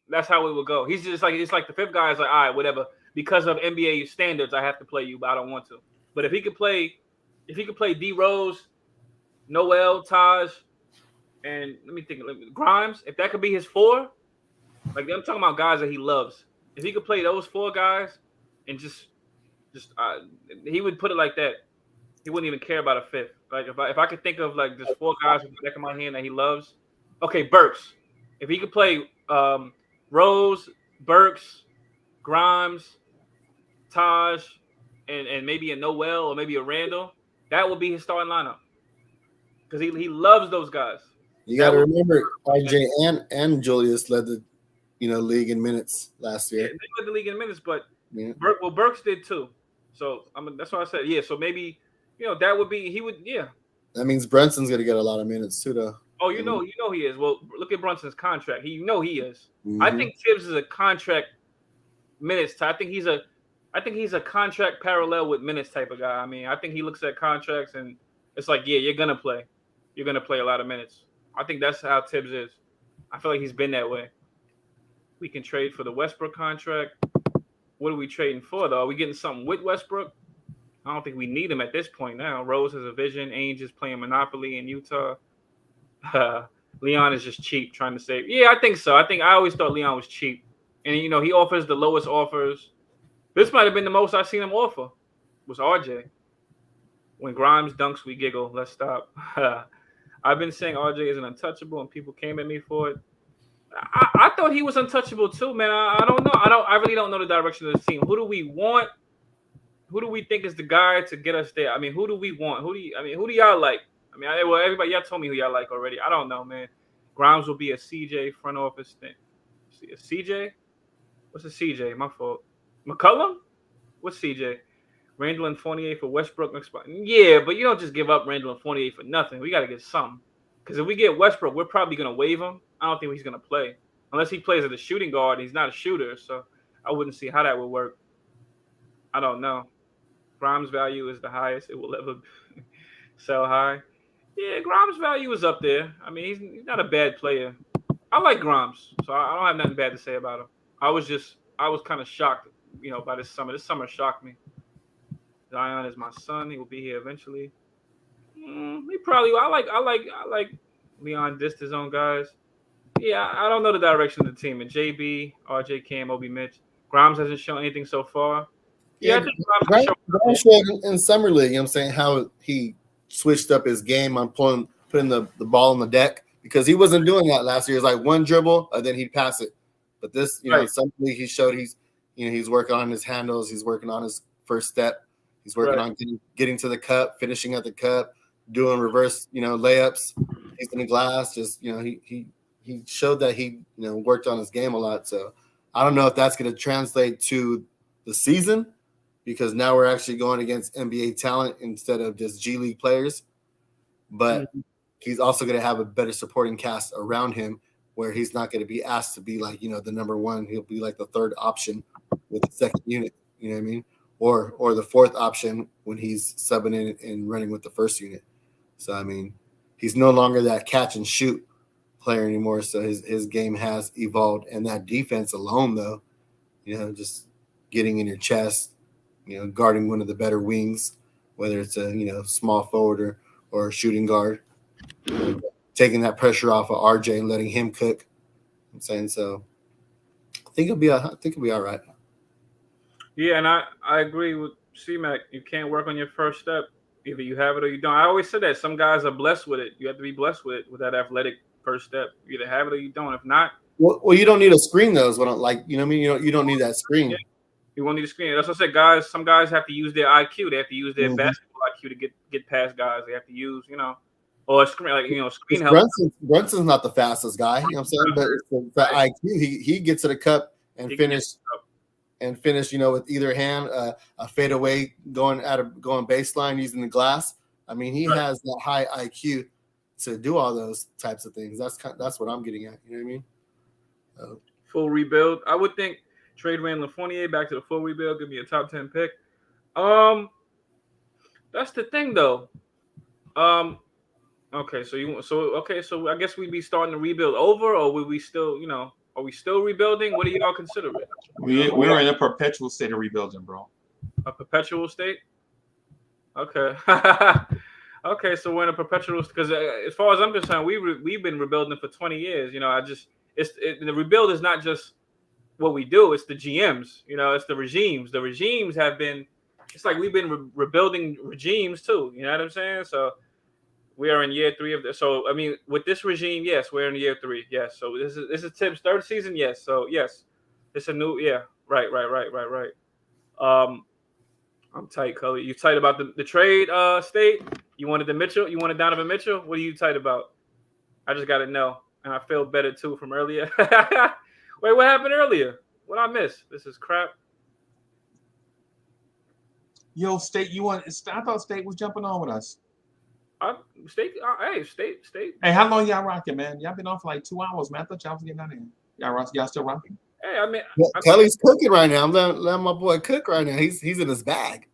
that's how it would go. He's just like it's like the fifth guy is like, all right, whatever. Because of NBA standards, I have to play you, but I don't want to. But if he could play D Rose, Noel, Taj, and let me think, Grimes, if that could be his four, like I'm talking about guys that he loves. If he could play those four guys and just he would put it like that. He wouldn't even care about a fifth. Like if I could think of like just four guys with the back of my hand that he loves. Okay, Burks. If he could play Rose, Burks, Grimes, Taj, and maybe a Noel or maybe a Randle, that would be his starting lineup. Because he loves those guys. You got to remember, RJ and Julius led the league in minutes last year. Yeah, they led the league in minutes, but Burks did too. So that's why I said so maybe that would be he would That means Brunson's gonna get a lot of minutes too, though. Oh, he is. Well, look at Brunson's contract. He is. Mm-hmm. I think Tibbs is a contract minutes. I think he's a contract parallel with minutes type of guy. I mean, I think he looks at contracts and it's like, yeah, you're gonna play a lot of minutes. I think that's how Tibbs is. I feel like he's been that way. We can trade for the Westbrook contract. What are we trading for, though? Are we getting something with Westbrook? I don't think we need him at this point now. Rose has a vision. Ainge is playing Monopoly in Utah. Leon is just cheap, trying to save. Yeah, I think so. I always thought Leon was cheap. And, he offers the lowest offers. This might have been the most I've seen him offer was RJ. When Grimes dunks, we giggle. Let's stop. I've been saying RJ isn't untouchable, and people came at me for it. I thought he was untouchable too, man. I don't know. I really don't know the direction of this team. Who do we want? Who do we think is the guy to get us there? I mean, who do we want? Who do y'all like? I mean, everybody, y'all told me who y'all like already. I don't know, man. Grimes will be a CJ front office thing. A CJ? What's a CJ? My fault. McCollum? What's CJ? Randle and Fournier for Westbrook next spot. Yeah, but you don't just give up Randle and Fournier for nothing. We got to get something. Because if we get Westbrook, we're probably going to waive him. I don't think he's going to play. Unless he plays as a shooting guard. He's not a shooter, so I wouldn't see how that would work. I don't know. Grimes' value is the highest it will ever sell high. Yeah, Grimes' value is up there. I mean, he's not a bad player. I like Grimes, so I don't have nothing bad to say about him. I was kind of shocked, by this summer. This summer shocked me. Zion is my son. He will be here eventually. He probably. I like Leon Dist, his own guys. Yeah, I don't know the direction of the team. And JB, RJ, Cam, Obi, Mitch. Grimes hasn't shown anything so far. Yeah, I think Grimes showed in summer league. You know what I'm saying, how he switched up his game on putting the ball on the deck, because he wasn't doing that last year. It's like one dribble and then he'd pass it. But this, in summer league, he showed he's working on his handles. He's working on his first step. He's working on getting to the cup, finishing at the cup, doing reverse, layups. He's in the glass. Just, he showed that he, worked on his game a lot. So I don't know if that's going to translate to the season, because now we're actually going against NBA talent instead of just G League players. But he's also going to have a better supporting cast around him, where he's not going to be asked to be like, the number one. He'll be like the third option with the second unit. You know what I mean? Or the fourth option when he's subbing in and running with the first unit. So, I mean, he's no longer that catch and shoot player anymore. So his game has evolved. And that defense alone, though, just getting in your chest, guarding one of the better wings, whether it's a, small forward or a shooting guard, taking that pressure off of RJ and letting him cook. I'm saying, so I think it'll be all right. Yeah, and I agree with C-Mac. You can't work on your first step. Either you have it or you don't. I always say that. Some guys are blessed with it. You have to be blessed with it, with that athletic first step. You either have it or you don't. If not, well, you don't need a screen though. Is what I'm like. You know what I mean? You don't need that screen. Yeah, you won't need a screen. That's what I said. Guys, some guys have to use their IQ. They have to use their basketball IQ to get past guys. They have to use, or a screen, screen help. Brunson's not the fastest guy. You know what I'm saying? But it's the IQ. He gets to the cup and finish, with either hand, a fadeaway going baseline using the glass. I mean, he has that high IQ to do all those types of things. That's what I'm getting at. You know what I mean? Full rebuild. I would think trade Randle Fournier back to the full rebuild. Give me a top 10 pick. That's the thing though. Okay, so I guess we'd be starting to rebuild over, or would we still, are we still rebuilding? What do y'all consider it? We're in a perpetual state of rebuilding, bro. A perpetual state? Okay. Okay, so we're in a perpetual, because as far as I'm concerned, we've been rebuilding for 20 years. The rebuild is not just what we do; it's the GMs. It's the regimes. The regimes have been. It's like we've been rebuilding regimes too. You know what I'm saying? So we are in year 3 of this. So I mean, with this regime, yes, we're in year 3. Yes. So this is Tim's 3rd season. Yes. So yes, it's a new. Yeah. Right. I'm tight, Cully. You tight about the trade, State? You wanted the Mitchell? You wanted Donovan Mitchell? What are you tight about? I just got to know. And I feel better, too, from earlier. Wait, what happened earlier? What I missed? This is crap. Yo, State, I thought State was jumping on with us. State. Hey, how long y'all rocking, man? Y'all been on for like 2 hours, man. I thought y'all was getting out of here. Y'all still rocking? Hey, I mean, Kelly's cooking right now. I'm letting my boy cook right now. He's in his bag.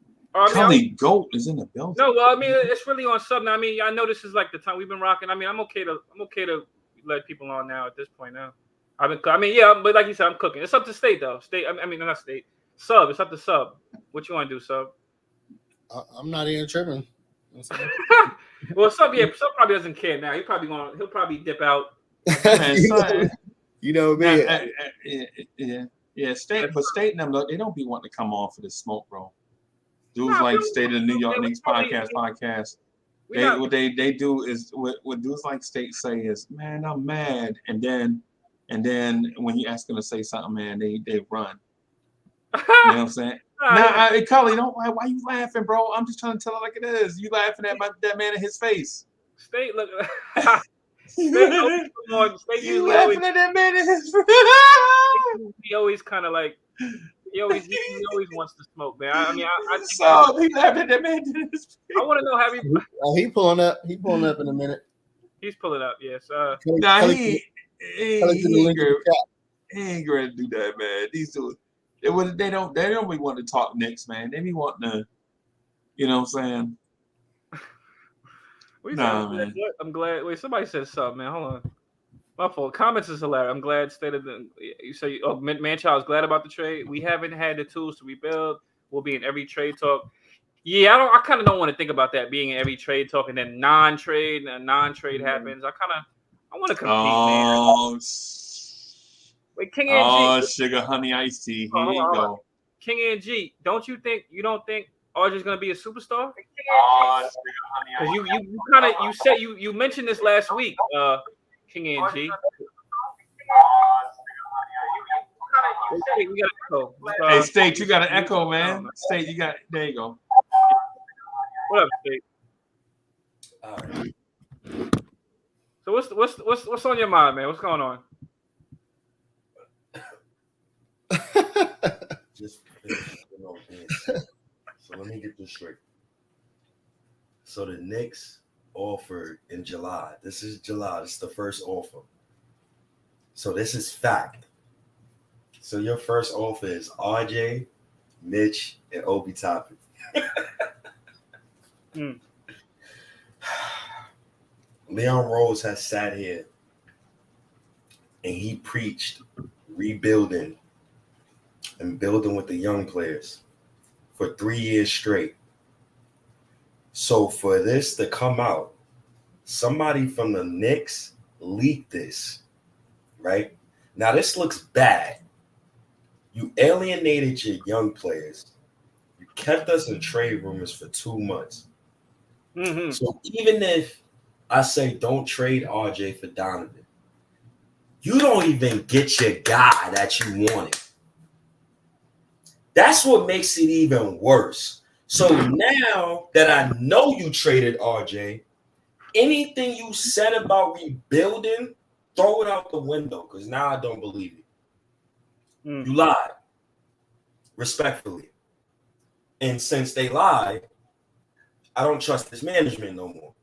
Kelly Goat is in the building. No, well, I mean, it's really on something. I mean, I know this is like the time we've been rocking. I mean, I'm okay to let people on now at this point now. But like you said, I'm cooking. It's up to State though. State. I mean, not State. Sub. It's up to Sub. What you want to do, Sub? I'm not even tripping. Well, Sub probably doesn't care now. He'll probably dip out. You know me. Yeah. State and them, they don't be wanting to come on for the smoke, bro. Dudes like State of the New York Knicks podcast. What they do is what dudes like State say is, man, I'm mad, and then when you ask them to say something, man, they run. You know what I'm saying? Cully, don't lie. Why you laughing, bro? I'm just trying to tell it like it is. You laughing at that man in his face. State, look. You laughing at that man in his face. He always kind of like. He always wants to smoke, man. I mean, he laughing at that man in his face. I want to know how he. He pulling up. He pulling up in a minute. He's pulling up. Yes. He ain't ready to do that, man. These dudes, they don't be wanting to talk Knicks, man. They be wanting to. You know what I'm saying? What you Nah, saying? man. I'm glad. Wait, somebody said something, man. Hold on. My fault. Comments is hilarious. I'm glad stated that you say, oh, Manchild is glad about the trade. We haven't had the tools to rebuild. We'll be in every trade talk. Yeah, I kind of don't want to think about that being in every trade talk and then non-trade happens. I want to compete, man. Oh, Wait, King and G. oh, sugar honey iced tea. Here you Hold on. go. King and G. Don't think RJ's gonna be a superstar? Oh, sugar honey Because you kind of you said you mentioned this last week, King and G. We got echo. Hey, State, you got an echo, man. State, you got. There you go. What up, State? All right. So what's on your mind, man? What's going on? Just finished, so let me get this straight. So the Knicks offered in July. This is July. This is the first offer. So this is fact. So your first offer is RJ, Mitch, and Obi Toppin. Leon Rose has sat here and he preached rebuilding and building with the young players for 3 years straight. So for this to come out, somebody from the Knicks leaked this, right? Now this looks bad. You alienated your young players. You kept us in trade rumors for 2 months. Mm-hmm. So even if I say don't trade RJ for Donovan, you don't even get your guy that you wanted. That's what makes it even worse. So now that I know you traded RJ, anything you said about rebuilding, throw it out the window because now I don't believe it. You lied, respectfully. And since they lied, I don't trust this management no more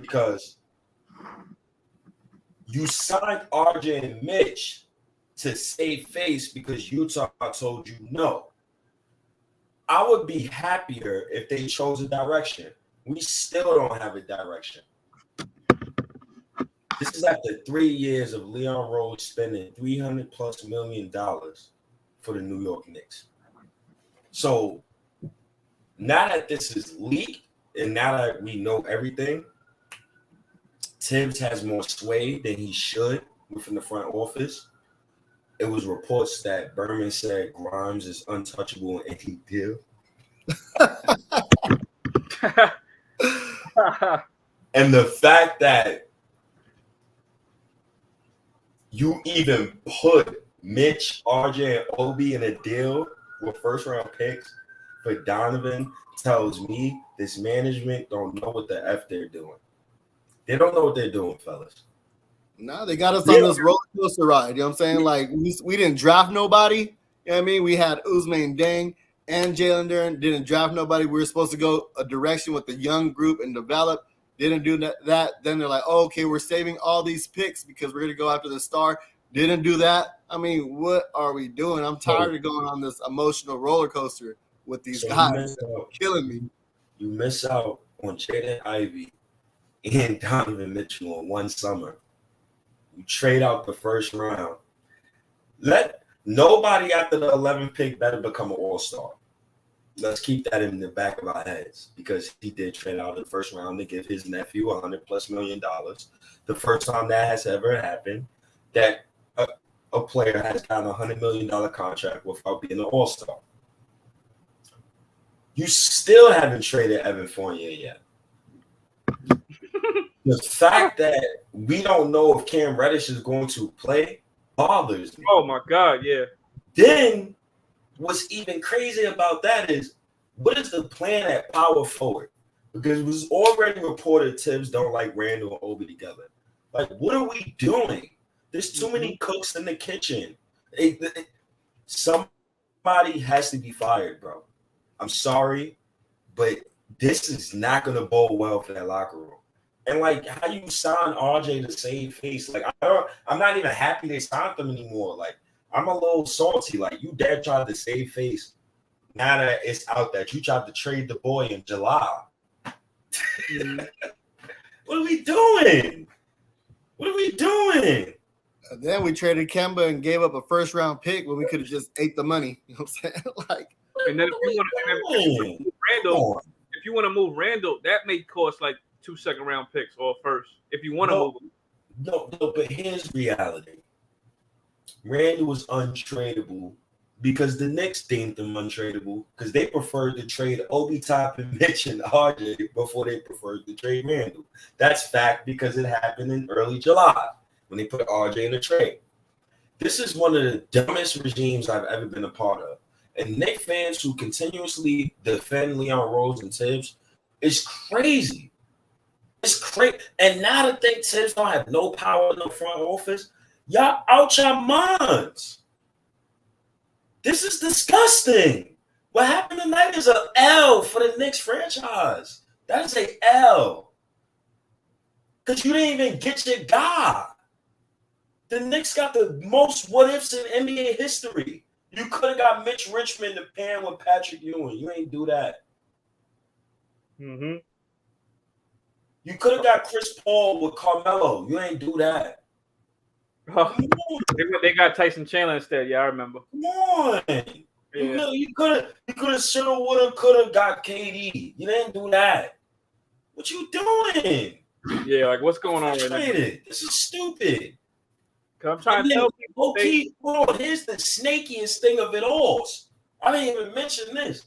because you signed RJ and Mitch to save face because Utah told you no. I would be happier if they chose a direction. We still don't have a direction. This is after 3 years of Leon Rose spending $300+ million for the New York Knicks. So now that this is leaked and now that we know everything, Tibbs has more sway than he should within the front office. It was reports that Berman said Grimes is untouchable in any deal. And the fact that you even put Mitch, RJ, and Obi in a deal with first-round picks for Donovan tells me this management don't know what the F they're doing. They don't know what they're doing, fellas. No, they got us on this roller coaster ride. You know what I'm saying? Like, we didn't draft nobody. You know what I mean? We had Usman Deng and Jalen Duren. Didn't draft nobody. We were supposed to go a direction with the young group and develop. Didn't do that. Then they're like, oh, okay, we're saving all these picks because we're going to go after the star. Didn't do that. I mean, what are we doing? I'm tired of going on this emotional roller coaster with these guys. Killing me. You miss out on Jaden Ivey and Donovan Mitchell in one summer. You trade out the first round. Let nobody after the 11th pick better become an all-star. Let's keep that in the back of our heads because he did trade out the first round to give his nephew $100+ million. The first time that has ever happened, that a player has gotten a $100 million contract without being an all-star. You still haven't traded Evan Fournier yet. The fact that we don't know if Cam Reddish is going to play bothers me. Oh my God, yeah. Then what's even crazy about that is what is the plan at power forward? Because it was already reported Tibbs don't like Randle and Obi together. Like, what are we doing? There's too many cooks in the kitchen. Somebody has to be fired, bro. I'm sorry, but this is not going to bode well for that locker room. And like how you sign RJ to save face, like I'm not even happy they signed them anymore. Like I'm a little salty. Like you dad tried to save face Now that it's out that you tried to trade the boy in July. What are we doing? What are we doing? And then we traded Kemba and gave up a first-round pick when we could have just ate the money. You know what I'm saying? Like, And then if you want to move Randle, that may cost like 2 second-round picks or first. If you want to move him. No, but here's reality. Randle was untradeable because the Knicks deemed him untradeable because they preferred to trade Obi Toppin, Mitch, and RJ before they preferred to trade Randle. That's fact because it happened in early July when they put RJ in the trade. This is one of the dumbest regimes I've ever been a part of. And Knicks fans who continuously defend Leon Rose and Tibbs is crazy. It's crazy. And now to think Tibbs don't have no power in the front office, y'all out your minds. This is disgusting. What happened tonight is an L for the Knicks franchise. That is a L. Because you didn't even get your guy. The Knicks got the most what-ifs in NBA history. You could have got Mitch Richmond to pair with Patrick Ewing. You ain't do that. Mm-hmm. You could have got Chris Paul with Carmelo. You ain't do that. Oh, they got Tyson Chandler instead. Yeah, I remember. Come on. Yeah. You could have, should have, would have, could have got KD. You didn't do that. What you doing? Yeah, like what's going on right now? This is stupid. I'm trying to tell people. Okay, hold on. Here's the snakiest thing of it all. I didn't even mention this.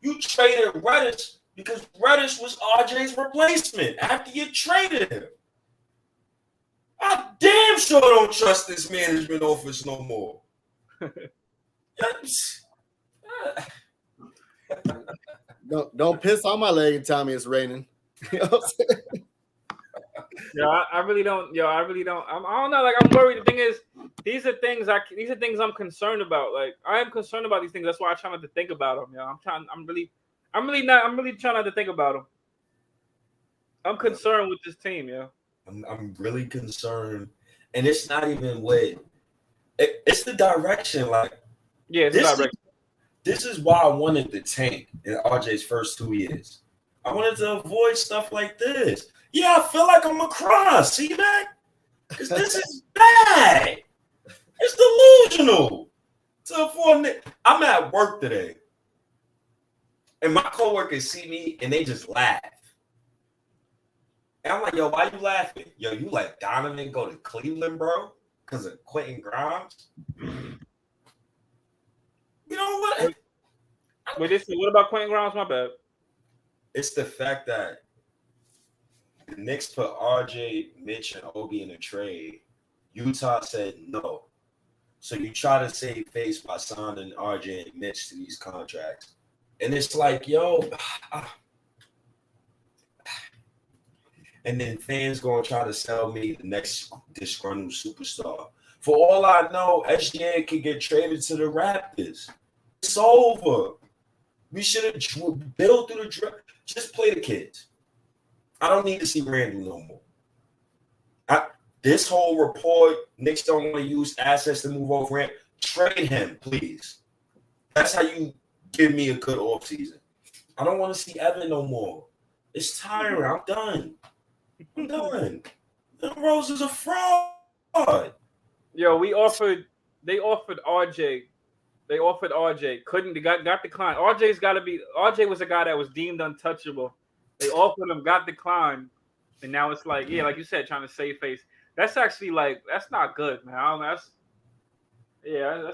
You traded Reddish because Reddish was RJ's replacement after you traded him. I damn sure don't trust this management office no more. don't piss on my leg and tell me it's raining. You know what I'm saying? I really don't. I don't know. Like, I'm worried. The thing is, these are things I'm concerned about. Like, I am concerned about these things. That's why I try not to think about them. I'm really trying not to think about them. I'm concerned with this team. Yeah. I'm really concerned, and it's not even what it's the direction. Like, yeah, it's the direction. This is why I wanted to tank in RJ's first 2 years. I wanted to avoid stuff like this. Yeah, I feel like I'm gonna cry. See that? Because this is bad. It's delusional. I'm at work today, and my coworkers see me and they just laugh. And I'm like, yo, why you laughing? Yo, you let Donovan go to Cleveland, bro? Because of Quentin Grimes? You know what? What about Quentin Grimes? My bad. It's the fact that the Knicks put RJ, Mitch, and Obi in a trade. Utah said no. So you try to save face by signing RJ and Mitch to these contracts. And it's like, yo, and then fans going to try to sell me the next disgruntled superstar. For all I know, SGA could get traded to the Raptors. It's over. We should have built through the draft. Just play the kids. I don't need to see Randle no more. This whole report, Knicks don't want to use assets to move over him. Trade him, please. That's how you give me a good offseason. I don't want to see Evan no more. It's tiring. I'm done. Rose is a fraud. Yo, they offered RJ. They offered RJ. Got declined. RJ was a guy that was deemed untouchable. They offered him, got declined. And now it's like, yeah, like you said, trying to save face. That's actually that's not good, man. I don't know,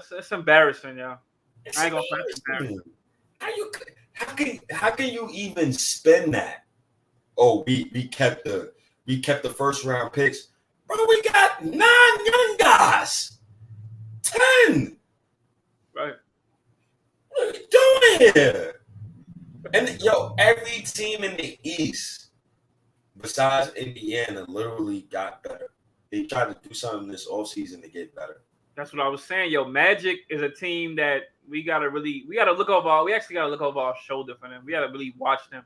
that's embarrassing, yo. I ain't gonna embarrassing. How can you even spend that? Oh, we kept the first round picks. Bro, we got 9 young guys. 10. Right. What are we doing here? And yo, every team in the East, besides Indiana, literally got better. They tried to do something this offseason to get better. That's what I was saying. Yo, Magic is a team that we actually gotta look over our shoulder for them. We gotta really watch them.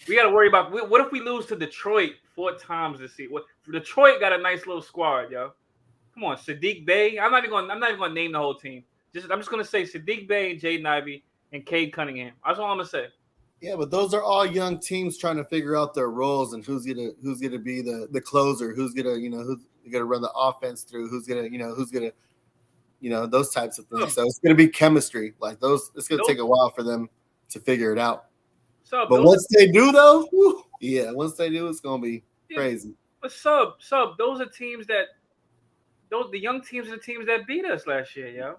We gotta worry about what if we lose to Detroit 4 times this season? Detroit got a nice little squad, yo. Come on, Sadiq Bey. I'm not even gonna name the whole team. I'm just gonna say Sadiq Bey and Jaden Ivey and Cade Cunningham. That's all I'm gonna say. Yeah, but those are all young teams trying to figure out their roles and who's gonna be the closer, who's gonna run the offense through, who's gonna those types of things. So it's gonna be chemistry. Like those, it's gonna take a while for them to figure it out. But once they do, though, once they do, it's gonna be crazy. But sub, those are teams the young teams are the teams that beat us last year, yo.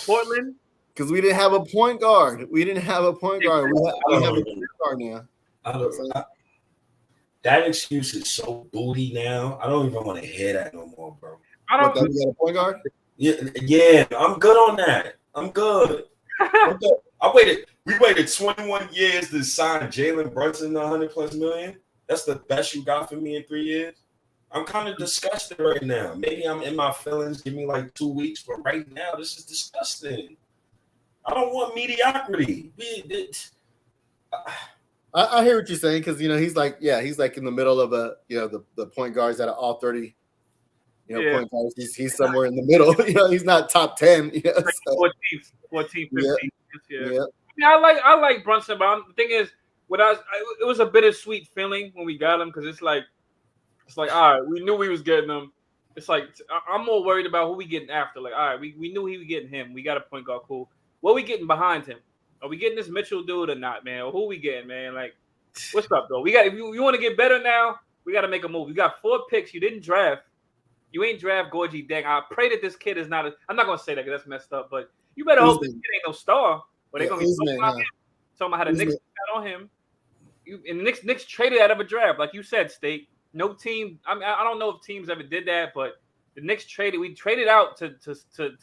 Portland. Because we didn't have a point guard. We have a point guard now. That excuse is so booty now. I don't even want to hear that no more, bro. We got a point guard? Yeah, I'm good on that. I'm good. We waited 21 years to sign Jalen Brunson $100+ million. That's the best you got for me in 3 years. I'm kind of disgusted right now. Maybe I'm in my feelings. Give me like 2 weeks, but right now this is disgusting. I don't want mediocrity. I hear what you're saying because he's like in the middle of the point guards out of all 30 point guards. He's somewhere in the middle. He's not top 10. Like 14, 15. Yeah. I like Brunson, but the thing is, it was a bittersweet feeling when we got him because it's like all right, we knew we was getting him. It's like I'm more worried about who we getting after. Like, all right, we knew he was getting him. We got a point guard, cool. What we getting behind him? Are we getting this Mitchell dude or not, man? Or who we getting, man? Like, what's up, though? If you want to get better now, we got to make a move. You got 4 picks. You didn't draft. You ain't draft Gorgie Dang. I pray that this kid is not I'm not going to say that because that's messed up, but you better hope this kid ain't no star. But they're going to be talking about how the Knicks got on him. And the Knicks traded out of a draft. Like you said, State. No team. I mean, I don't know if teams ever did that, but the Knicks we traded out to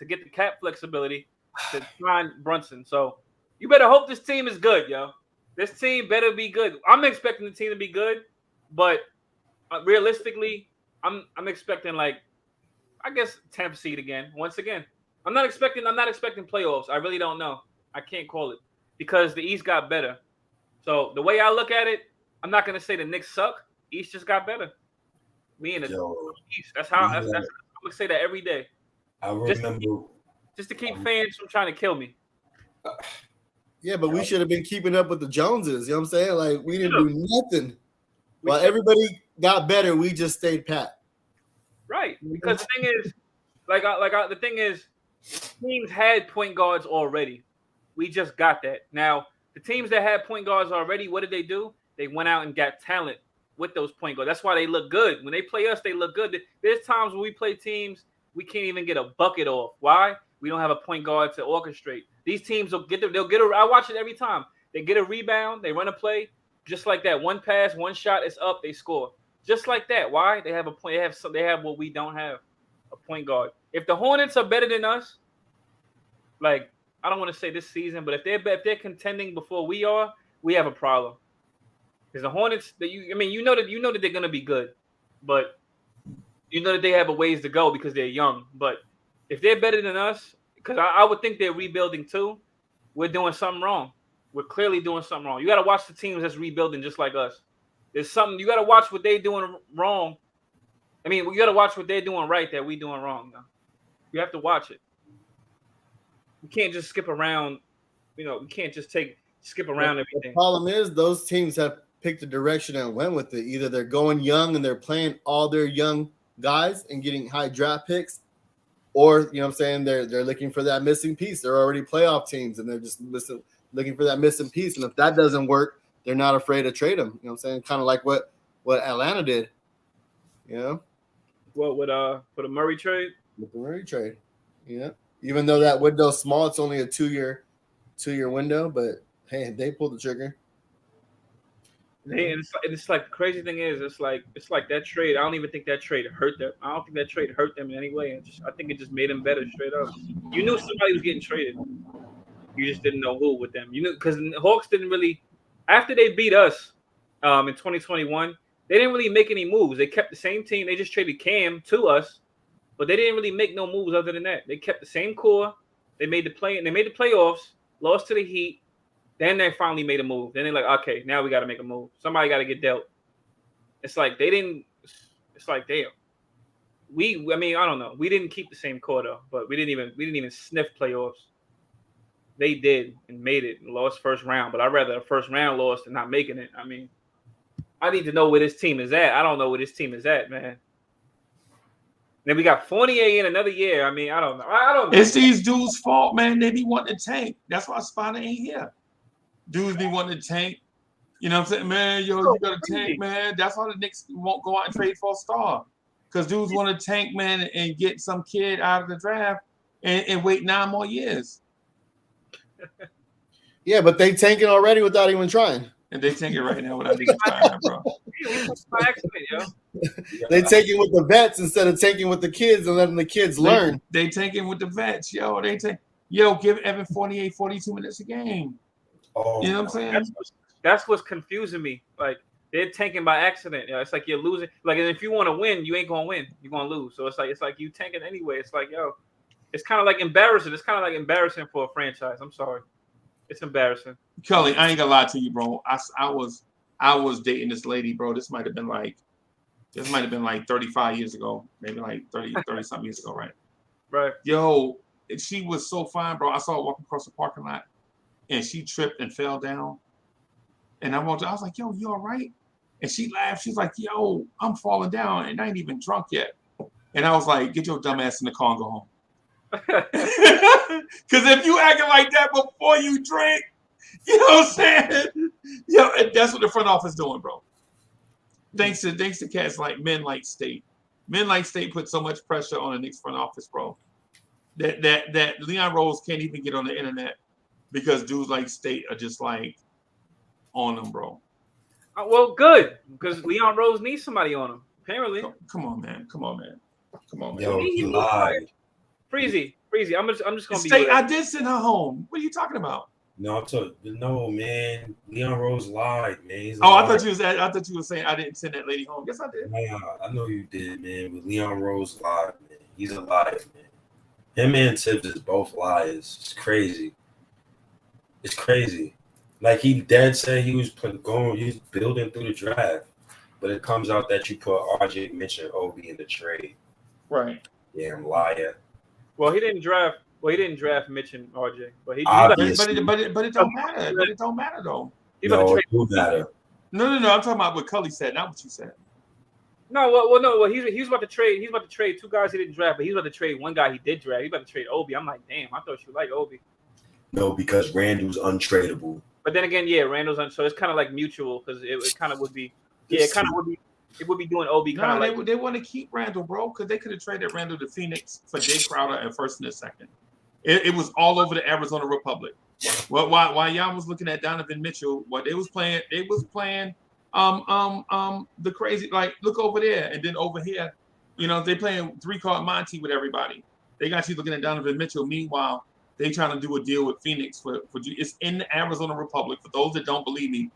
get the cap flexibility to sign Brunson. So you better hope this team is good, yo. This team better be good. I'm expecting the team to be good, but realistically, I'm expecting like, I guess 10th seed again. Once again, I'm not expecting playoffs. I really don't know. I can't call it because the East got better. So the way I look at it, I'm not gonna say the Knicks suck. East just got better. Me and the East. That's how I'm gonna say that every day. I remember just to keep fans from trying to kill me. Yeah, but we should have been keeping up with the Joneses. You know what I'm saying? Like we didn't do nothing. While everybody got better, we just stayed pat. Right, because the thing is, the thing is, teams had point guards already. We just got that. Now, the teams that had point guards already, what did they do? They went out and got talent with those point guards. That's why they look good. When they play us, they look good. There's times when we play teams, we can't even get a bucket off. Why? We don't have a point guard to orchestrate. These teams I watch it every time. They get a rebound, they run a play, just like that. One pass, one shot, it's up, they score. Just like that. Why? They have a point. They have what we don't have, a point guard. If the Hornets are better than us, like I don't want to say this season, but if they're contending before we are, we have a problem. Because the Hornets, you know that they're gonna be good, but you know that they have a ways to go because they're young. But if they're better than us, because I would think they're rebuilding too, we're doing something wrong. We're clearly doing something wrong. You got to watch the teams that's rebuilding just like us. There's something you got to watch what they're doing wrong. I mean, we got to watch what they're doing right that we doing wrong. You have to watch it. We can't just skip around. We can't just skip around everything. The problem is those teams have picked a direction and went with it. Either they're going young and they're playing all their young guys and getting high draft picks, or you know what I'm saying, they're looking for that missing piece. They're already playoff teams and they're just looking for that missing piece. And if that doesn't work, they're not afraid to trade them. You know what I'm saying? Kind of like what Atlanta did. You know? What for the Murray trade? With the Murray trade. Yeah. Even though that window's small, it's only a 2-year window, but hey, they pulled the trigger. And it's like the crazy thing is, it's like that trade. I don't even think that trade hurt them. I don't think that trade hurt them in any way. I think it just made them better straight up. You knew somebody was getting traded. You just didn't know who with them. You knew because the Hawks didn't really, after they beat us in 2021, they didn't really make any moves. They kept the same team. They just traded Cam to us, but they didn't really make no moves other than that. They kept the same core. They made the playoffs, lost to the Heat. Then they finally made a move. Then they're like, okay, now we got to make a move. Somebody got to get dealt. It's like they didn't. It's like, damn. I mean, I don't know. We didn't keep the same core though, but we didn't even sniff playoffs. They did and made it and lost first round, but I'd rather a first round loss than not making it. I mean, I need to know where this team is at. I don't know where this team is at, man. Then we got Fournier in another year. I mean, I don't know. I don't know. It's these dudes' fault, man. They be wanting to tank. That's why Spider ain't here. Dudes be wanting to tank. You know what I'm saying? Man, yo, you got to tank, man. That's why the Knicks won't go out and trade for a star. Because dudes want to tank, man, and get some kid out of the draft and wait 9 more years. Yeah, but they tanking already without even trying. And they tanking right now without even trying, bro. By accident, yo. They taking with the vets instead of taking with the kids and letting the kids learn. They tanking with the vets, yo. Give Evan Fournier 42 minutes a game. Oh, you know what I'm saying? That's what's confusing me. Like they're tanking by accident. You know, it's like you're losing. Like, and if you want to win, you ain't gonna win. You're gonna lose. So it's like you tanking anyway. It's like, yo, it's kind of like embarrassing. It's kind of like embarrassing for a franchise. I'm sorry, it's embarrassing. Kelly, I ain't gonna lie to you, bro. I was dating this lady, bro. This might have been like 35 years ago, maybe like 30 something years ago, right? Right. Yo, she was so fine, bro. I saw her walking across the parking lot, and she tripped and fell down. And I was like, yo, you all right? And she laughed. She's like, yo, I'm falling down, and I ain't even drunk yet. And I was like, get your dumb ass in the car and go home. Because if you acting like that before you drink, you know what I'm saying? Yo, that's what the front office doing, bro. Thanks to cats like Men Like State. Men Like State put so much pressure on the Knicks front office, bro. That Leon Rose can't even get on the internet because dudes like State are just like on them, bro. Well, good, because Leon Rose needs somebody on him. Apparently. Come on, man. Yo, he lied. Freezy. I'm just gonna State, be. I did send her home. What are you talking about? No, no, man. Leon Rose lied, man. I thought you were saying I didn't send that lady home. Yes, I did. Nah, I know you did, man. But Leon Rose lied, man. He's a liar, man. Him and Tibbs is both liars. It's crazy. It's crazy. Like he dead said he was building through the draft, but it comes out that you put RJ, Mitch, and Obi in the trade. Right. Damn liar. Well, he didn't draft Mitch and RJ, but it don't matter. But it don't matter though. No, it do matter. No. I'm talking about what Cully said, not what you said. No, well, he's about to trade. He's about to trade 2 guys he didn't draft, but he's about to trade 1 guy he did draft. He's about to trade Obi. I'm like, damn, I thought you liked Obi. No, because Randle's untradeable. But then again, yeah, Randle's so it's kind of like mutual because it kind of would be. Yeah, it kind of would be. It would be doing Obi kind of. No, they want to keep Randle, bro, because they could have traded Randle to Phoenix for Jay Crowder at first and a second. It was all over the Arizona Republic. Well, while y'all was looking at Donovan Mitchell, what they was playing the crazy, like, look over there, and then over here, you know, they playing 3-card Monty with everybody. They got you looking at Donovan Mitchell. Meanwhile, they trying to do a deal with Phoenix for it's in the Arizona Republic. For those that don't believe me,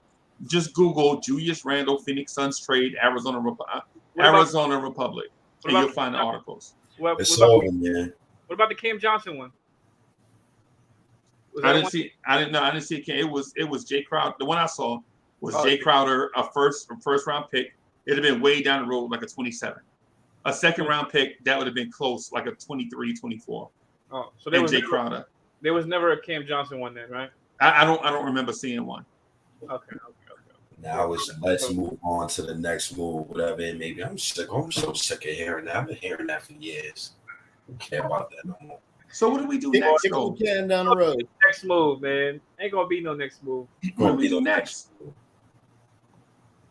just Google Julius Randle, Phoenix Suns trade, Arizona Republic, and you'll find the articles. It's over, man. What about the Cam Johnson one? I didn't see it. It was Jay Crowder. The one I saw was Jay Crowder, a first round pick. It'd have been way down the road, like a 27. A second round pick, that would have been close, like a 23, 24. Oh, so there was Jay Crowder. There was never a Cam Johnson one then, right? I don't remember seeing one. Okay. Now let's move on to the next move, whatever it may be. I'm so sick of hearing that. I've been hearing that for years. I don't care about that no more. So what do we do next? Down the road. Next move, man. Ain't gonna be no next move. What do we do next?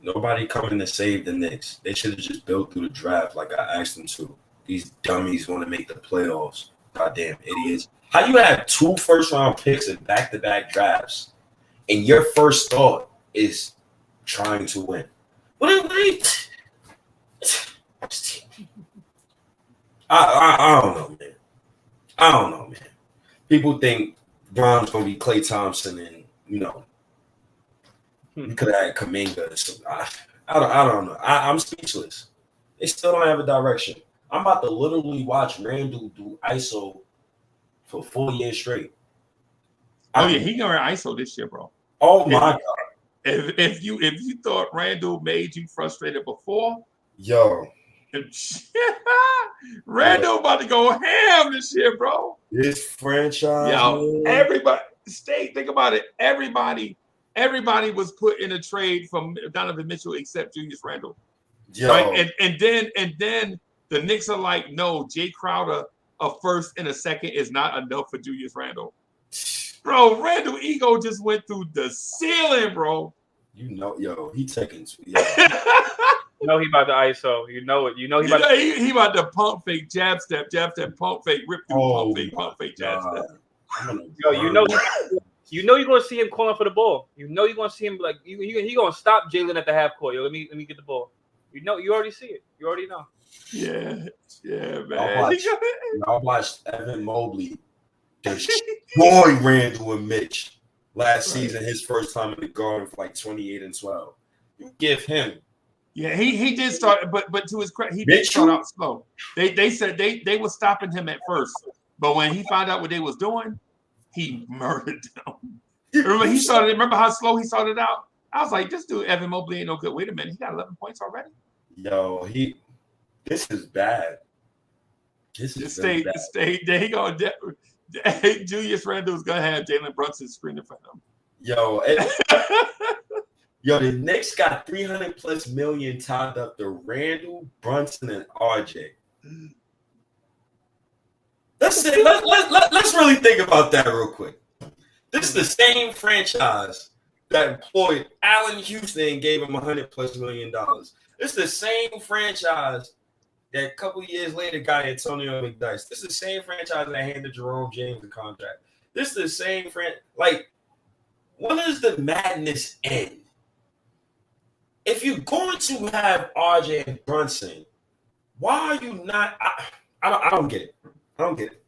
Nobody coming to save the Knicks. They should have just built through the draft like I asked them to. These dummies want to make the playoffs. Goddamn idiots. How you have 2 first-round picks in back-to-back drafts, and your first thought is trying to win? I don't know, man. I don't know, man. People think Brown's going to be Klay Thompson, and, you know, you could have had Kuminga. So I don't know. I'm speechless. They still don't have a direction. I'm about to literally watch Randle do ISO for 4 years straight. He gonna run ISO this year, bro. Oh my God! If you thought Randle made you frustrated before, yo, Randle about to go ham this year, bro. This franchise, Yo, everybody, think about it. Everybody was put in a trade from Donovan Mitchell except Julius Randle. yo, Right? And then the Knicks are like, no, Jay Crowder, a first and a second is not enough for Julius Randle. Bro, Randle ego just went through the ceiling, bro. you know, yo, he taking. You know he about to ISO. You know it. You know he about to. He about to pump fake, jab step, pump fake, rip through, pump fake, jab step. Yo, you know you're gonna see him calling for the ball. You know you're gonna see him like he gonna stop Jalen at the half court. Yo, let me get the ball. You know, you already see it. You already know. Yeah, man. Y'all watched Evan Mobley destroy Randle and Mitch last season. His first time in the Garden for like 28-12. You give him. Yeah, he did start, but to his credit, he did start out slow. They said they were stopping him at first, but when he found out what they was doing, he murdered them. Remember how slow he started out? I was like, this dude Evan Mobley ain't no good. Wait a minute, he got 11 points already. Yo, this is bad. This is stay. There you go. Julius Randle's gonna have Jalen Brunson screening for him. Yo, yo, the Knicks got $300+ million tied up to Randle, Brunson, and RJ. Let's really think about that real quick. This is the same franchise that employed Allen Houston and gave him $100+ million. This is the same franchise that a couple years later got Antonio McDyess. This is the same franchise that handed Jerome James a contract. This is the same like, when does the madness end? If you're going to have RJ and Brunson, why are you not? I don't get it. I don't get it.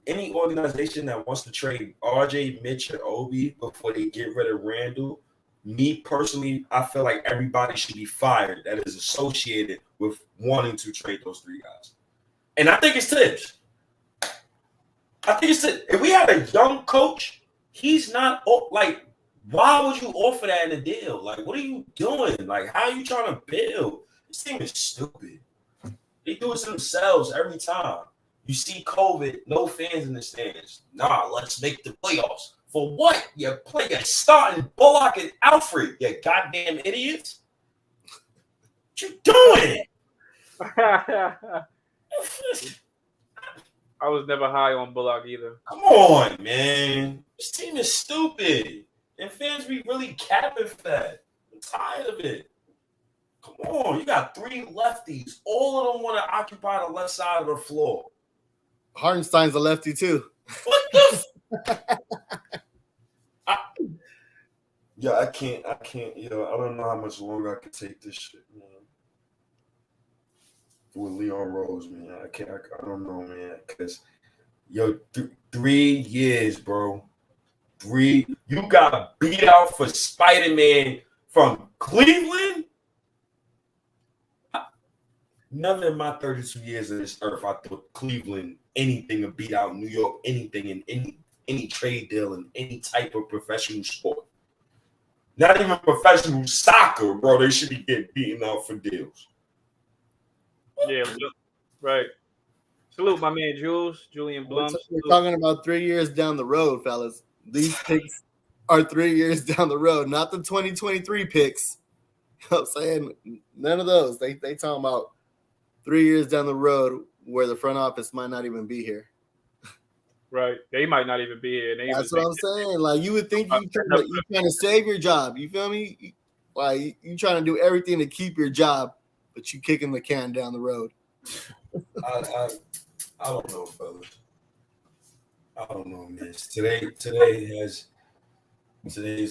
Any organization that wants to trade RJ, Mitch, or Obi before they get rid of Randle, me personally, I feel like everybody should be fired that is associated with wanting to trade those three guys. And I think it's Tibbs. If we had a young coach, he's not like, why would you offer that in a deal? Like, what are you doing? Like, how are you trying to build? This team is stupid. They do it to themselves every time. You see COVID, no fans in the stands. Nah, let's make the playoffs. For what? You starting Bullock and Alfred, you goddamn idiots. What you doing? I was never high on Bullock either. Come on, man. This team is stupid. And fans be really capping for that. I'm tired of it. Come on. You got three lefties. All of them want to occupy the left side of the floor. Hartenstein's a lefty too. What the Yeah, I can't, yo, I don't know how much longer I can take this shit, man. With Leon Rose, man. I don't know, man. Because, yo, 3 years, bro. You got beat out for Spider-Man from Cleveland? Never in my 32 years of this earth I thought Cleveland anything to beat out New York, anything in any trade deal in any type of professional sport. Not even professional soccer, bro. They should be getting beaten out for deals. Yeah, right. Salute my man Julian Blum. We're talking about 3 years down the road, fellas. These picks are 3 years down the road, not the 2023 picks. You know what I'm saying? None of those. They talking about 3 years down the road where the front office might not even be here. Right. They might not even be here. That's what I'm saying. Like, you would think you're trying to save your job. You feel me? Like, you trying to do everything to keep your job, but you kicking the can down the road. I don't know, fellas. I don't know, man. Today's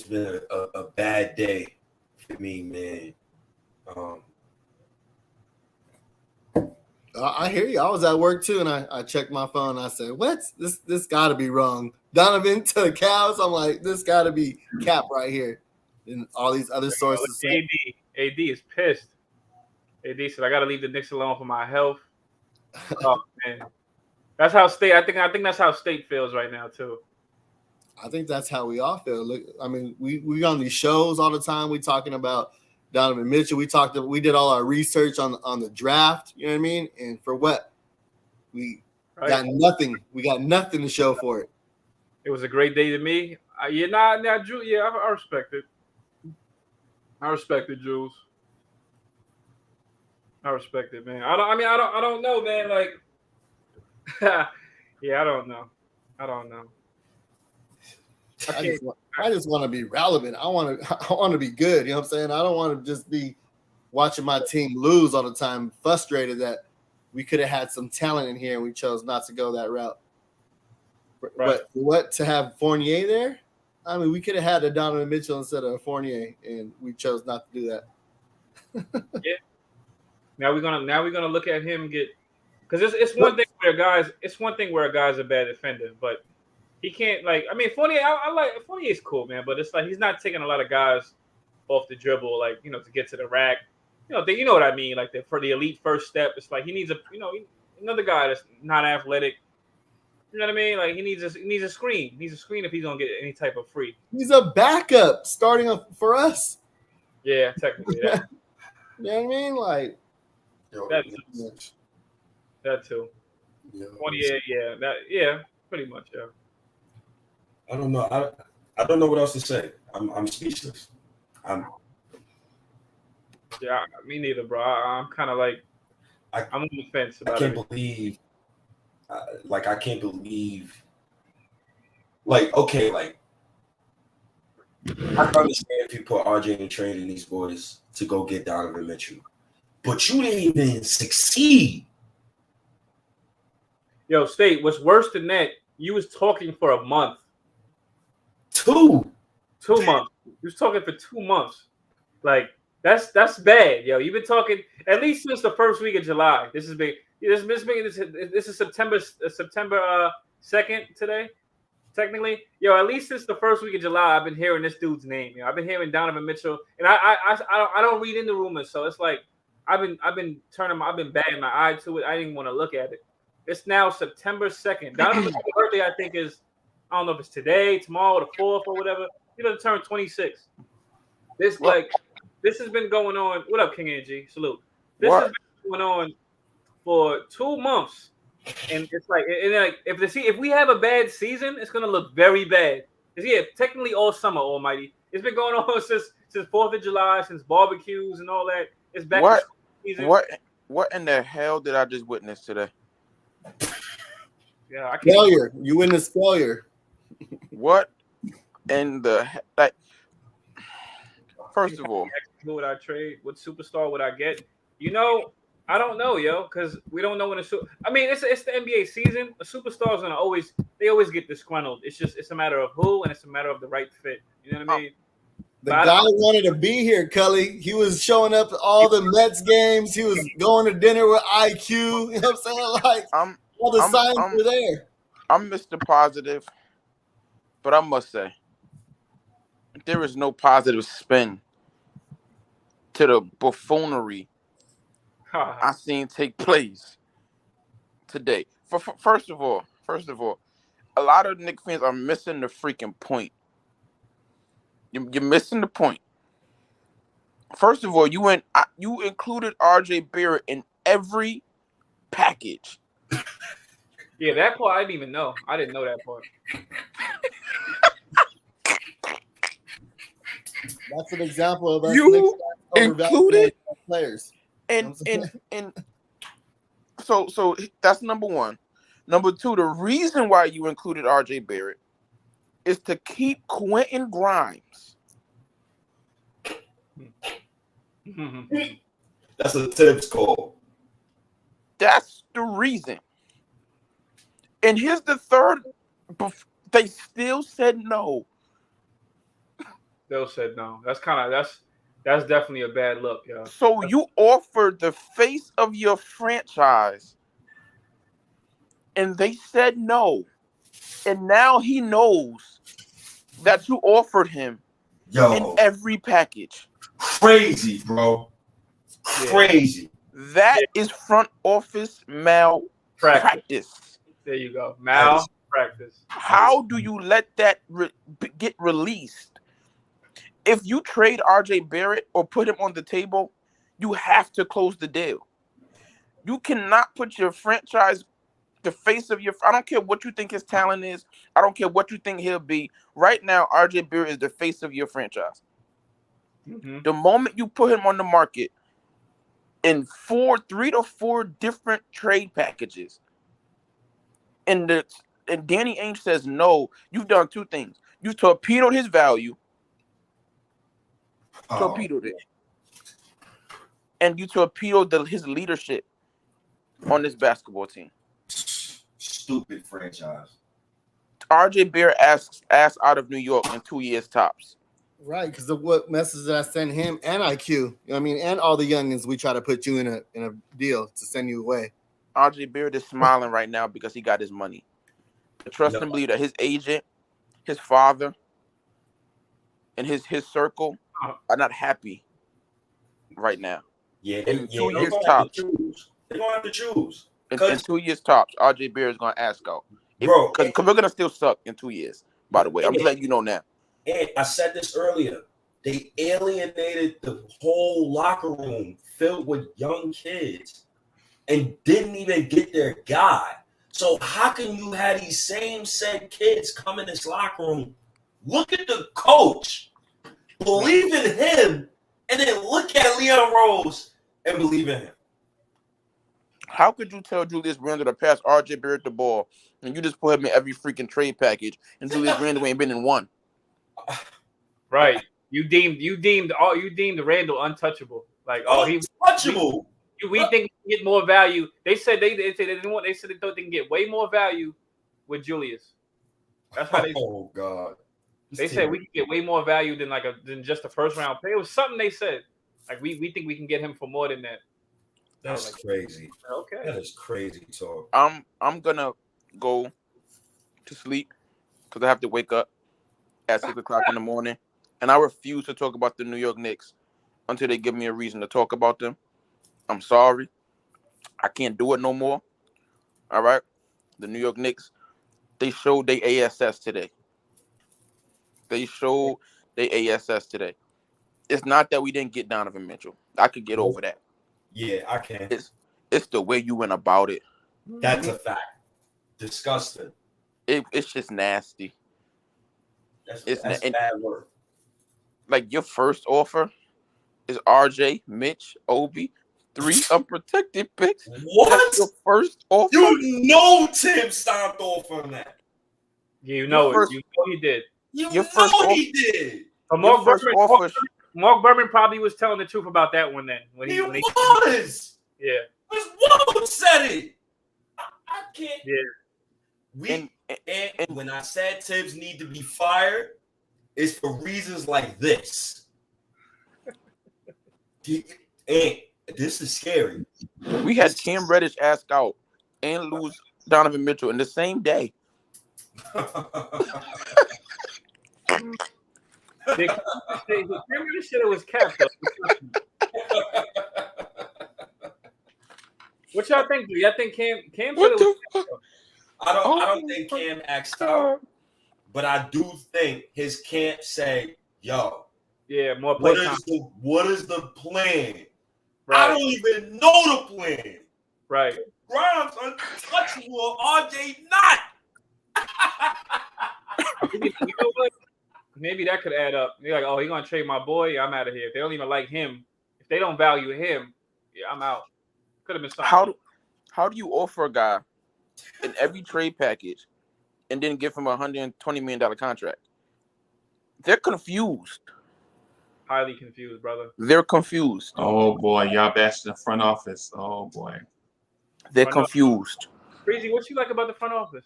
been a bad day for me, man. I hear you. I was at work too, and I checked my phone. And I said, "What? This got to be wrong." Donovan to the Cavs. I'm like, this got to be cap right here. And all these other sources. AD is pissed. AD said, "I got to leave the Knicks alone for my health." Oh man, that's how State. I think that's how State feels right now too. I think that's how we all feel. Look, I mean, we on these shows all the time. We talking about Donovan Mitchell. We did all our research on the draft. You know what I mean? And for what? We got nothing. We got nothing to show for it. It was a great day to me. Drew. Yeah, I respect it. I respect it, Jules. I respect it, man. I don't know, man. Like, yeah, I don't know. I just want to be relevant. I want to be good. You know what I'm saying? I don't want to just be watching my team lose all the time, frustrated that we could have had some talent in here and we chose not to go that route. Right. But what, to have Fournier there? I mean, we could have had a Donovan Mitchell instead of a Fournier, and we chose not to do that. Yeah. Now we're gonna look at him because it's one thing where a guy's a bad defender, but he can't Fournier. I like Fournier's cool, man, but it's like he's not taking a lot of guys off the dribble, to get to the rack. You know what I mean? Like for the elite first step, it's like he needs another guy that's not athletic. You know what I mean? Like he needs a screen. He needs a screen if he's gonna get any type of free. He's a backup starting up for us. Yeah, technically. Yeah. You know what I mean? Like that too. Yeah. 28, yeah, pretty much, yeah. I don't know. I don't know what else to say. I'm speechless. Yeah, me neither, bro. I'm kind of like I'm on the fence about it. I can't believe. I can understand if you put RJ in trade in these boys to go get Donovan Mitchell, but you didn't even succeed. Yo, State, what's worse than that? You was talking for a month. 2 months. You was talking for 2 months. Like that's bad, yo. You've been talking at least since the first week of July. This is big. This is September 2nd today, technically. Yo, at least since the first week of July, I've been hearing this dude's name. I've been hearing Donovan Mitchell, and I don't read into rumors, so it's like I've been batting my eye to it. I didn't want to look at it. It's now September 2nd. Donovan Mitchell's birthday, I think, is I don't know if it's today, tomorrow, the 4th, or whatever. Turn 26. This has been going on. What up, King Ainge? Salute. This has been going on for 2 months, and it's like, if we have a bad season, it's gonna look very bad. Technically all summer, Almighty. It's been going on since 4th of July, since barbecues and all that. It's back to season. What in the hell did I just witness today? Yeah, I can't. Failure. You witnessed failure. What in the First of all, who would I trade? What superstar would I get? I don't know, yo, because we don't know when it's the NBA season. A superstar's gonna always get disgruntled. It's a matter of who, and it's a matter of the right fit. You know what I mean? The guy wanted to be here, Cully. He was showing up at all the Mets games. He was going to dinner with IQ. You know what I'm saying? Like all the signs were there. I'm Mr. Positive, but I must say there is no positive spin to the buffoonery I seen take place today. First of all, a lot of Knicks fans are missing the freaking point. You're missing the point. First of all, you included RJ Barrett in every package. Yeah, that part I didn't even know. I didn't know that part. That's an example of us you included players. And so that's number one. Number two, the reason why you included RJ Barrett is to keep Quentin Grimes. That's a Tibbs call. That's the reason. And here's the third. They still said no. Still said no. That's definitely a bad look, yo. So you offered the face of your franchise, and they said no. And now he knows that you offered him in every package. Crazy, bro. Crazy. That is front office malpractice. There you go. Malpractice. How do you let that get released if you trade RJ Barrett or put him on the table, you have to close the deal. You cannot put your franchise, the face of your. I don't care what you think his talent is. I don't care what you think he'll be. Right now, RJ Barrett is the face of your franchise. Mm-hmm. The moment you put him on the market in 3 to 4 different trade packages, and Danny Ainge says no, you've done 2 things. You torpedoed his value. Torpedoed it. And you torpedoed his leadership on this basketball team. Stupid franchise. RJ Barrett asked out of New York in 2 years tops. Right, because of what message I send him and IQ. You know what I mean, and all the youngins, we try to put you in a deal to send you away. RJ Barrett is smiling right now because he got his money. But trust and believe that his agent, his father, and his circle are not happy right now. Yeah, in 2 years tops. They're gonna have to choose. In 2 years tops, RJ Barrett is gonna ask out. Bro, because we're gonna still suck in 2 years. By the way, I'm just letting you know now. And I said this earlier. They alienated the whole locker room filled with young kids and didn't even get their guy. So how can you have these same said kids come in this locker room, look at the coach, believe in him, and then look at Leon Rose and believe in him? How could you tell Julius Randle to pass RJ Barrett the ball and you just put him in every freaking trade package and Julius Randle ain't been in one? Right. You deemed Randle untouchable. Like, he's untouchable. We think we get more value. They said they didn't want. They said they thought they can get way more value with Julius. That's how they. Oh God. They said we can get way more value than just a first round pick. It was something they said. Like we think we can get him for more than that. That's crazy. Okay. That is crazy talk. I'm gonna go to sleep because I have to wake up at 6 o'clock in the morning, and I refuse to talk about the New York Knicks until they give me a reason to talk about them. I'm sorry, I can't do it no more. All right, the New York Knicks, they showed their ASS today. It's not that we didn't get Donovan Mitchell. I could get over that. Yeah, I can. It's the way you went about it. That's a fact. Disgusting. It's just nasty. That's bad work. Like your first offer is RJ, Mitch, Obi, 3 unprotected picks. What? That's your first offer? You know Tim stopped off on that. Yeah, you know it. You know he did. He did. Mark Berman probably was telling the truth about that one then. When he was. Yeah. Because Wall said it. I can't. Yeah. And when I said Tibbs need to be fired, it's for reasons like this. And this is scary. We had Cam Reddish ask out and lose Donovan Mitchell in the same day. Cam Reddish said it was capped though. What y'all think? Do y'all think Cam said it was capped? I don't think Cam asked out, but I do think his camp say, "Yo, yeah, more play time. What is the plan? Right. I don't even know the plan. Right. Grimes untouchable, RJ not." You know what? Maybe that could add up. You're like, oh, he's gonna trade my boy. Yeah, I'm out of here. If they don't even like him, if they don't value him, yeah, I'm out. Could have been something. How do you offer a guy in every trade package and then give him a $120 million contract? They're confused. Highly confused, brother. They're confused. Oh boy, y'all bashing the front office. Oh boy. They're confused. Breezy, what you like about the front office?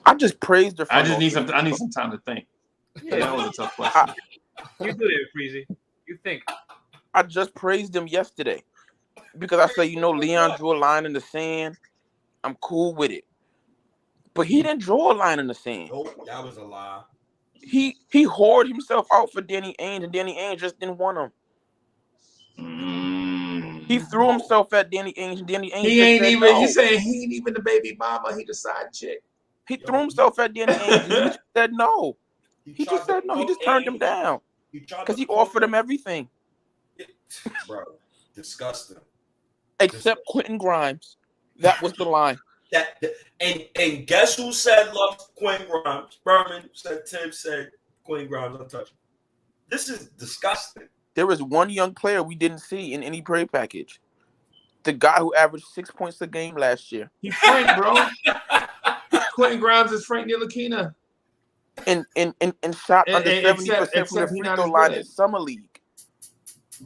I just praised the front I office. need some time to think. Yeah, that was a tough question. You do that, Breezy. You think. I just praised them yesterday because I said, Leon drew a line in the sand. I'm cool with it. But he didn't draw a line in the sand. Nope, that was a lie. He whored himself out for Danny Ainge, and Danny Ainge just didn't want him. He threw himself at Danny Ainge, and Danny Ainge he ain't even. You saying he ain't even the baby mama? He the side chick. He threw himself at Danny Ainge. He just said no. He just said no. He just turned him down because he offered him everything. Bro, disgusting. Except Quentin Grimes. That was the line. And guess who said love Quentin Grimes? Berman said, Tim said, Quentin Grimes untouchable. This is disgusting. There was one young player we didn't see in any trade package. The guy who averaged 6 points a game last year. He's Frank, bro. Quentin Grimes is Frank Ntilikina. And shot under 70% from the free throw line in Summer League.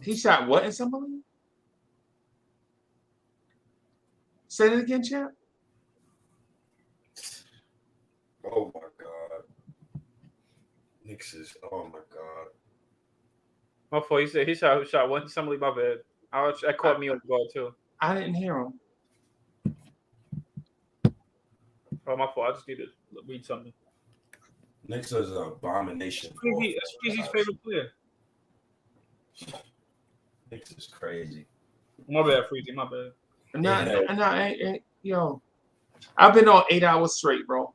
He shot what in Summer League? Say it again, champ. Oh my God. Knicks is, oh my God. My fault. He said he shot one Summer League. My bad. That caught me off guard too. I didn't hear him. Oh, my fault. I just need to read something. Knicks is an abomination. That's Freezy's favorite player. Knicks is crazy. My bad, Freezy. My bad. Yo, I've been on 8 hours straight, bro.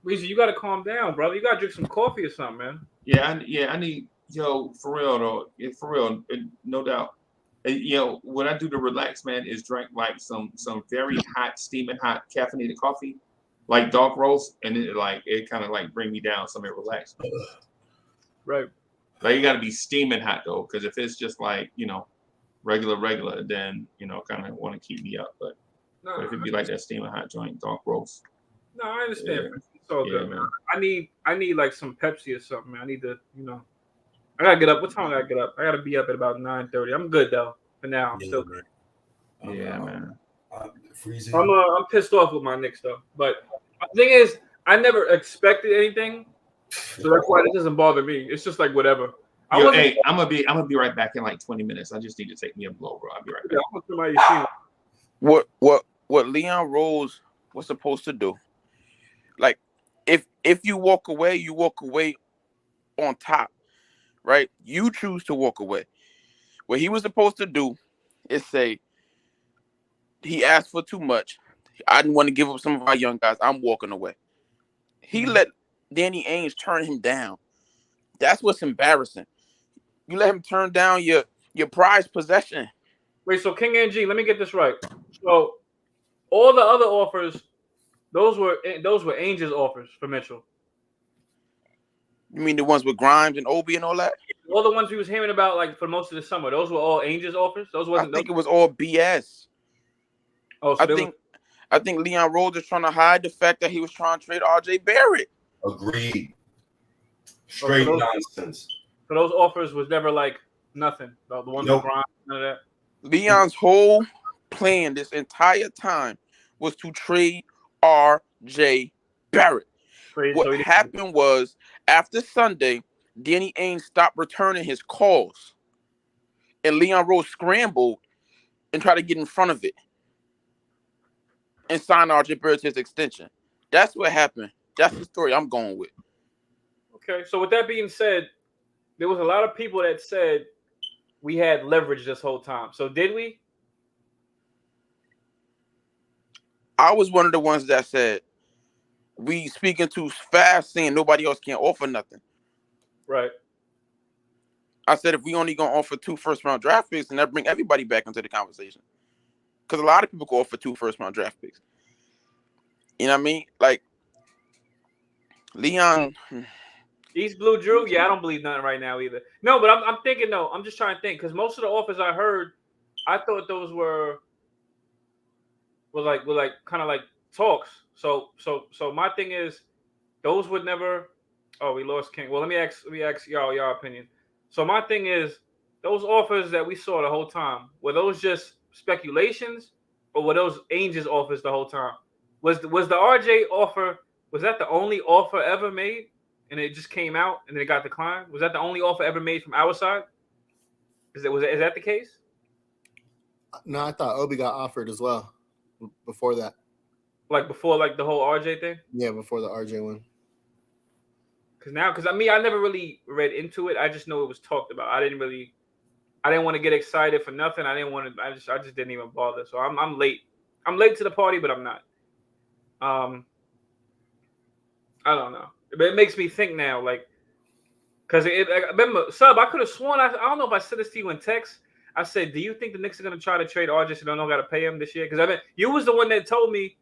Freezy, you gotta calm down, brother. You gotta drink some coffee or something, man. I need, for real though, for real, no doubt. What I do to relax, man, is drink like some very hot, steaming hot caffeinated coffee, like dark roast, and it kind of like bring me down, so I relax. Right. Like you got to be steaming hot though, because if it's just like regular, then kind of want to keep me up. But if it be like that steaming hot joint, dark roast. No, I understand. Yeah. It's all good, man. I need like some Pepsi or something, man. I need to, I gotta get up. What time I gotta get up? I gotta be up at about 9:30. I'm good though. For now, I'm still good. Man. Freezing. I'm pissed off with my Knicks though. But the thing is, I never expected anything, so that's why it doesn't bother me. It's just like whatever. I'm gonna be right back in like 20 minutes. I just need to take me a blow, bro. I'll be right back. I'm somebody What Leon Rose was supposed to do? Like, if you walk away on top, right? You choose to walk away. What he was supposed to do is say, he asked for too much. I didn't want to give up some of our young guys. I'm walking away. He let Danny Ainge turn him down. That's what's embarrassing. You let him turn down your prized possession. Wait, so King NG, let me get this right. So all the other offers, those were Ainge's offers for Mitchell. You mean the ones with Grimes and Obi and all that? All the ones we was hearing about, like for most of the summer, those were all Ainge's offers. I think it was all BS. Oh, so I think Leon Rose is trying to hide the fact that he was trying to trade RJ Barrett. Agreed. Straight nonsense. So those offers was never like nothing. The ones with Grimes, none of that. Leon's whole plan this entire time was to trade RJ Barrett. What happened was, after Sunday, Danny Ainge stopped returning his calls. And Leon Rose scrambled and tried to get in front of it and sign RJ Barrett to his extension. That's what happened. That's the story I'm going with. Okay, so with that being said, there was a lot of people that said we had leverage this whole time. So did we? I was one of the ones that said we speaking too fast, saying nobody else can offer nothing. Right. I said if we only gonna offer 2 first-round draft picks, then that bring everybody back into the conversation. Because a lot of people go offer 2 first-round draft picks. You know what I mean? Like Leon. East Blue Drew? Yeah, I don't believe nothing right now either. No, but I'm thinking, no, I'm just trying to think, because most of the offers I heard, I thought those were like kind of like talks. So my thing is, those would never. Oh, we lost King. Well, let me ask y'all opinion. So my thing is, those offers that we saw the whole time, were those just speculations, or were those Ainge's offers the whole time? Was the RJ offer, was that the only offer ever made, and it just came out and then it got declined? Was that the only offer ever made from our side? Is that the case? No, I thought Obi got offered as well before that. Like before, like the whole RJ thing? Yeah, before the RJ one. Because I never really read into it. I just know it was talked about. I didn't want to get excited for nothing. I just didn't even bother. So I'm late. I'm late to the party, but I'm not. I don't know, but it makes me think now, like, because I remember, Sub, I could have sworn I don't know if I said this to you in text. I said, do you think the Knicks are going to try to trade RJ so they don't got to pay him this year? Because I mean, you was the one that told me.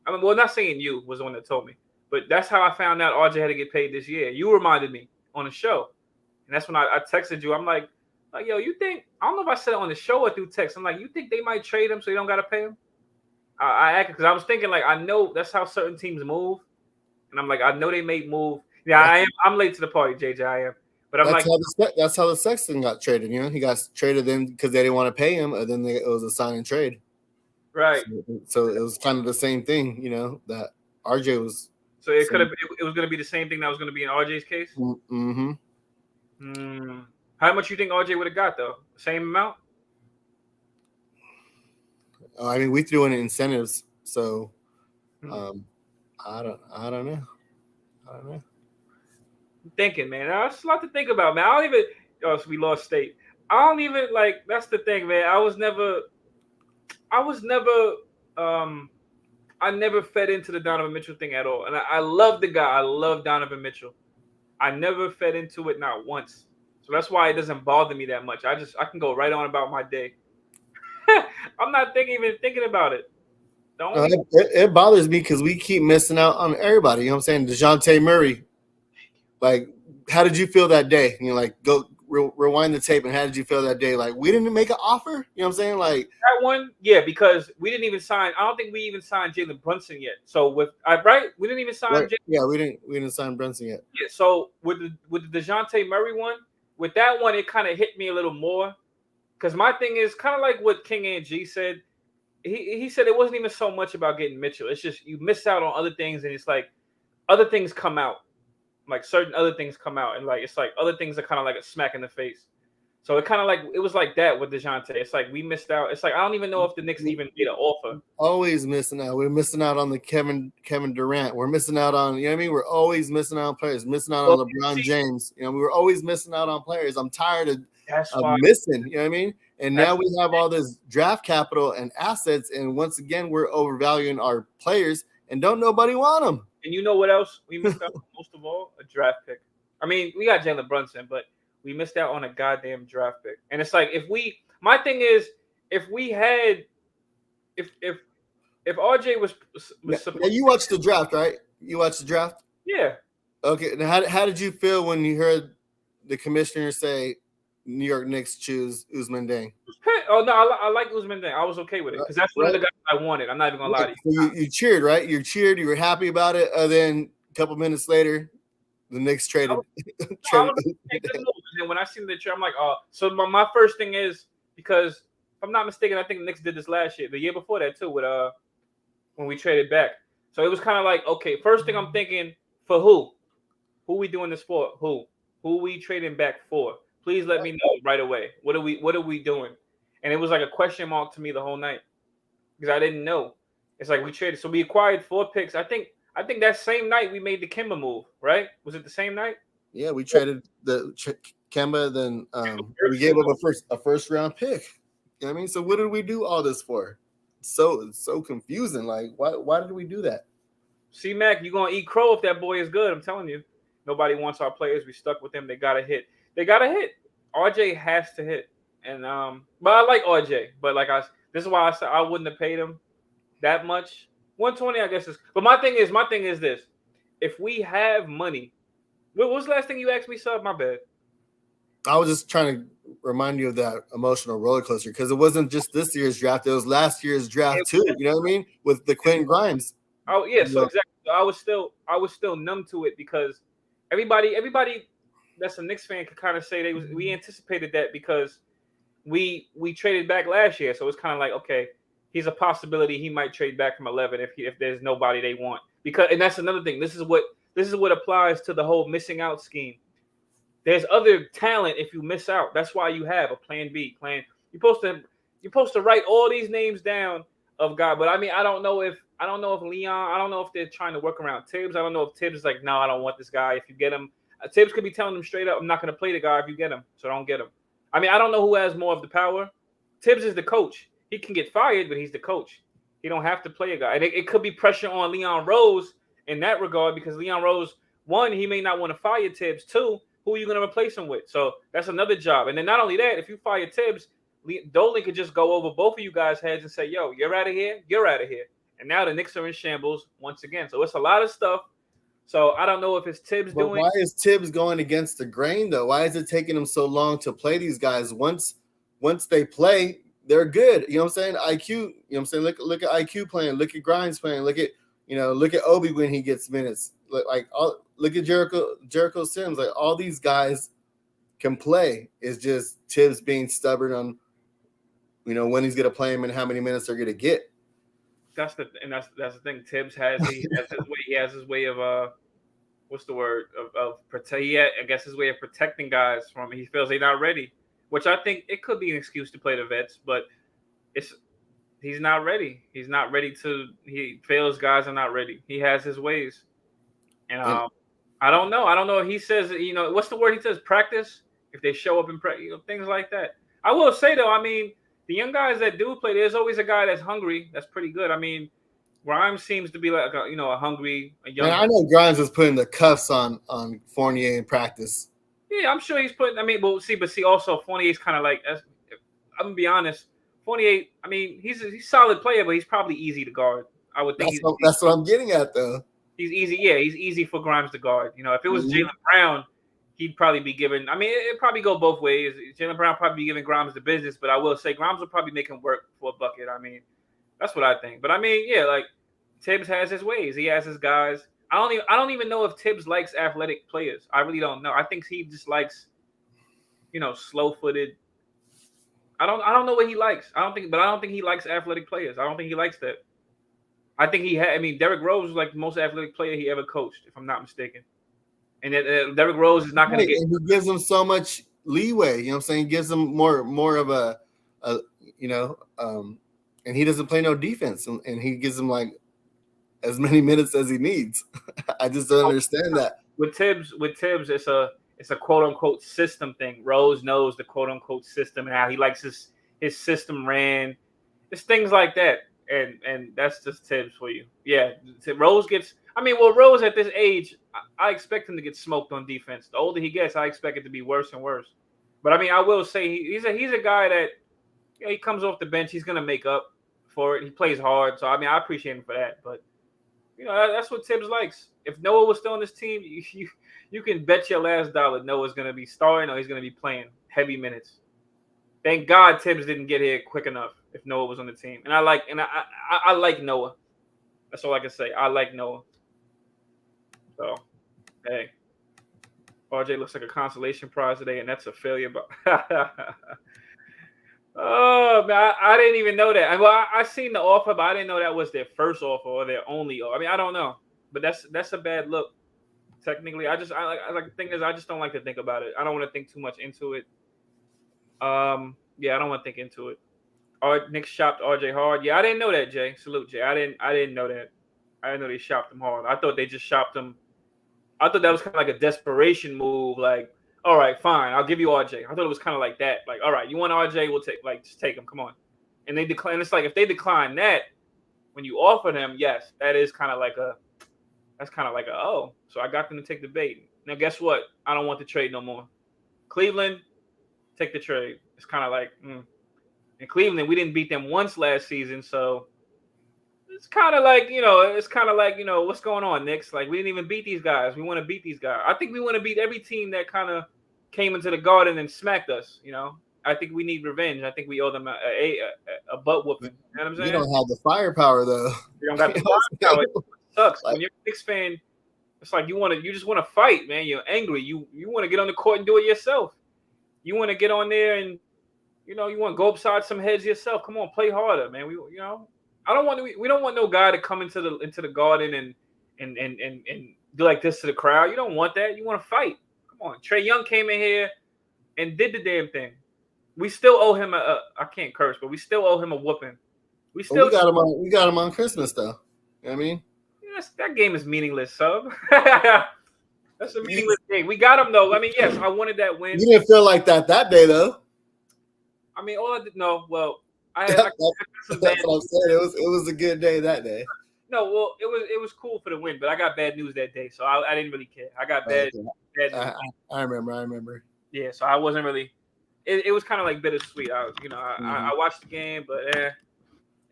I mean, well, not saying you was the one that told me, but that's how I found out RJ had to get paid this year. You reminded me on the show, and that's when I texted you. I'm like, yo, you think? I don't know if I said it on the show or through text. I'm like, you think they might trade him so they don't got to pay him? I acted because I was thinking, like, I know that's how certain teams move, and I'm like, I know they may move. Yeah, I'm late to the party, JJ. I am. But I'm that's how the Sexton got traded. You know, he got traded in because they didn't want to pay him, and then it was a sign and trade. Right. So it was kind of the same thing, you know, that RJ was. So it could have. It was going to be the same thing that was going to be in RJ's case. Mm-hmm. How much you think RJ would have got though? Same amount? I mean, we threw in incentives, so I don't know. I'm thinking, man. That's a lot to think about, man. I don't even. Oh, so we lost state. I don't even like. That's the thing, man. I never fed into the Donovan Mitchell thing at all, and I love the guy. I love Donovan Mitchell. I never fed into it, not once. So that's why it doesn't bother me that much. I can go right on about my day. I'm not even thinking about it. It bothers me because we keep missing out on everybody. You know what I'm saying? DeJounte Murray. Like, how did you feel that day? You know, like, go rewind the tape, and how did you feel that day? Like, we didn't make an offer. You know what I'm saying? Like that one, yeah, because we didn't even sign. I don't think we even signed Jalen Brunson yet. So we didn't even sign. Right. Yeah, we didn't sign Brunson yet. Yeah. So with the DeJounte Murray one, with that one, it kind of hit me a little more. Because my thing is kind of like what King Ainge said. He said it wasn't even so much about getting Mitchell. It's just you miss out on other things, and it's like other things come out. Like certain other things come out, and like it's like other things are kind of like a smack in the face. So it kind of like it was like that with DeJounte. It's like we missed out. It's like I don't even know if the Knicks even made an offer. Always missing out. We're missing out on the Kevin Durant. We're missing out on, you know what I mean? We're always missing out on players. Missing out on LeBron James. You know, we were always missing out on players. I'm tired of missing. You know what I mean? And now we have all this draft capital and assets, and once again we're overvaluing our players, and don't nobody want them. And you know what else we missed out on most of all? A draft pick. I mean, we got Jalen Brunson, but we missed out on a goddamn draft pick. And it's like my thing is if RJ was now you watched the draft, right? You watched the draft? Yeah. Okay. Now how did you feel when you heard the commissioner say New York Knicks choose Ousmane Dieng? Oh no, I like Ousmane Dieng. I was okay with it because that's one of the guys I wanted. I'm not even gonna lie to you. So you cheered, right? You cheered. You were happy about it. And then a couple minutes later, the Knicks traded. And then when I seen the trade, I'm like, oh. So my first thing is because if I'm not mistaken, I think the Knicks did this last year, the year before that too, with when we traded back. So it was kind of like, okay, first thing I'm thinking for who we doing this for? Who we trading back for? Please let me know right away. What are we doing? And it was like a question mark to me the whole night because I didn't know. It's like we traded, so we acquired 4 picks. I think that same night we made the Kemba move, right? Was it the same night? Yeah, we traded the Kemba. Then we gave up a first round pick. You know what I mean? So what did we do all this for? It's so confusing. Like why did we do that? C-Mac, you're gonna eat crow if that boy is good. I'm telling you, nobody wants our players. We stuck with them. They gotta hit. RJ has to hit. And but I like RJ. But this is why I said I wouldn't have paid him that much. 120, I guess is. But my thing is this: if we have money, what was the last thing you asked me, Sub? My bad. I was just trying to remind you of that emotional roller coaster because it wasn't just this year's draft; it was last year's draft too. You know what I mean? With the Quentin Grimes. Oh yeah, so exactly. So I was still numb to it because everybody that's a Knicks fan could kind of say we anticipated that because we traded back last year, so it's kind of like, okay, he's a possibility he might trade back from 11 if there's nobody they want. And that's another thing. This is what applies to the whole missing out scheme. There's other talent if you miss out. That's why you have a plan B. You're supposed to write all these names down of guys. But I mean, I don't know if Leon, I don't know if they're trying to work around Tibbs. I don't know if Tibbs is like, no, I don't want this guy. If you get him, Tibbs could be telling them straight up, I'm not going to play the guy if you get him, so don't get him. I mean, I don't know who has more of the power. Tibbs is the coach. He can get fired, but he's the coach. He don't have to play a guy. And it could be pressure on Leon Rose in that regard because Leon Rose, one, he may not want to fire Tibbs. Two, who are you going to replace him with? So that's another job. And then not only that, if you fire Tibbs, Dolan could just go over both of you guys' heads and say, yo, you're out of here. You're out of here. And now the Knicks are in shambles once again. So it's a lot of stuff. So I don't know if it's Tibbs doing. Why is Tibbs going against the grain, though? Why is it taking him so long to play these guys? Once they play, they're good. You know what I'm saying? IQ, you know what I'm saying? Look at IQ playing. Look at Grimes playing. Look at Obi when he gets minutes. Look at Jericho Sims. Like, all these guys can play. It's just Tibbs being stubborn on, when he's going to play him and how many minutes they're going to get. That's the thing. Tibbs has his way of what's the word of protect. I guess his way of protecting guys from. He feels they're not ready, which I think it could be an excuse to play the vets, but he's not ready. He's not ready to. He feels guys are not ready. He has his ways, and I don't know. I don't know if he says what's the word he says? Practice. If they show up in practice, things like that. I will say though, I mean, the young guys that do play, there's always a guy that's hungry. That's pretty good. I mean, Grimes seems to be like a young. Man, I know Grimes is putting the cuffs on Fournier in practice. Yeah, I'm sure he's putting. I mean, but also Fournier's kind of like. I'm gonna be honest. Fournier. I mean, he's a solid player, but he's probably easy to guard. I would think. That's what I'm getting at, though. He's easy. Yeah, he's easy for Grimes to guard. If it was Jaylen Brown, he'd probably be giving. I mean, it'd probably go both ways. Jaylen Brown probably be giving Grimes the business, but I will say Grimes will probably make him work for a bucket. I mean, that's what I think. But I mean, yeah, like Tibbs has his ways. He has his guys. I don't even know if Tibbs likes athletic players. I really don't know. I think he just likes, slow-footed. I don't know what he likes. I don't think he likes athletic players. I don't think he likes that. I think Derrick Rose was like the most athletic player he ever coached, if I'm not mistaken. And Derrick Rose is not going to get. And he gives him so much leeway. You know what I'm saying? He gives him more of a and he doesn't play no defense, and he gives him like as many minutes as he needs. I just don't understand that. With Tibbs, it's a quote unquote system thing. Rose knows the quote unquote system and how he likes his system ran. It's things like that, and that's just Tibbs for you. Yeah, Rose gets. Rose at this age, I expect him to get smoked on defense. The older he gets, I expect it to be worse and worse. But I will say he's a guy that he comes off the bench. He's gonna make up for it. He plays hard, so I appreciate him for that. But that's what Tibbs likes. If Noah was still on this team, you can bet your last dollar Noah's gonna be starting or he's gonna be playing heavy minutes. Thank God Tibbs didn't get here quick enough. If Noah was on the team, and I like Noah. That's all I can say. I like Noah. So, hey, RJ looks like a consolation prize today, and that's a failure. But oh man, I didn't even know that. I seen the offer, but I didn't know that was their first offer or their only offer. I don't know, but that's a bad look. Technically, I the thing is, I just don't like to think about it. I don't want to think too much into it. I don't want to think into it. Knicks shopped RJ hard. Yeah, I didn't know that, Jay. Salute, Jay. I didn't know that. I didn't know they shopped him hard. I thought they just shopped him. I thought that was kind of like a desperation move. Like, all right, fine, I'll give you RJ. I thought it was kind of like that. Like, all right, you want RJ? We'll just take him. Come on. And they decline. It's like if they decline that when you offer them, yes, that is kind of like oh. So I got them to take the bait. Now guess what? I don't want the trade no more. Cleveland, take the trade. It's kind of like. In Cleveland, we didn't beat them once last season, so it's kind of like, what's going on, Knicks? Like, we didn't even beat these guys. We want to beat these guys. I think we want to beat every team that kind of came into the Garden and smacked us, I think we need revenge. I think we owe them a butt whooping. You know what I'm saying? You don't have the firepower, though. You don't got the firepower. It sucks. When you're a Knicks fan, it's like you just want to fight, man. You're angry. You want to get on the court and do it yourself. You want to get on there and you want to go upside some heads yourself. Come on, play harder, man. We don't want no guy to come into the Garden and do like this to the crowd. You don't want that. You want to fight. Come on. Trae Young came in here and did the damn thing. We still owe him I can't curse, but we still owe him a whooping. We got him on Christmas though. You know what I mean? Yes, that game is meaningless, sub. That's a meaningless game. We got him though. Yes, I wanted that win. You didn't feel like that day though. I That's some bad what I'm saying. It was a good day that day. No, well, it was cool for the win, but I got bad news that day, so I didn't really care. I got bad news. I remember. Yeah, so I wasn't really. It was kind of like bittersweet. I watched the game, but it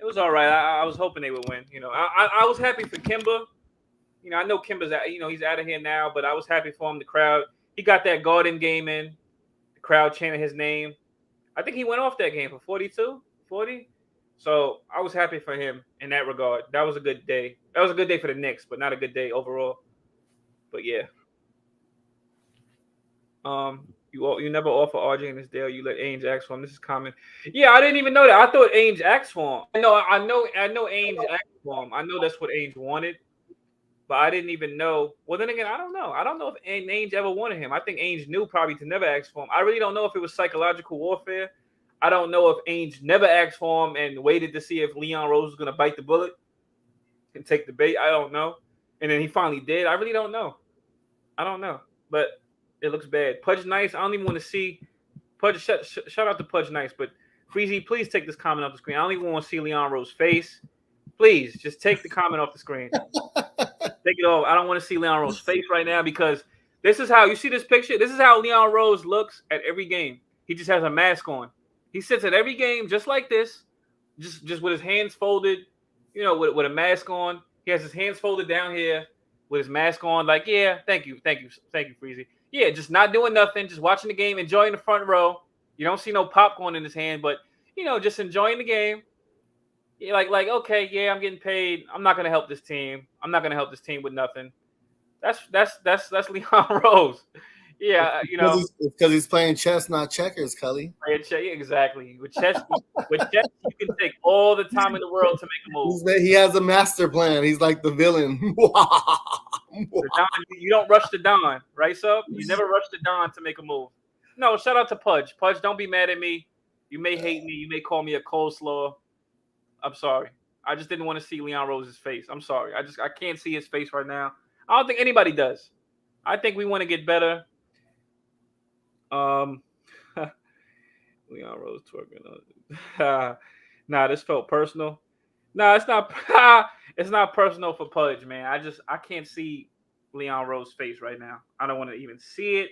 was all right. I was hoping they would win. I was happy for Kimba. I know Kimba's he's out of here now, but I was happy for him. The crowd, he got that Garden game in. The crowd chanted his name. I think he went off that game for 42, 40. So I was happy for him in that regard. That was a good day. That was a good day for the Knicks, but not a good day overall. But yeah. You never offer RJ in this deal. You let Ainge ask for him. This is common. Yeah, I didn't even know that. I thought Ainge asked for him. I know Ainge asked for him. I know that's what Ainge wanted, but I didn't even know. Well, then again, I don't know. I don't know if Ainge ever wanted him. I think Ainge knew probably to never ask for him. I really don't know if it was psychological warfare. I don't know if Ainge never asked for him and waited to see if Leon Rose was going to bite the bullet and take the bait. I don't know. And then he finally did. I really don't know. I don't know. But it looks bad. Pudge Nice, I don't even want to see. Pudge, shout out to Pudge Nice. But Freezy, please take this comment off the screen. I don't even want to see Leon Rose's face. Please, just take the comment off the screen. Take it off. I don't want to see Leon Rose's face right now because this is how, you see this picture? This is how Leon Rose looks at every game. He just has a mask on. He sits at every game just like this, just with his hands folded, with a mask on. He has his hands folded down here with his mask on. Like, yeah, thank you, Freezy. Yeah, just not doing nothing, just watching the game, enjoying the front row. You don't see no popcorn in his hand, but just enjoying the game. Yeah, like okay, yeah, I'm getting paid. I'm not gonna help this team. I'm not gonna help this team with nothing. That's Leon Rose. Yeah, because he's playing chess, not checkers, Cully. Exactly. With chess, you can take all the time in the world to make a move. He has a master plan. He's like the villain. You don't rush the dawn, right, Sub? You never rush the dawn to make a move. No, shout out to Pudge. Pudge, don't be mad at me. You may hate me. You may call me a coleslaw. I'm sorry. I just didn't want to see Leon Rose's face. I'm sorry. I can't see his face right now. I don't think anybody does. I think we want to get better. Leon Rose twerking. Nah, this felt personal. Nah, it's not. It's not personal for Pudge, man. I can't see Leon Rose's face right now. I don't want to even see it.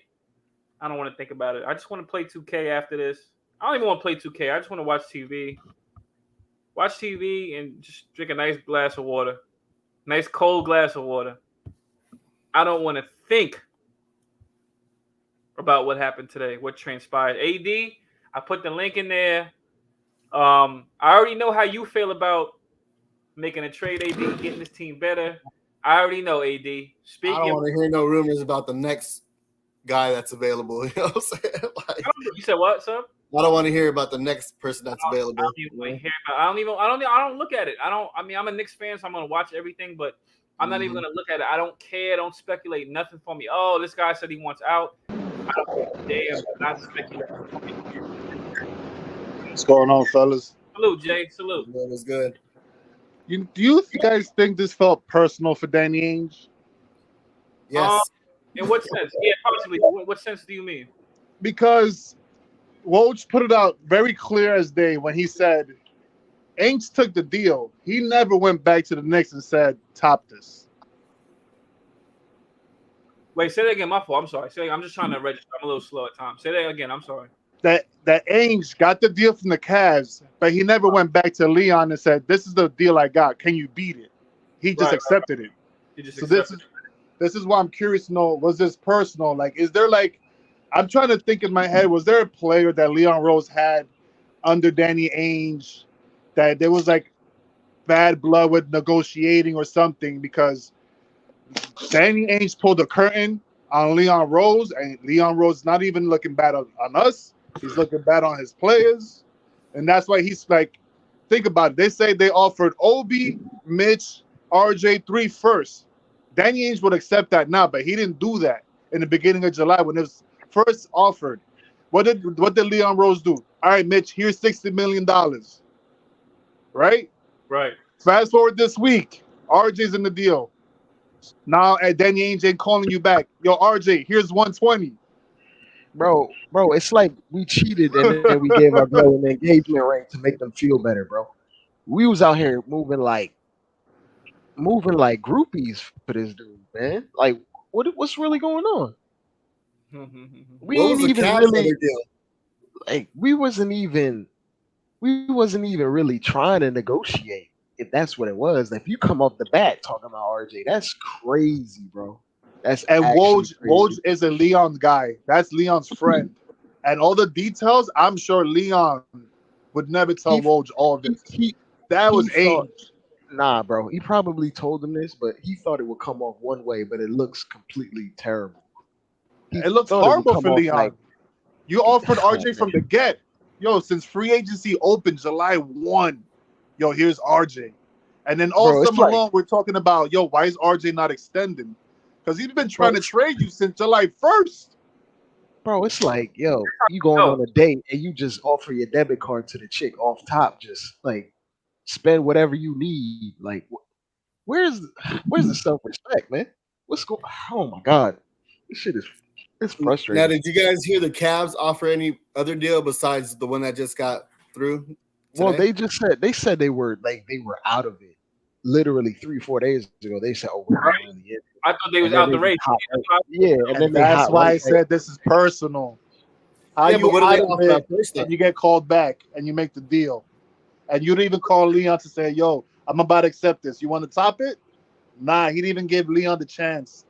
I don't want to think about it. I just want to play 2K after this. I don't even want to play 2K. I just want to watch TV. Watch TV and just drink a nice glass of water. Nice cold glass of water. I don't want to think about what happened today, what transpired. AD, I put the link in there. I already know how you feel about making a trade, AD, getting this team better. I already know, AD. I don't want to hear no rumors about the next guy that's available. You know what I'm saying? You said what, sir? I don't want to hear about the next person that's available. I don't look at it. I'm a Knicks fan, so I'm gonna watch everything, but I'm not even gonna look at it. I don't care. Don't speculate nothing for me. Oh, this guy said he wants out. I don't damn, not speculate. What's going on, fellas? Salute, Jay. Salute. That was good. Do you guys think this felt personal for Danny Ainge? Yes. In what sense? Yeah, possibly. What sense do you mean? Because Woj put it out very clear as day when he said Ainge took the deal. He never went back to the Knicks and said, top this. Wait, say that again. My fault. I'm sorry. Say that again. I'm just trying to register. I'm a little slow at times. Say that again. I'm sorry. That Ainge got the deal from the Cavs, but he never went back to Leon and said, this is the deal I got. Can you beat it? He just accepted it. He just so this is why I'm curious to know, was this personal? Like, is there I'm trying to think in my head, was there a player that Leon Rose had under Danny Ainge that there was bad blood with negotiating or something? Because Danny Ainge pulled the curtain on Leon Rose, and Leon Rose is not even looking bad on us. He's looking bad on his players. And that's why he's think about it. They say they offered Obi, Mitch, RJ 3 first. Danny Ainge would accept that now, but he didn't do that in the beginning of July when it was first offered. What did Leon Rose do? All right, Mitch, here's $60 million. Right? Right. Fast forward this week. RJ's in the deal. Now Danny Ainge ain't calling you back. Yo, RJ, here's 120. bro, it's like we cheated and then we gave our girl an engagement ring to make them feel better, bro. We was out here moving like groupies for this dude, man. Like, what's really going on? We What was ain't the even Cavs' really other deal? like we wasn't even really trying to negotiate. If that's what it was, if you come off the bat talking about RJ, that's crazy, bro. That's And actually Woj crazy. is a Leon guy. That's Leon's friend. And all the details, I'm sure Leon would never tell He Woj all of this. he That was thought, Ainge. nah, bro. He probably told him this, but he thought it would come off one way, but it looks completely terrible. He It looks thought it would horrible come for off like, Leon. You offered oh RJ from man, the get. Yo, since free agency opened July 1, yo, here's RJ. And then all bro. It's summer like, long, we're talking about, yo, why is RJ not extending? Because he's been bro, trying to trade you since July 1st. it's like, yo, you going Yo, on a date and you just offer your debit card to the chick off top, just like spend whatever you need. Like, where's the self respect, man? What's going? Oh my god, this shit is it's Now, frustrating. did you guys hear the Cavs offer any other deal besides the one that just got through Well, today? they said they were out of it. Literally 3-4 days ago, they said, "Oh, we're not really in it." I thought they was And then out they the race. hot yeah, and then And they that's hot why I right back. said this is personal. How Yeah, you but what did out they of offer it at first? and you get called back and you make the deal. And you didn't even call Leon to say, yo, I'm about to accept this. You want to top it? Nah, he didn't even give Leon the chance.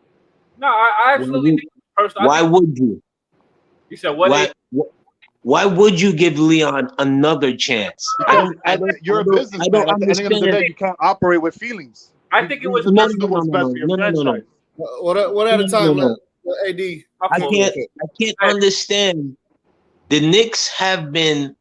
No, I absolutely think it's personal. Why would you? You said what? Why would you give Leon another chance? Because you're a businessman. At the end of the day, you can't operate with feelings. I think it was You just do what's best for your franchise. What at a time? Let AD. I can't understand. The Knicks have been.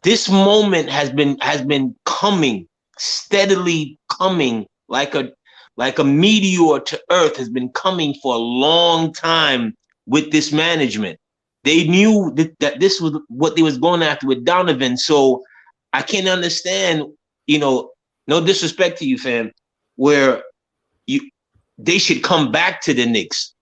This moment has been coming steadily, coming like a meteor to Earth, has been coming for a long time with this management. They knew that this was what they was going after with Donovan. So I can't understand, no disrespect to you, fam, where they should come back to the Knicks.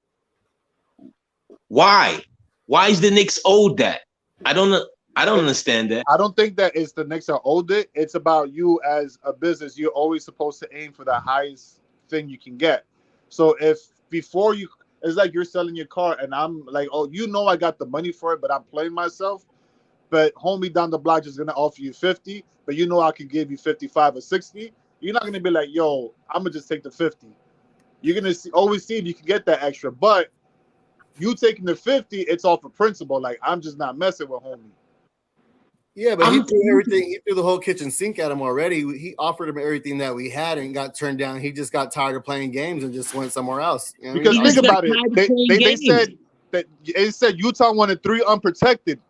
Why? Why is the Knicks owed that? I don't understand that. I don't think that it's the Knicks are owed it. It's about you as a business. You're always supposed to aim for the highest thing you can get. So if before you, it's like you're selling your car and I'm like, oh, I got the money for it, but I'm playing myself. But homie down the block is gonna offer you 50, but I can give you 55 or 60. You're not gonna be like, yo, I'm gonna just take the 50. You're gonna always see if you can get that extra. But you taking the 50, it's off of principle. Like, I'm just not messing with homie. Yeah, but he threw everything. He threw the whole kitchen sink at him already. He offered him everything that we had and got turned down. He just got tired of playing games and just went somewhere else. You know because think about it. They said Utah wanted 3 unprotected,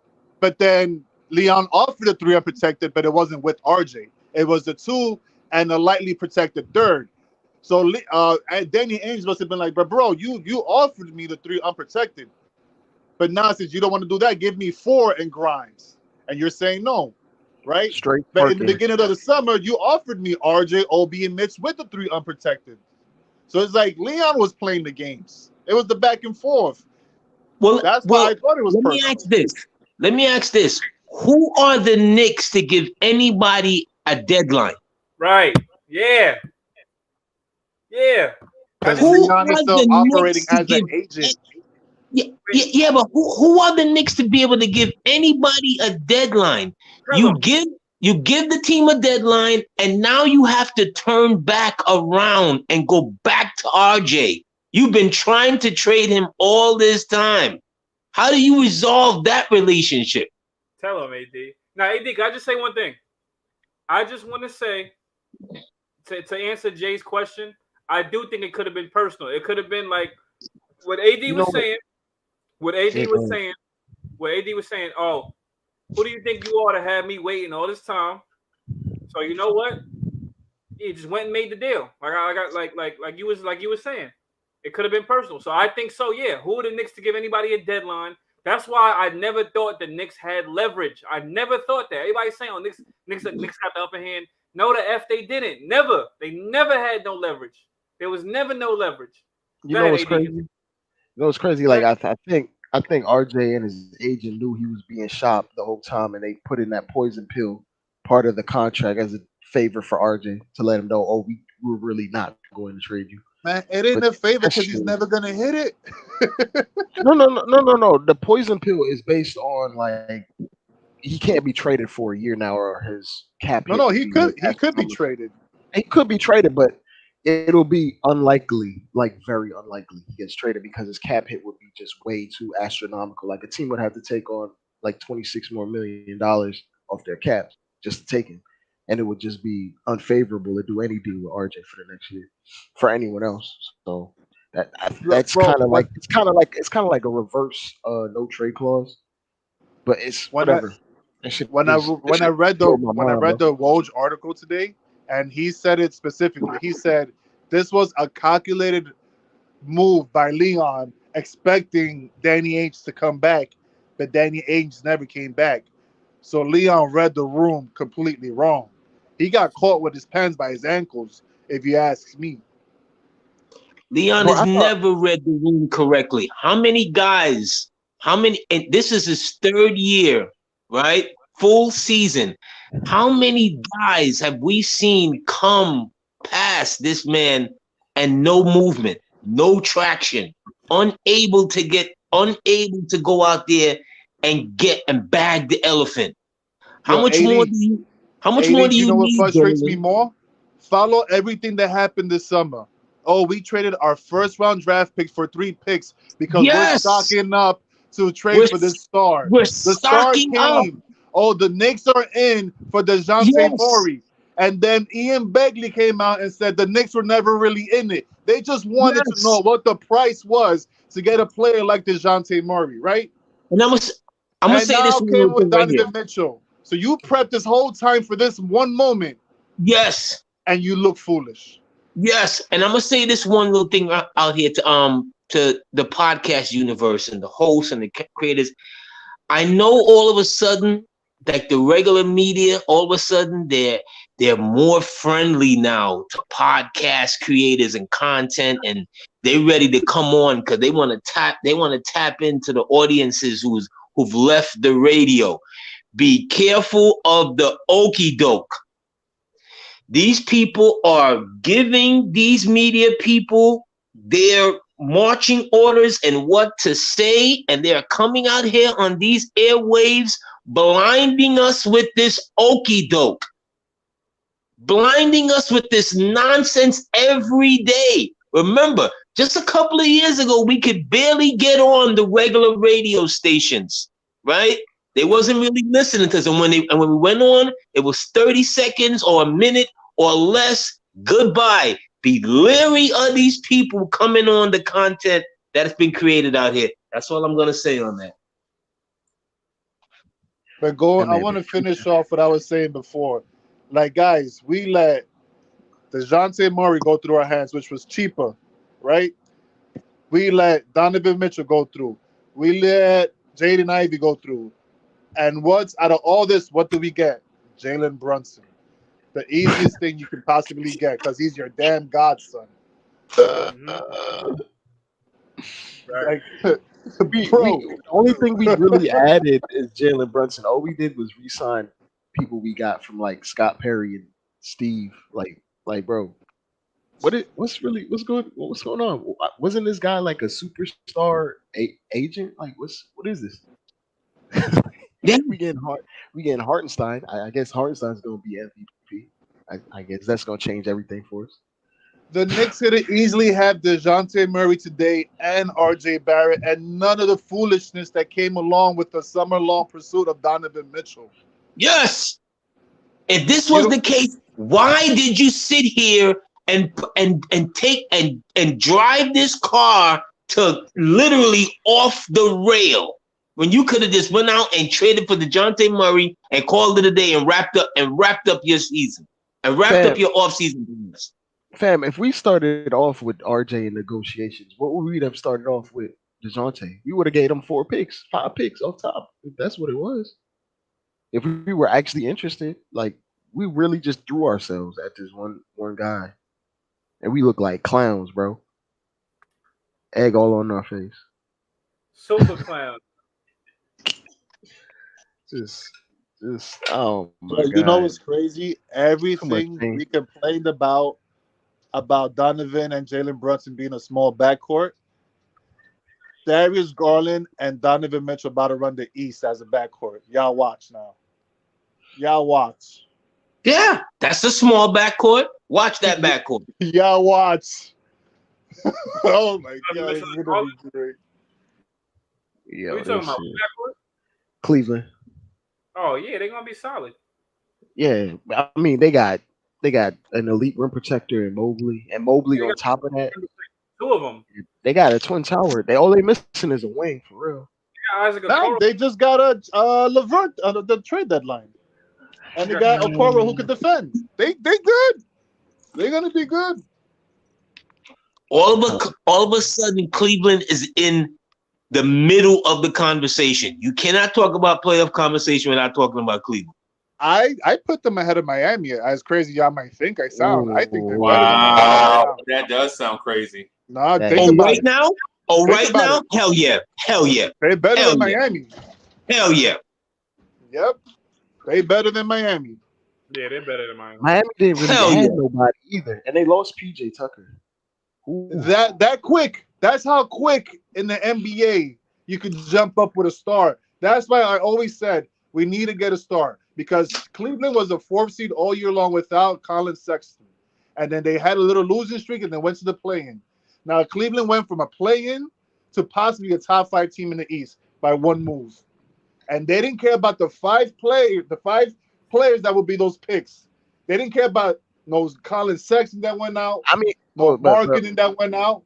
but then Leon offered the 3 unprotected, but it wasn't with RJ. It was the 2 and a lightly protected third. So Danny Ainge must have been like, bro, you offered me the 3 unprotected, but now since you don't want to do that, give me 4 and Grimes. And you're saying no, right? Straight but parking. In the beginning of the summer, you offered me RJ, Obi, and Mitch with the 3 unprotected. So it's like Leon was playing the games. It was the back and forth. Well, that's why I thought it was personal. Let me ask this. Who are the Knicks to give anybody a deadline? Right. Yeah. Yeah. Because Leon is still operating as an agent. Yeah, but who are the Knicks to be able to give anybody a deadline? You give the team a deadline, and now you have to turn back around and go back to RJ. You've been trying to trade him all this time. How do you resolve that relationship? Tell him, AD. Now, AD, can I just say one thing? I just want to say, to answer Jay's question, I do think it could have been personal. It could have been like what AD was saying. What AD was saying, oh, who do you think you are to have me waiting all this time? So you know what? He just went and made the deal. Like you was saying. It could have been personal. So I think so, yeah. Who are the Knicks to give anybody a deadline? That's why I never thought the Knicks had leverage. I never thought that. Everybody's saying, oh, Knicks got the upper hand. No, the F they didn't. Never. They never had no leverage. There was never no leverage. You know what's crazy? You know, it's crazy. Like I think RJ and his agent knew he was being shopped the whole time, and they put in that poison pill part of the contract as a favor for RJ to let him know, oh, we're really not going to trade you. Man, it ain't But a favor that because he's shit, never gonna hit it. no. The poison pill is based on like he can't be traded for a year now, or his cap No, hit no, would be like he could be astronomical. traded. He could be traded, but it'll be unlikely, like very unlikely, he gets traded because his cap hit would be just way too astronomical. Like a team would have to take on like $26 million off their caps just to take him, and it would just be unfavorable to do any deal with RJ for the next year for anyone else. So that's Bro, kind of like it's kind of like a reverse no trade clause, but it's when I whatever. That shit blew my when I mind, read bro. the Woj article today, and he said it specifically. He said this was a calculated move by Leon, expecting Danny Ainge to come back, but Danny Ainge never came back. So Leon read the room completely wrong. He got caught with his pants by his ankles, if you ask me. Leon Bro, has I thought never read the room correctly. How many guys, and this is his third year, right? Full season. How many guys have we seen come past this man and no movement, no traction, unable to go out there and get and bag the elephant? How Yo, much more 80, do you how much more 80, do you you know what need, frustrates me Dolan? more? Follow everything that happened this summer. Oh, we traded our first round draft pick for 3 picks because we're Yes, stocking up to we're trade for this star. we're The star stocking up. came. Oh, the Knicks are in for DeJounte Yes. Murray. And then Ian Begley came out and said the Knicks were never really in it. They just wanted to know Yes. what the price was to get a player like DeJounte Murray, right? And I'm gonna And say this now one came little with thing right here. Donovan Mitchell. So you prepped this whole time for this one moment, Yes. and you look foolish. Yes. And I'm gonna say this one little thing out here to the podcast universe and the hosts and the creators. I know all of a sudden, like the regular media, all of a sudden they're more friendly now to podcast creators and content, and they're ready to come on because they want to tap into the audiences who've left the radio. Be careful of the okey doke. These people are giving these media people their marching orders and what to say, and they're coming out here on these airwaves, blinding us with this okey doke, blinding us with this nonsense every day. Remember, just a couple of years ago, we could barely get on the regular radio stations, right? They wasn't really listening to us. And when we went on, it was 30 seconds or a minute or less. Goodbye. Be leery of these people coming on the content that's been created out here. That's all I'm gonna say on that. But that I man want be to finish preaching. off what I was saying before. Like, guys, we let DeJounte Murray go through our hands, which was cheaper, right? We let Donovan Mitchell go through. We let Jaden Ivey go through. And what's out of all this, what do we get? Jalen Brunson. The easiest thing you could possibly get because he's your damn godson. Mm-hmm. Like, We bro, the only thing we really added is Jalen Brunson. All we did was re-sign people we got from like Scott Perry and Steve. Like bro, what's going on? Wasn't this guy like a superstar agent? Like what is this? Yeah. We getting Hartenstein. I guess Hartenstein's gonna be MVP. I guess that's gonna change everything for us. the Knicks could have easily had DeJounte Murray today and RJ Barrett and none of the foolishness that came along with the summer-long pursuit of Donovan Mitchell. Yes. If this You was know, the case, why did you sit here and take and drive this car to literally off the rail when you could have just went out and traded for DeJounte Murray and called it a day and wrapped up your season and wrapped up Fam, your offseason business? fam, if we started off with RJ in negotiations, what would we have started off with DeJounte? We would have gave him 4 picks, 5 picks off top. If that's what it was. If we were actually interested, like we really just threw ourselves at this one guy, and we look like clowns, bro. Egg all on our face. Super clown. Just oh my But god. you know what's crazy? Everything pain. we complained about Donovan and Jalen Brunson being a small backcourt. Darius Garland and Donovan Mitchell about to run the East as a backcourt. Y'all watch now. Y'all watch. Yeah, that's a small backcourt. Watch that backcourt. Y'all watch. Oh my god, Mitchell it's and gonna be great. Yo, What are you talking this about? shit. Backcourt? Cleveland. Oh yeah, they're gonna be solid. Yeah, I mean they got an elite rim protector in Mobley, and Mobley They on got top of that, two of them. they got a twin tower. All they missing is a wing for real. Yeah, Isaac Now Okoro. they just got a Levert the trade deadline, and they got Okoro who could defend. They good. They're gonna be good. All of a sudden, Cleveland is in the middle of the conversation. You cannot talk about playoff conversation without talking about Cleveland. I put them ahead of Miami. As crazy y'all might think I sound, I think they're better than Wow, Miami. that does sound crazy. Nah, That- think about Right it. now? Oh, Think right about now? it. Hell yeah. Hell yeah. They're better Hell than yeah. Miami. Hell yeah. Yep, they better than Miami. Yeah, they're better than mine. Miami didn't really Hell have yeah. nobody either, and they lost PJ Tucker. Ooh. That quick. That's how quick in the NBA you could jump up with a star. That's why I always said we need to get a star because Cleveland was a 4th seed all year long without Colin Sexton, and then they had a little losing streak and then went to the play-in. Now Cleveland went from a play-in to possibly a top 5 team in the East by one move, and they didn't care about the 5 players that would be those picks. They didn't care about those Colin Sexton that went out. I mean, No but marketing that went out.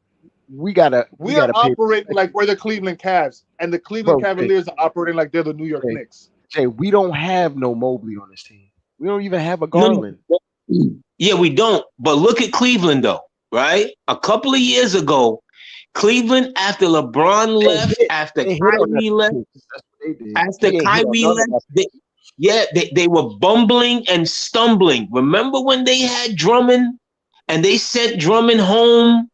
we gotta We are pay. operating like we're the Cleveland Cavs, and the Cleveland Bro, Cavaliers are operating like they're the New York Jay. Knicks. Jay, we don't have no Mobley on this team. We don't even have a No, no. Garland. Yeah, we don't. But look at Cleveland, though, right? A couple of years ago, Cleveland, after LeBron left, after They hit on Kyrie that. left, That's what they did. after He ain't hit on Kyrie none of left, that. they were bumbling and stumbling. Remember when they had Drummond and they sent Drummond home?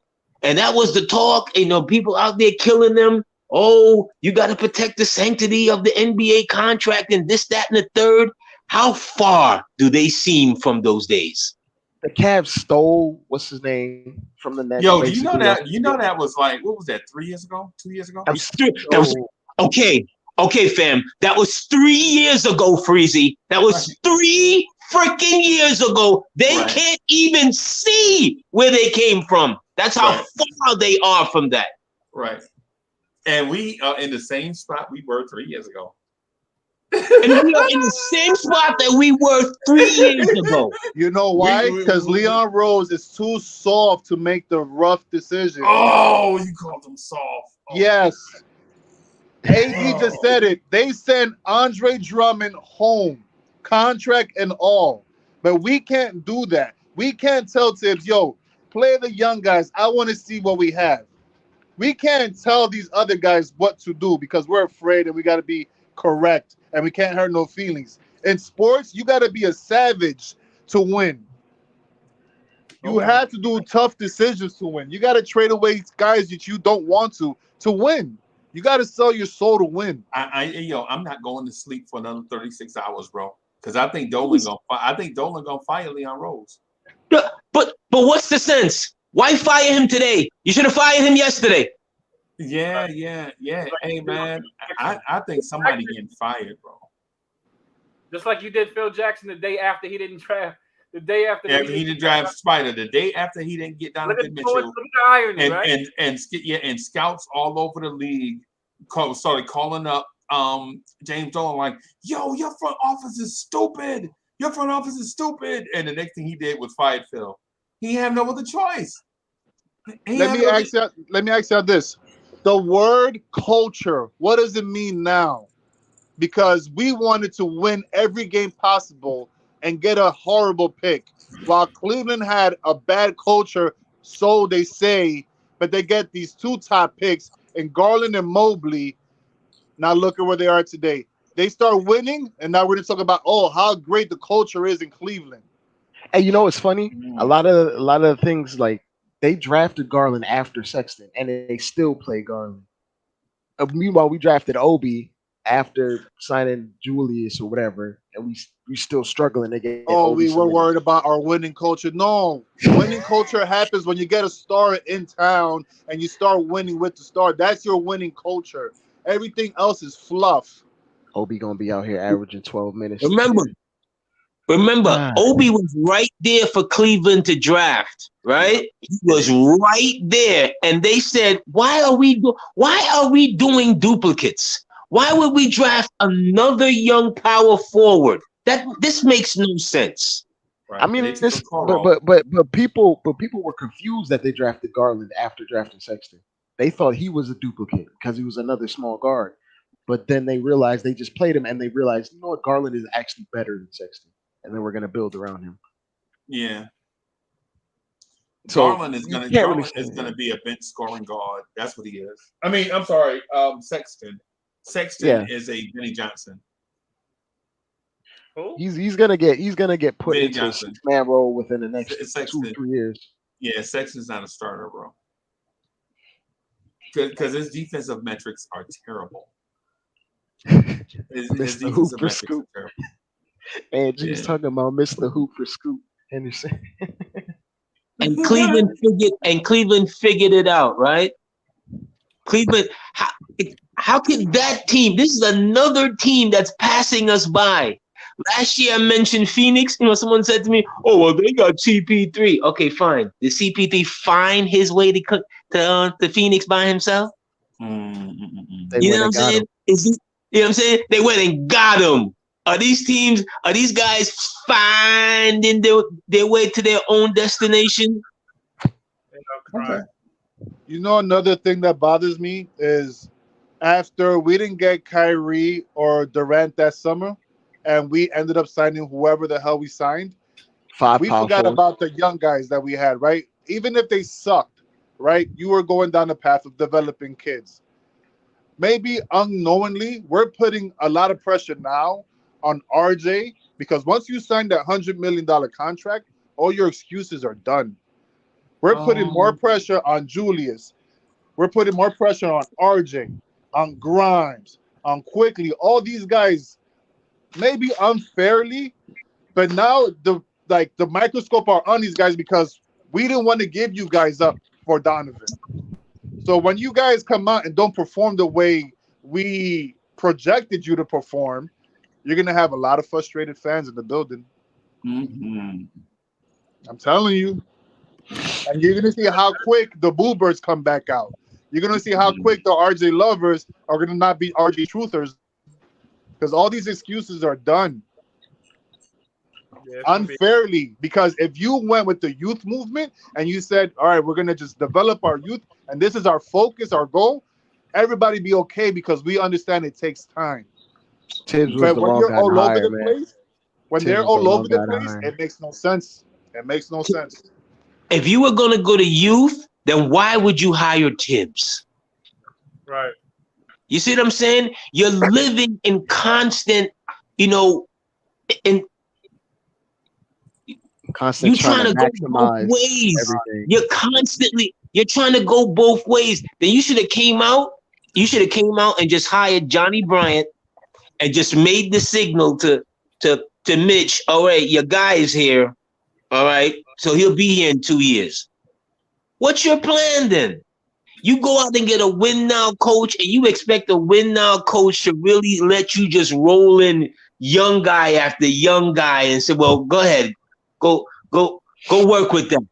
And that was the talk, people out there killing them. Oh, you got to protect the sanctity of the NBA contract and this, that, and the third. How far do they seem from those days? The Cavs stole what's his name from the Nets. Yo, do you know basically. that? You know that was like, what was that? 3 years ago? 2 years ago? That was okay, fam. That was 3 years ago, Freezy. That was 3 freaking years ago. They Right. can't even see where they came from. That's how Right. far they are from that. Right. And we are in the same spot we were 3 years ago. And we are in the same spot that we were 3 years ago. You know why? Because Leon Rose is too soft to make the rough decision. Oh, you called them soft. Oh. Yes. AD just said it. They sent Andre Drummond home, contract and all. But we can't do that. We can't tell Tibbs, yo, play the young guys. I want to see what we have. We can't tell these other guys what to do because we're afraid and we got to be correct and we can't hurt no feelings. In sports, you got to be a savage to win. You have to do tough decisions to win. You got to trade away guys that you don't want to win. You got to sell your soul to win. I'm not going to sleep for another 36 hours, bro. Because I think Dolan gonna fire Leon Rose. But what's the sense? Why fire him today? You should have fired him yesterday. Yeah. Hey, man, I think somebody getting fired, bro. Just like you did Phil Jackson the day after he didn't draft. The day after he didn't draft Spider. The day after he didn't get Donovan Mitchell. Look at the irony, right? And scouts all over the league started calling up James Dolan like, yo, your front office is stupid. Your front office is stupid. And the next thing he did was fired Phil. He had no other choice. Let me ask you this. The word culture, what does it mean now? Because we wanted to win every game possible and get a horrible pick. While Cleveland had a bad culture, so they say, but they get these 2 top picks in Garland and Mobley. Now look at where they are today. They start winning, and now we're going to talk about, how great the culture is in Cleveland. And you know what's funny? A lot of things like They drafted Garland after Sexton, and they still play Garland. Meanwhile, we drafted Obi after signing Julius or whatever, and we still struggling to get Obi we were submitted. worried about our winning culture. No, winning culture happens when you get a star in town and you start winning with the star. That's your winning culture. Everything else is fluff. Obi gonna be out here averaging 12 minutes. Remember, Obi was right there for Cleveland to draft, right? He was right there, and they said, "Why are we doing duplicates? Why would we draft another young power forward? This makes no sense." Right. I mean, but people were confused that they drafted Garland after drafting Sexton. They thought he was a duplicate because he was another small guard. But then they realized they just played him, and they realized, you know what, Garland is actually better than Sexton. And then we're going to build around him. Yeah. So Garland is going to be a bench scoring guard. That's what he is. I mean, I'm sorry, Sexton. Sexton is a Benny Johnson. Who? He's gonna get put Benny into Johnson. a 6-man role within the next Sexton. 2-3 years. Yeah, Sexton's not a starter, bro. Because his defensive metrics are terrible. His defensive Hooper metrics Scoop. are terrible. And he's talking about Mr. Hooper Scoop Henderson. And Cleveland figured it out, right? Cleveland, how could that team? This is another team that's passing us by. Last year I mentioned Phoenix. Someone said to me, "Oh, well, they got CP3." Okay, fine. Did CP3 find his way to Phoenix by himself? You know what I'm saying? You know what I'm saying? They went and got him. Are these guys finding their way to their own destination? Okay. Another thing that bothers me is after we didn't get Kyrie or Durant that summer, and we ended up signing whoever the hell we signed, we forgot about the young guys that we had, right? Even if they sucked, right? You were going down the path of developing kids. Maybe unknowingly, we're putting a lot of pressure now on RJ, because once you sign that $100 million contract, all your excuses are done. We're putting more pressure on Julius. We're putting more pressure on RJ, on Grimes, on Quickly. All these guys, maybe unfairly, but now the microscope are on these guys because we didn't want to give you guys up for Donovan. So when you guys come out and don't perform the way we projected you to perform, you're going to have a lot of frustrated fans in the building. Mm-hmm. I'm telling you. And you're going to see how quick the Boo Birds come back out. You're going to see how quick the RJ lovers are going to not be RJ truthers, because all these excuses are done unfairly. Because if you went with the youth movement and you said, all right, we're going to just develop our youth and this is our focus, our goal, everybody be okay, because we understand it takes time. Tibbs was but the when wrong you're guy to all hire, over the man. place, when Tibbs they're was the all wrong over the guy to place, hire. it makes no sense. It makes no sense. If you were going to go to youth, then why would you hire Tibbs? Right. You see what I'm saying? You're living in constant, Constant you're trying to go both maximize ways. everything. You're trying to go both ways. Then you should have came out and just hired Johnny Bryant and just made the signal to Mitch, all right, your guy is here. All right. So he'll be here in 2 years. What's your plan then? You go out and get a win now coach, and you expect a win now coach to really let you just roll in young guy after young guy and say, well, go ahead, go work with them.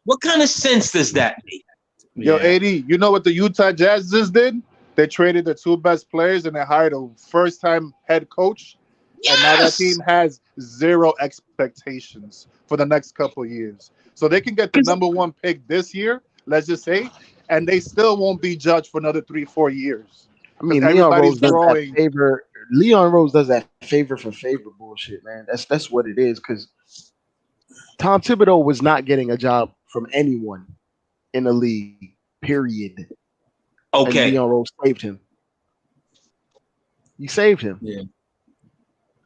What kind of sense does that make? Yo, AD, you know what the Utah Jazz just did? They traded the two best players and they hired a first-time head coach. Yes! And now that team has zero expectations for the next couple of years. So they can get the number one pick this year, let's just say, and they still won't be judged for another 3-4 years. I mean, Leon Rose does that favor for favor bullshit, man. That's what it is, because Tom Thibodeau was not getting a job from anyone in the league, period. Okay. And Leon Rose saved him. He saved him. Yeah.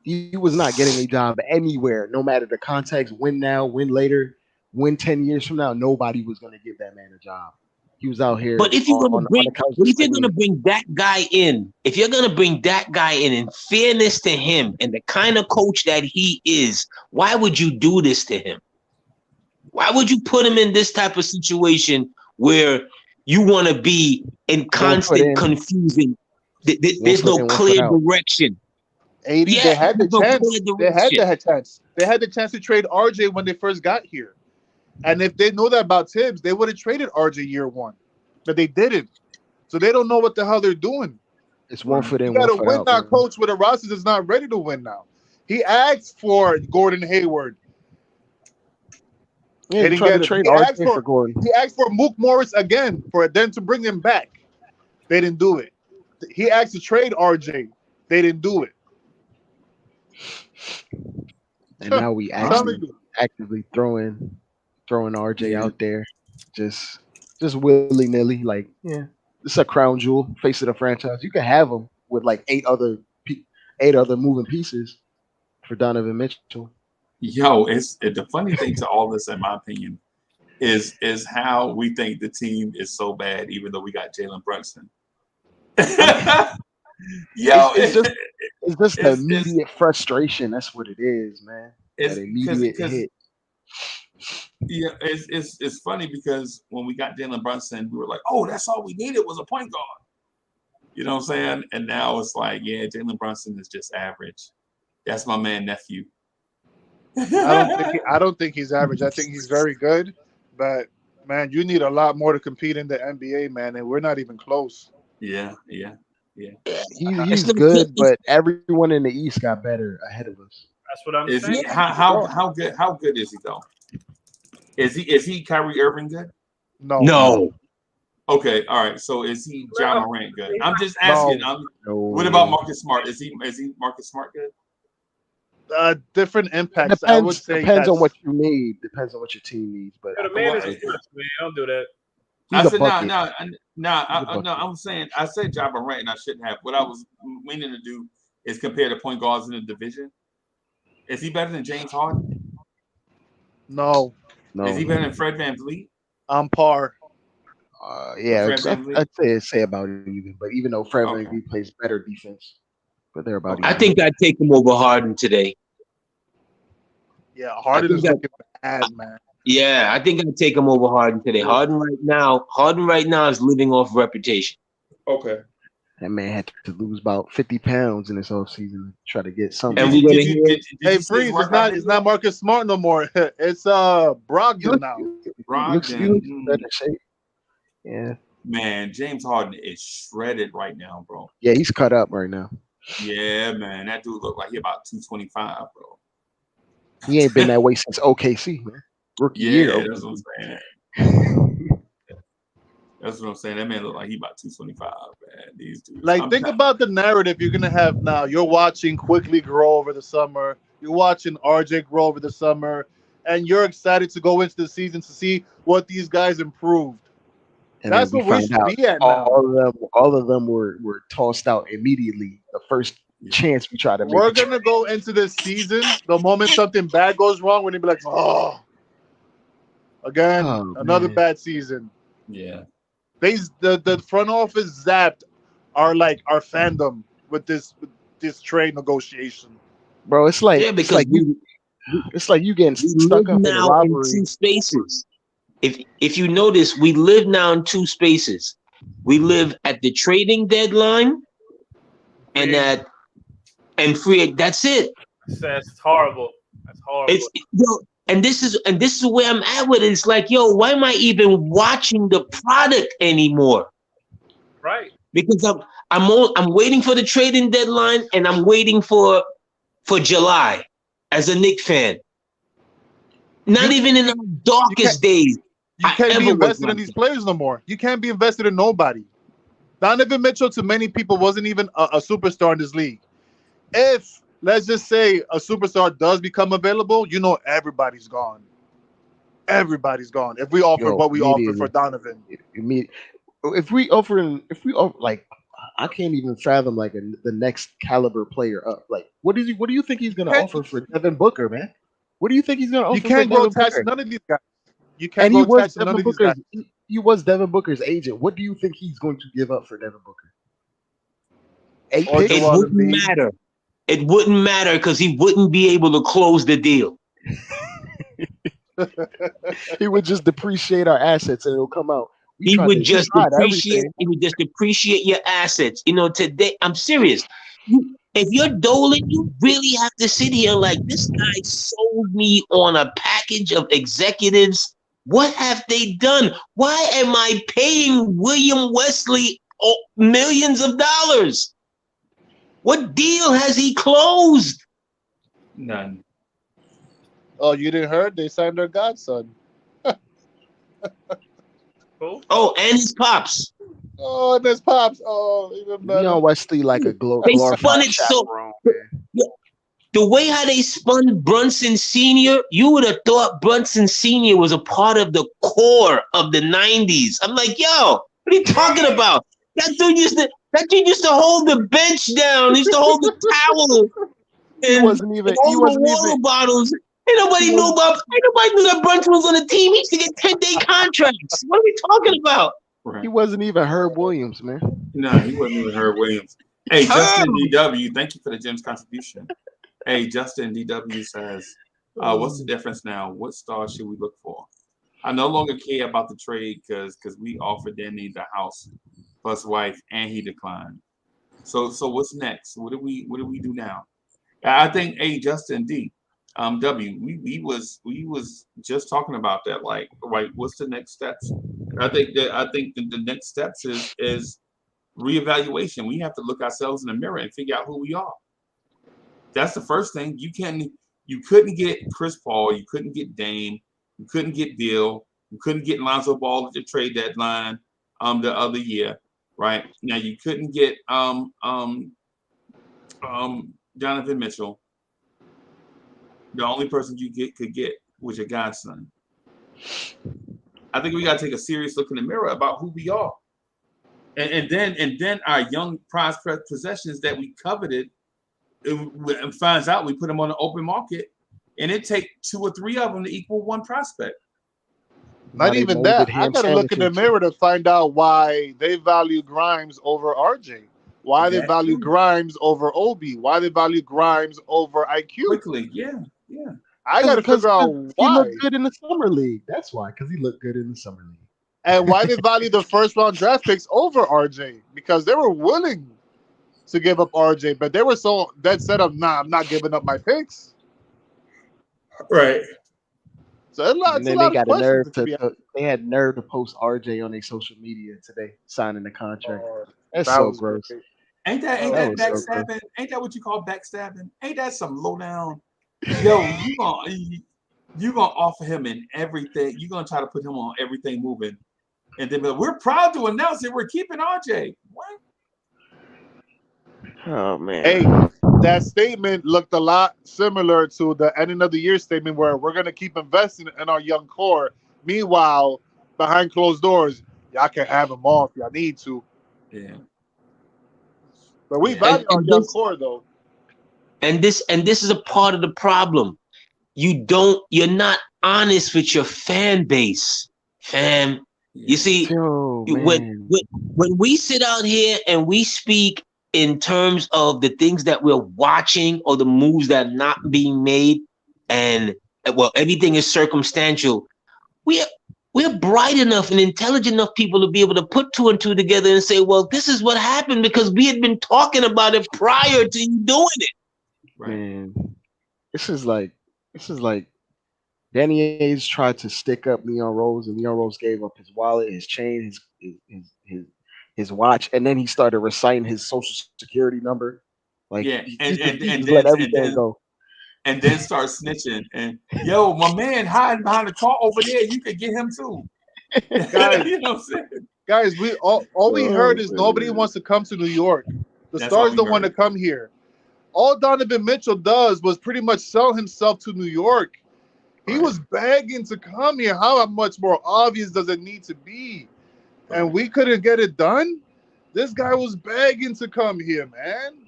He was not getting a job anywhere, no matter the context, win now, win later. when 10 years from now, nobody was going to give that man a job. He was out here. But if you're gonna bring, but if you're gonna bring that guy in, in fairness to him and the kind of coach that he is, why would you do this to him? Why would you put him in this type of situation where you want to be in constant confusing? There's no clear direction. 80, they had the chance. They had the chance to trade RJ when they first got here. And if they know that about Tibbs, they would have traded RJ year one. But they didn't. So they don't know what the hell they're doing. It's one foot in, you gotta one foot win out. Now, coach with a roster that's not ready to win now. He asked for Gordon Hayward. Yeah, he tried to trade RJ for Gordon. He asked for Mook Morris again for them to bring him back. They didn't do it. He asked to trade RJ. They didn't do it. And now we actively throwing RJ out there, just willy-nilly. Like, yeah, this is a crown jewel, face of the franchise. You can have him with like eight other moving pieces for Donovan Mitchell. Yo, it's the funny thing to all this, in my opinion, is how we think the team is so bad, even though we got Jalen Brunson. Yo, it's just the immediate frustration. That's what it is, man. That immediate hit. Yeah, it's funny because when we got Jalen Brunson, we were like, oh, that's all we needed was a point guard. You know what I'm saying? And now it's like, yeah, Jalen Brunson is just average. That's my man nephew. I don't think he's average. I think he's very good. But man, you need a lot more to compete in the NBA, man, and we're not even close. Yeah. He's good, but everyone in the East got better ahead of us. That's what I'm saying. How good is he though? Is he Kyrie Irving good? No. Okay, all right. So is he Ja Morant good? I'm just asking. What about Marcus Smart? Is he Marcus Smart good? Different impacts. Depends, I would say depends on what you need. Depends on what your team needs. But the man is a first, man. Don't do that. I said no. I'm saying I said Ja Morant, and I shouldn't have. What I was meaning to do is compare the point guards in the division. Is he better than James Harden? No. Is he better than Fred VanVleet? On par. Yeah, I'd say about it even. But even though Fred VanVleet plays better defense, but they're about. I think I'd take him over Harden today. Yeah, Harden is looking bad, man. Yeah, I think I'd take him over Harden today. Harden right now is living off reputation. Okay. That man had to lose about 50 pounds in this offseason to try to get something. And hey, Freeze, it's not Marcus Smart no more. It's Brogdon now. Brogdon. Better shape. Yeah. Man, James Harden is shredded right now, bro. Yeah, he's cut up right now. Yeah, man. That dude look like he about 225, bro. He ain't been that way since OKC, man. Rookie year. That's what I'm saying. That's what I'm saying. That man look like he about 225, man. These dudes. Like, think about the narrative you're gonna have now. You're watching Quickly grow over the summer. You're watching RJ grow over the summer, and you're excited to go into the season to see what these guys improved. And that's what we should be at now. All of them were tossed out immediately. The first chance we try to make. We're gonna go into this season. The moment something bad goes wrong, we're gonna be like, oh, again, another bad season. Yeah. The front office zapped our fandom with this trade negotiation. Bro, it's like you getting stuck up in now rivalry. In two spaces. If you notice, we live now in two spaces. We live at the trading deadline and free. That's it. That's horrible. That's horrible. And this is where I'm at with it. It's like, yo, why am I even watching the product anymore? Right. Because I'm waiting for the trading deadline and I'm waiting for July as a Knicks fan. Not even in the darkest days. You can't be invested in these players no more. You can't be invested in nobody. Donovan Mitchell, to many people, wasn't even a superstar in this league. If, let's just say, a superstar does become available, everybody's gone. Everybody's gone. If we offer what we offer for Donovan. If we offer, like, I can't even fathom like the next caliber player up. Like, what do you think he's gonna offer for Devin Booker, man? What do you think he's gonna offer? You can't go attach none of these guys. You can't And he go was attach to none Devin of these guys. Booker's. He was Devin Booker's agent. What do you think he's going to give up for Devin Booker? 8 Or picks? It Joel wouldn't Embiid. matter. It wouldn't matter because he wouldn't be able to close the deal. He would just depreciate our assets and it'll come out. He would just tried depreciate. everything. He would just depreciate your assets. You know, today I'm serious. If you're Dolan, you really have to sit here like this guy sold me on a package of executives. What have they done? Why am I paying William Wesley millions of dollars? What deal has he closed? None. Oh, you didn't hear? They signed their godson. Oh, and his pops. Oh, and there's Pops. Oh, even better. Leon Wesley like a They glorified spun it so. chaperone, man. The way how they spun Brunson Sr., you would have thought Brunson Sr. was a part of the core of the 90s. I'm like, yo, what are you talking about? That dude used to hold the bench down. He used to hold the towel. He wasn't even. All He the wasn't water even. bottles. Ain't nobody knew that Brunson was on the team. He used to get 10-day contracts. What are we talking about? Right. He wasn't even Herb Williams, man. No, he wasn't even Herb Williams. Hey, Justin DW, thank you for the Jim's contribution. Hey, Justin DW says, what's the difference now? What stars should we look for? I no longer care about the trade because we offered Danny the house plus wife and he declined. So what's next? What do we do now? I think Justin W, we was just talking about that. Like what's the next steps? I think the next steps is reevaluation. We have to look ourselves in the mirror and figure out who we are. That's the first thing. You couldn't get Chris Paul, you couldn't get Dame, you couldn't get Bill, you couldn't get Lonzo Ball at the trade deadline the other year, right? Now you couldn't get Donovan Mitchell. The only person you could get was your godson. I think we got to take a serious look in the mirror about who we are, and then our young prospect possessions that we coveted, and finds out we put them on the open market, and it take 2 or 3 of them to equal one prospect. Not even that. I got to look in the mirror to find out why they value Grimes over RJ. Why they value Grimes over Obi. Why they value Grimes over IQ. Quickly, yeah. I got to figure out why. He looked good in the summer league. That's why, because he looked good in the summer league. And why they value the first round draft picks over RJ, because they were willing to give up RJ, but they were so dead set up. Nah, I'm not giving up my picks. Right. So it's and then they got a nerve they had nerve to post RJ on their social media today, signing the contract. That's so gross. Ain't that backstabbing? So ain't that what you call backstabbing? Ain't that some low down? Yo, you gonna offer him in everything. You're gonna try to put him on everything moving, and then we're proud to announce that we're keeping RJ. What? Oh man. Hey, that statement looked a lot similar to the ending of the year statement where we're gonna keep investing in our young core. Meanwhile, behind closed doors, y'all can have them all if y'all need to. Yeah. But we value our young core though. And this is a part of the problem. You're not honest with your fan base, fam. You see, when we sit out here and we speak in terms of the things that we're watching or the moves that are not being made, and everything is circumstantial. We're bright enough and intelligent enough people to be able to put 2 and 2 together and say, well, this is what happened because we had been talking about it prior to you doing it. Right. Man, this is like Danny Ainge tried to stick up Leon Rose, and Leon Rose gave up his wallet, his chain, his watch, and then he started reciting his social security number. Like, yeah, and let everything go. And then start snitching. And yo, my man hiding behind the car over there, you could get him too. Guys, you know what I'm saying? Guys, we all we heard is nobody wants to come to New York. The stars don't want to come here. All Donovan Mitchell does was pretty much sell himself to New York. He was begging to come here. How much more obvious does it need to be? And we couldn't get it done? This guy was begging to come here, man.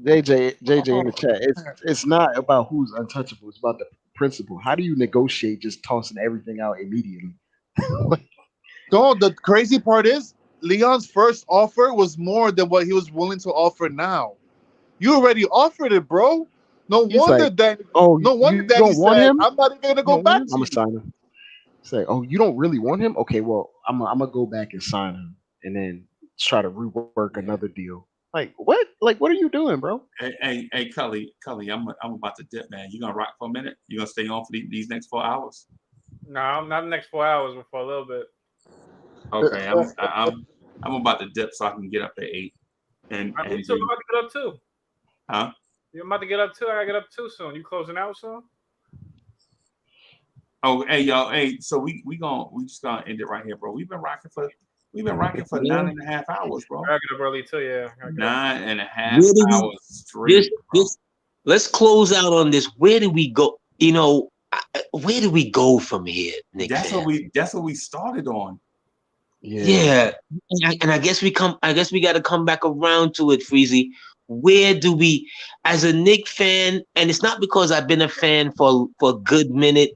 JJ in the chat. It's not about who's untouchable. It's about the principle. How do you negotiate just tossing everything out immediately? No, the crazy part is Leon's first offer was more than what he was willing to offer now. You already offered it, bro. No He's wonder like, that. oh, No wonder you Danny don't want said, him? "I'm not even gonna You go don't want back him? to I'm you." gonna sign him. Say, oh, you don't really want him? Okay, well, I'm gonna go back and sign him, and then try to rework another deal. Like what? Like what are you doing, bro? Hey, Cully, I'm about to dip, man. You gonna rock for a minute? You gonna stay on for these next 4 hours? No, I'm not the next 4 hours, but for a little bit. Okay, I'm about to dip so I can get up at 8. And Me too. I'm about to get up too. Huh? You're about to get up too. I gotta get up too soon. You closing out soon? Oh, hey y'all, hey. So we just gonna end it right here, bro. We've been rocking for 9.5 hours, bro. I gotta get up early too. Yeah. 9.5 hours straight. Let's close out on this. Where do we go? You know, where do we go from here, Nick? That's what we started on. Yeah. And I guess we got to come back around to it, Freezy. Where do we, as a Knick fan, and it's not because I've been a fan for a good minute.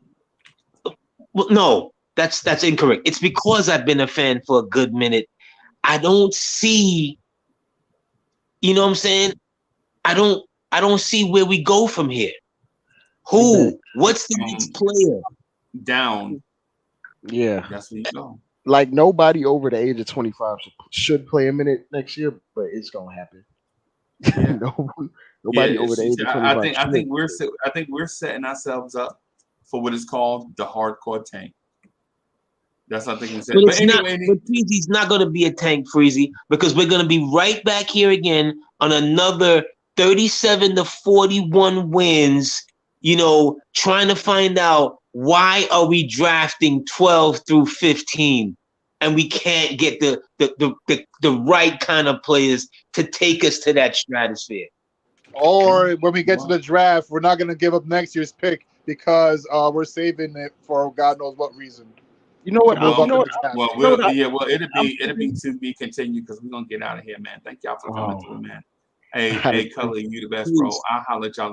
Well, no, that's incorrect. It's because I've been a fan for a good minute. I don't see, you know what I'm saying? I don't see where we go from here. Who? What's the next player? Down. Yeah. That's where you go. Like nobody over the age of 25 should play a minute next year, but it's gonna happen. Yeah. Nobody over the age of 25. I think we're setting ourselves up for what is called the hardcore tank. That's what I think we said. But Freezy's not going to be a tank, Freezy, because we're going to be right back here again on another 37 to 41 wins. You know, trying to find out why are we drafting 12 through 15, and we can't get the right kind of players to take us to that stratosphere. Or when we get to the draft, we're not going to give up next year's pick because we're saving it for God knows what reason. You know what? It'll be to be continued because we're gonna get out of here, man. Thank y'all for coming through, man. Hey, Cully, you the best, bro. I'll holler at y'all.